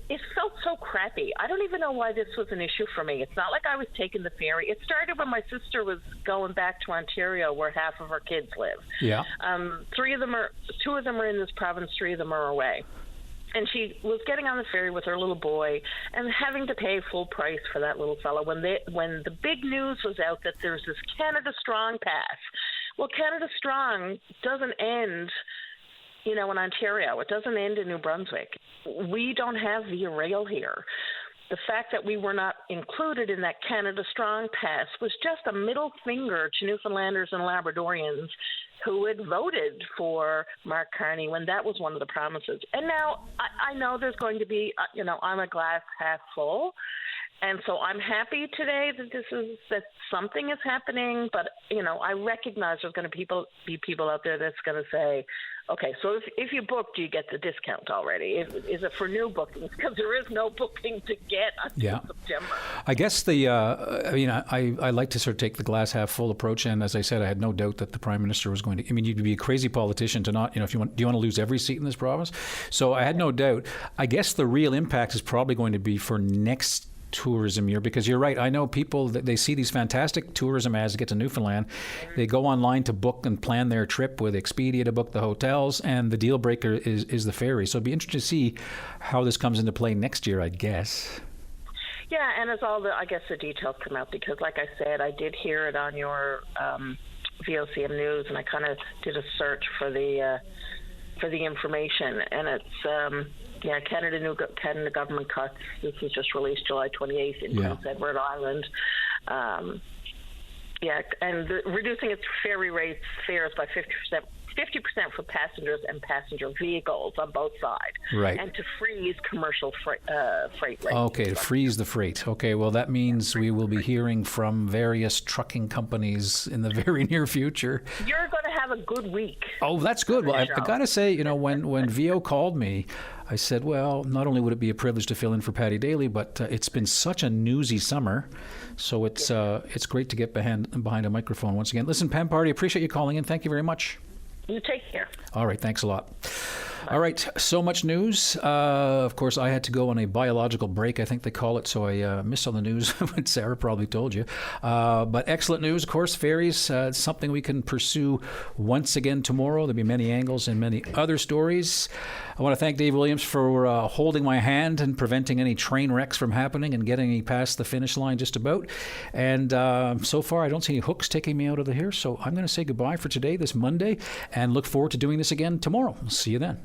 it felt so crappy. I don't even know why this was an issue for me. It's not like I was taking the ferry. It started when my sister was going back to Ontario, where half of her kids live. Yeah. Two of them are in this province, 3 of them are away. And she was getting on the ferry with her little boy and having to pay full price for that little fellow when the big news was out that there's this Canada Strong pass. Well, Canada Strong doesn't end in Ontario. It doesn't end in New Brunswick. We don't have Via Rail here. The fact that we were not included in that Canada Strong Pass was just a middle finger to Newfoundlanders and Labradorians who had voted for Mark Carney when that was one of the promises. And now I know there's going to be, I'm a glass half full. And so I'm happy today that something is happening, but I recognize there's going to be people out there that's going to say, okay, so if you book, do you get the discount already? Is it for new bookings? Because there is no booking to get until September. I guess I like to sort of take the glass half full approach, and as I said, I had no doubt that the Prime Minister was going to. I mean, you'd be a crazy politician to not, if you want, do you want to lose every seat in this province? So I had no doubt. I guess the real impact is probably going to be for next tourism year, because you're right. I know people that they see these fantastic tourism ads to get to Newfoundland. They go online to book and plan their trip with Expedia to book the hotels, and the deal breaker is the ferry. So it'd be interesting to see how this comes into play next year, I guess. Yeah, and as all the details come out, because like I said, I did hear it on your VOCM News, and I kind of did a search for the information, and it's Canada government cuts. This was just released July 28th in Prince Edward Island. Reducing its fares by 50% for passengers and passenger vehicles on both sides, right? And to freeze commercial freight rates. Okay, to freeze the freight. Okay, well that means we will be hearing from various trucking companies in the very near future. You're going to have a good week. Oh, that's good. Well, I got to say, when VO called me, I said, well, not only would it be a privilege to fill in for Patty Daly, but it's been such a newsy summer, so it's great to get behind a microphone once again. Listen, Pam Party, appreciate you calling in. Thank you very much. You take care. All right, thanks a lot. All right, so much news. Of course, I had to go on a biological break, I think they call it, so I missed all the news, what Sarah probably told you. But excellent news, of course, ferries, something we can pursue once again tomorrow. There'll be many angles and many other stories. I want to thank Dave Williams for holding my hand and preventing any train wrecks from happening and getting me past the finish line just about. And so far, I don't see any hooks taking me out of here, so I'm going to say goodbye for today, this Monday, and look forward to doing this again tomorrow. See you then.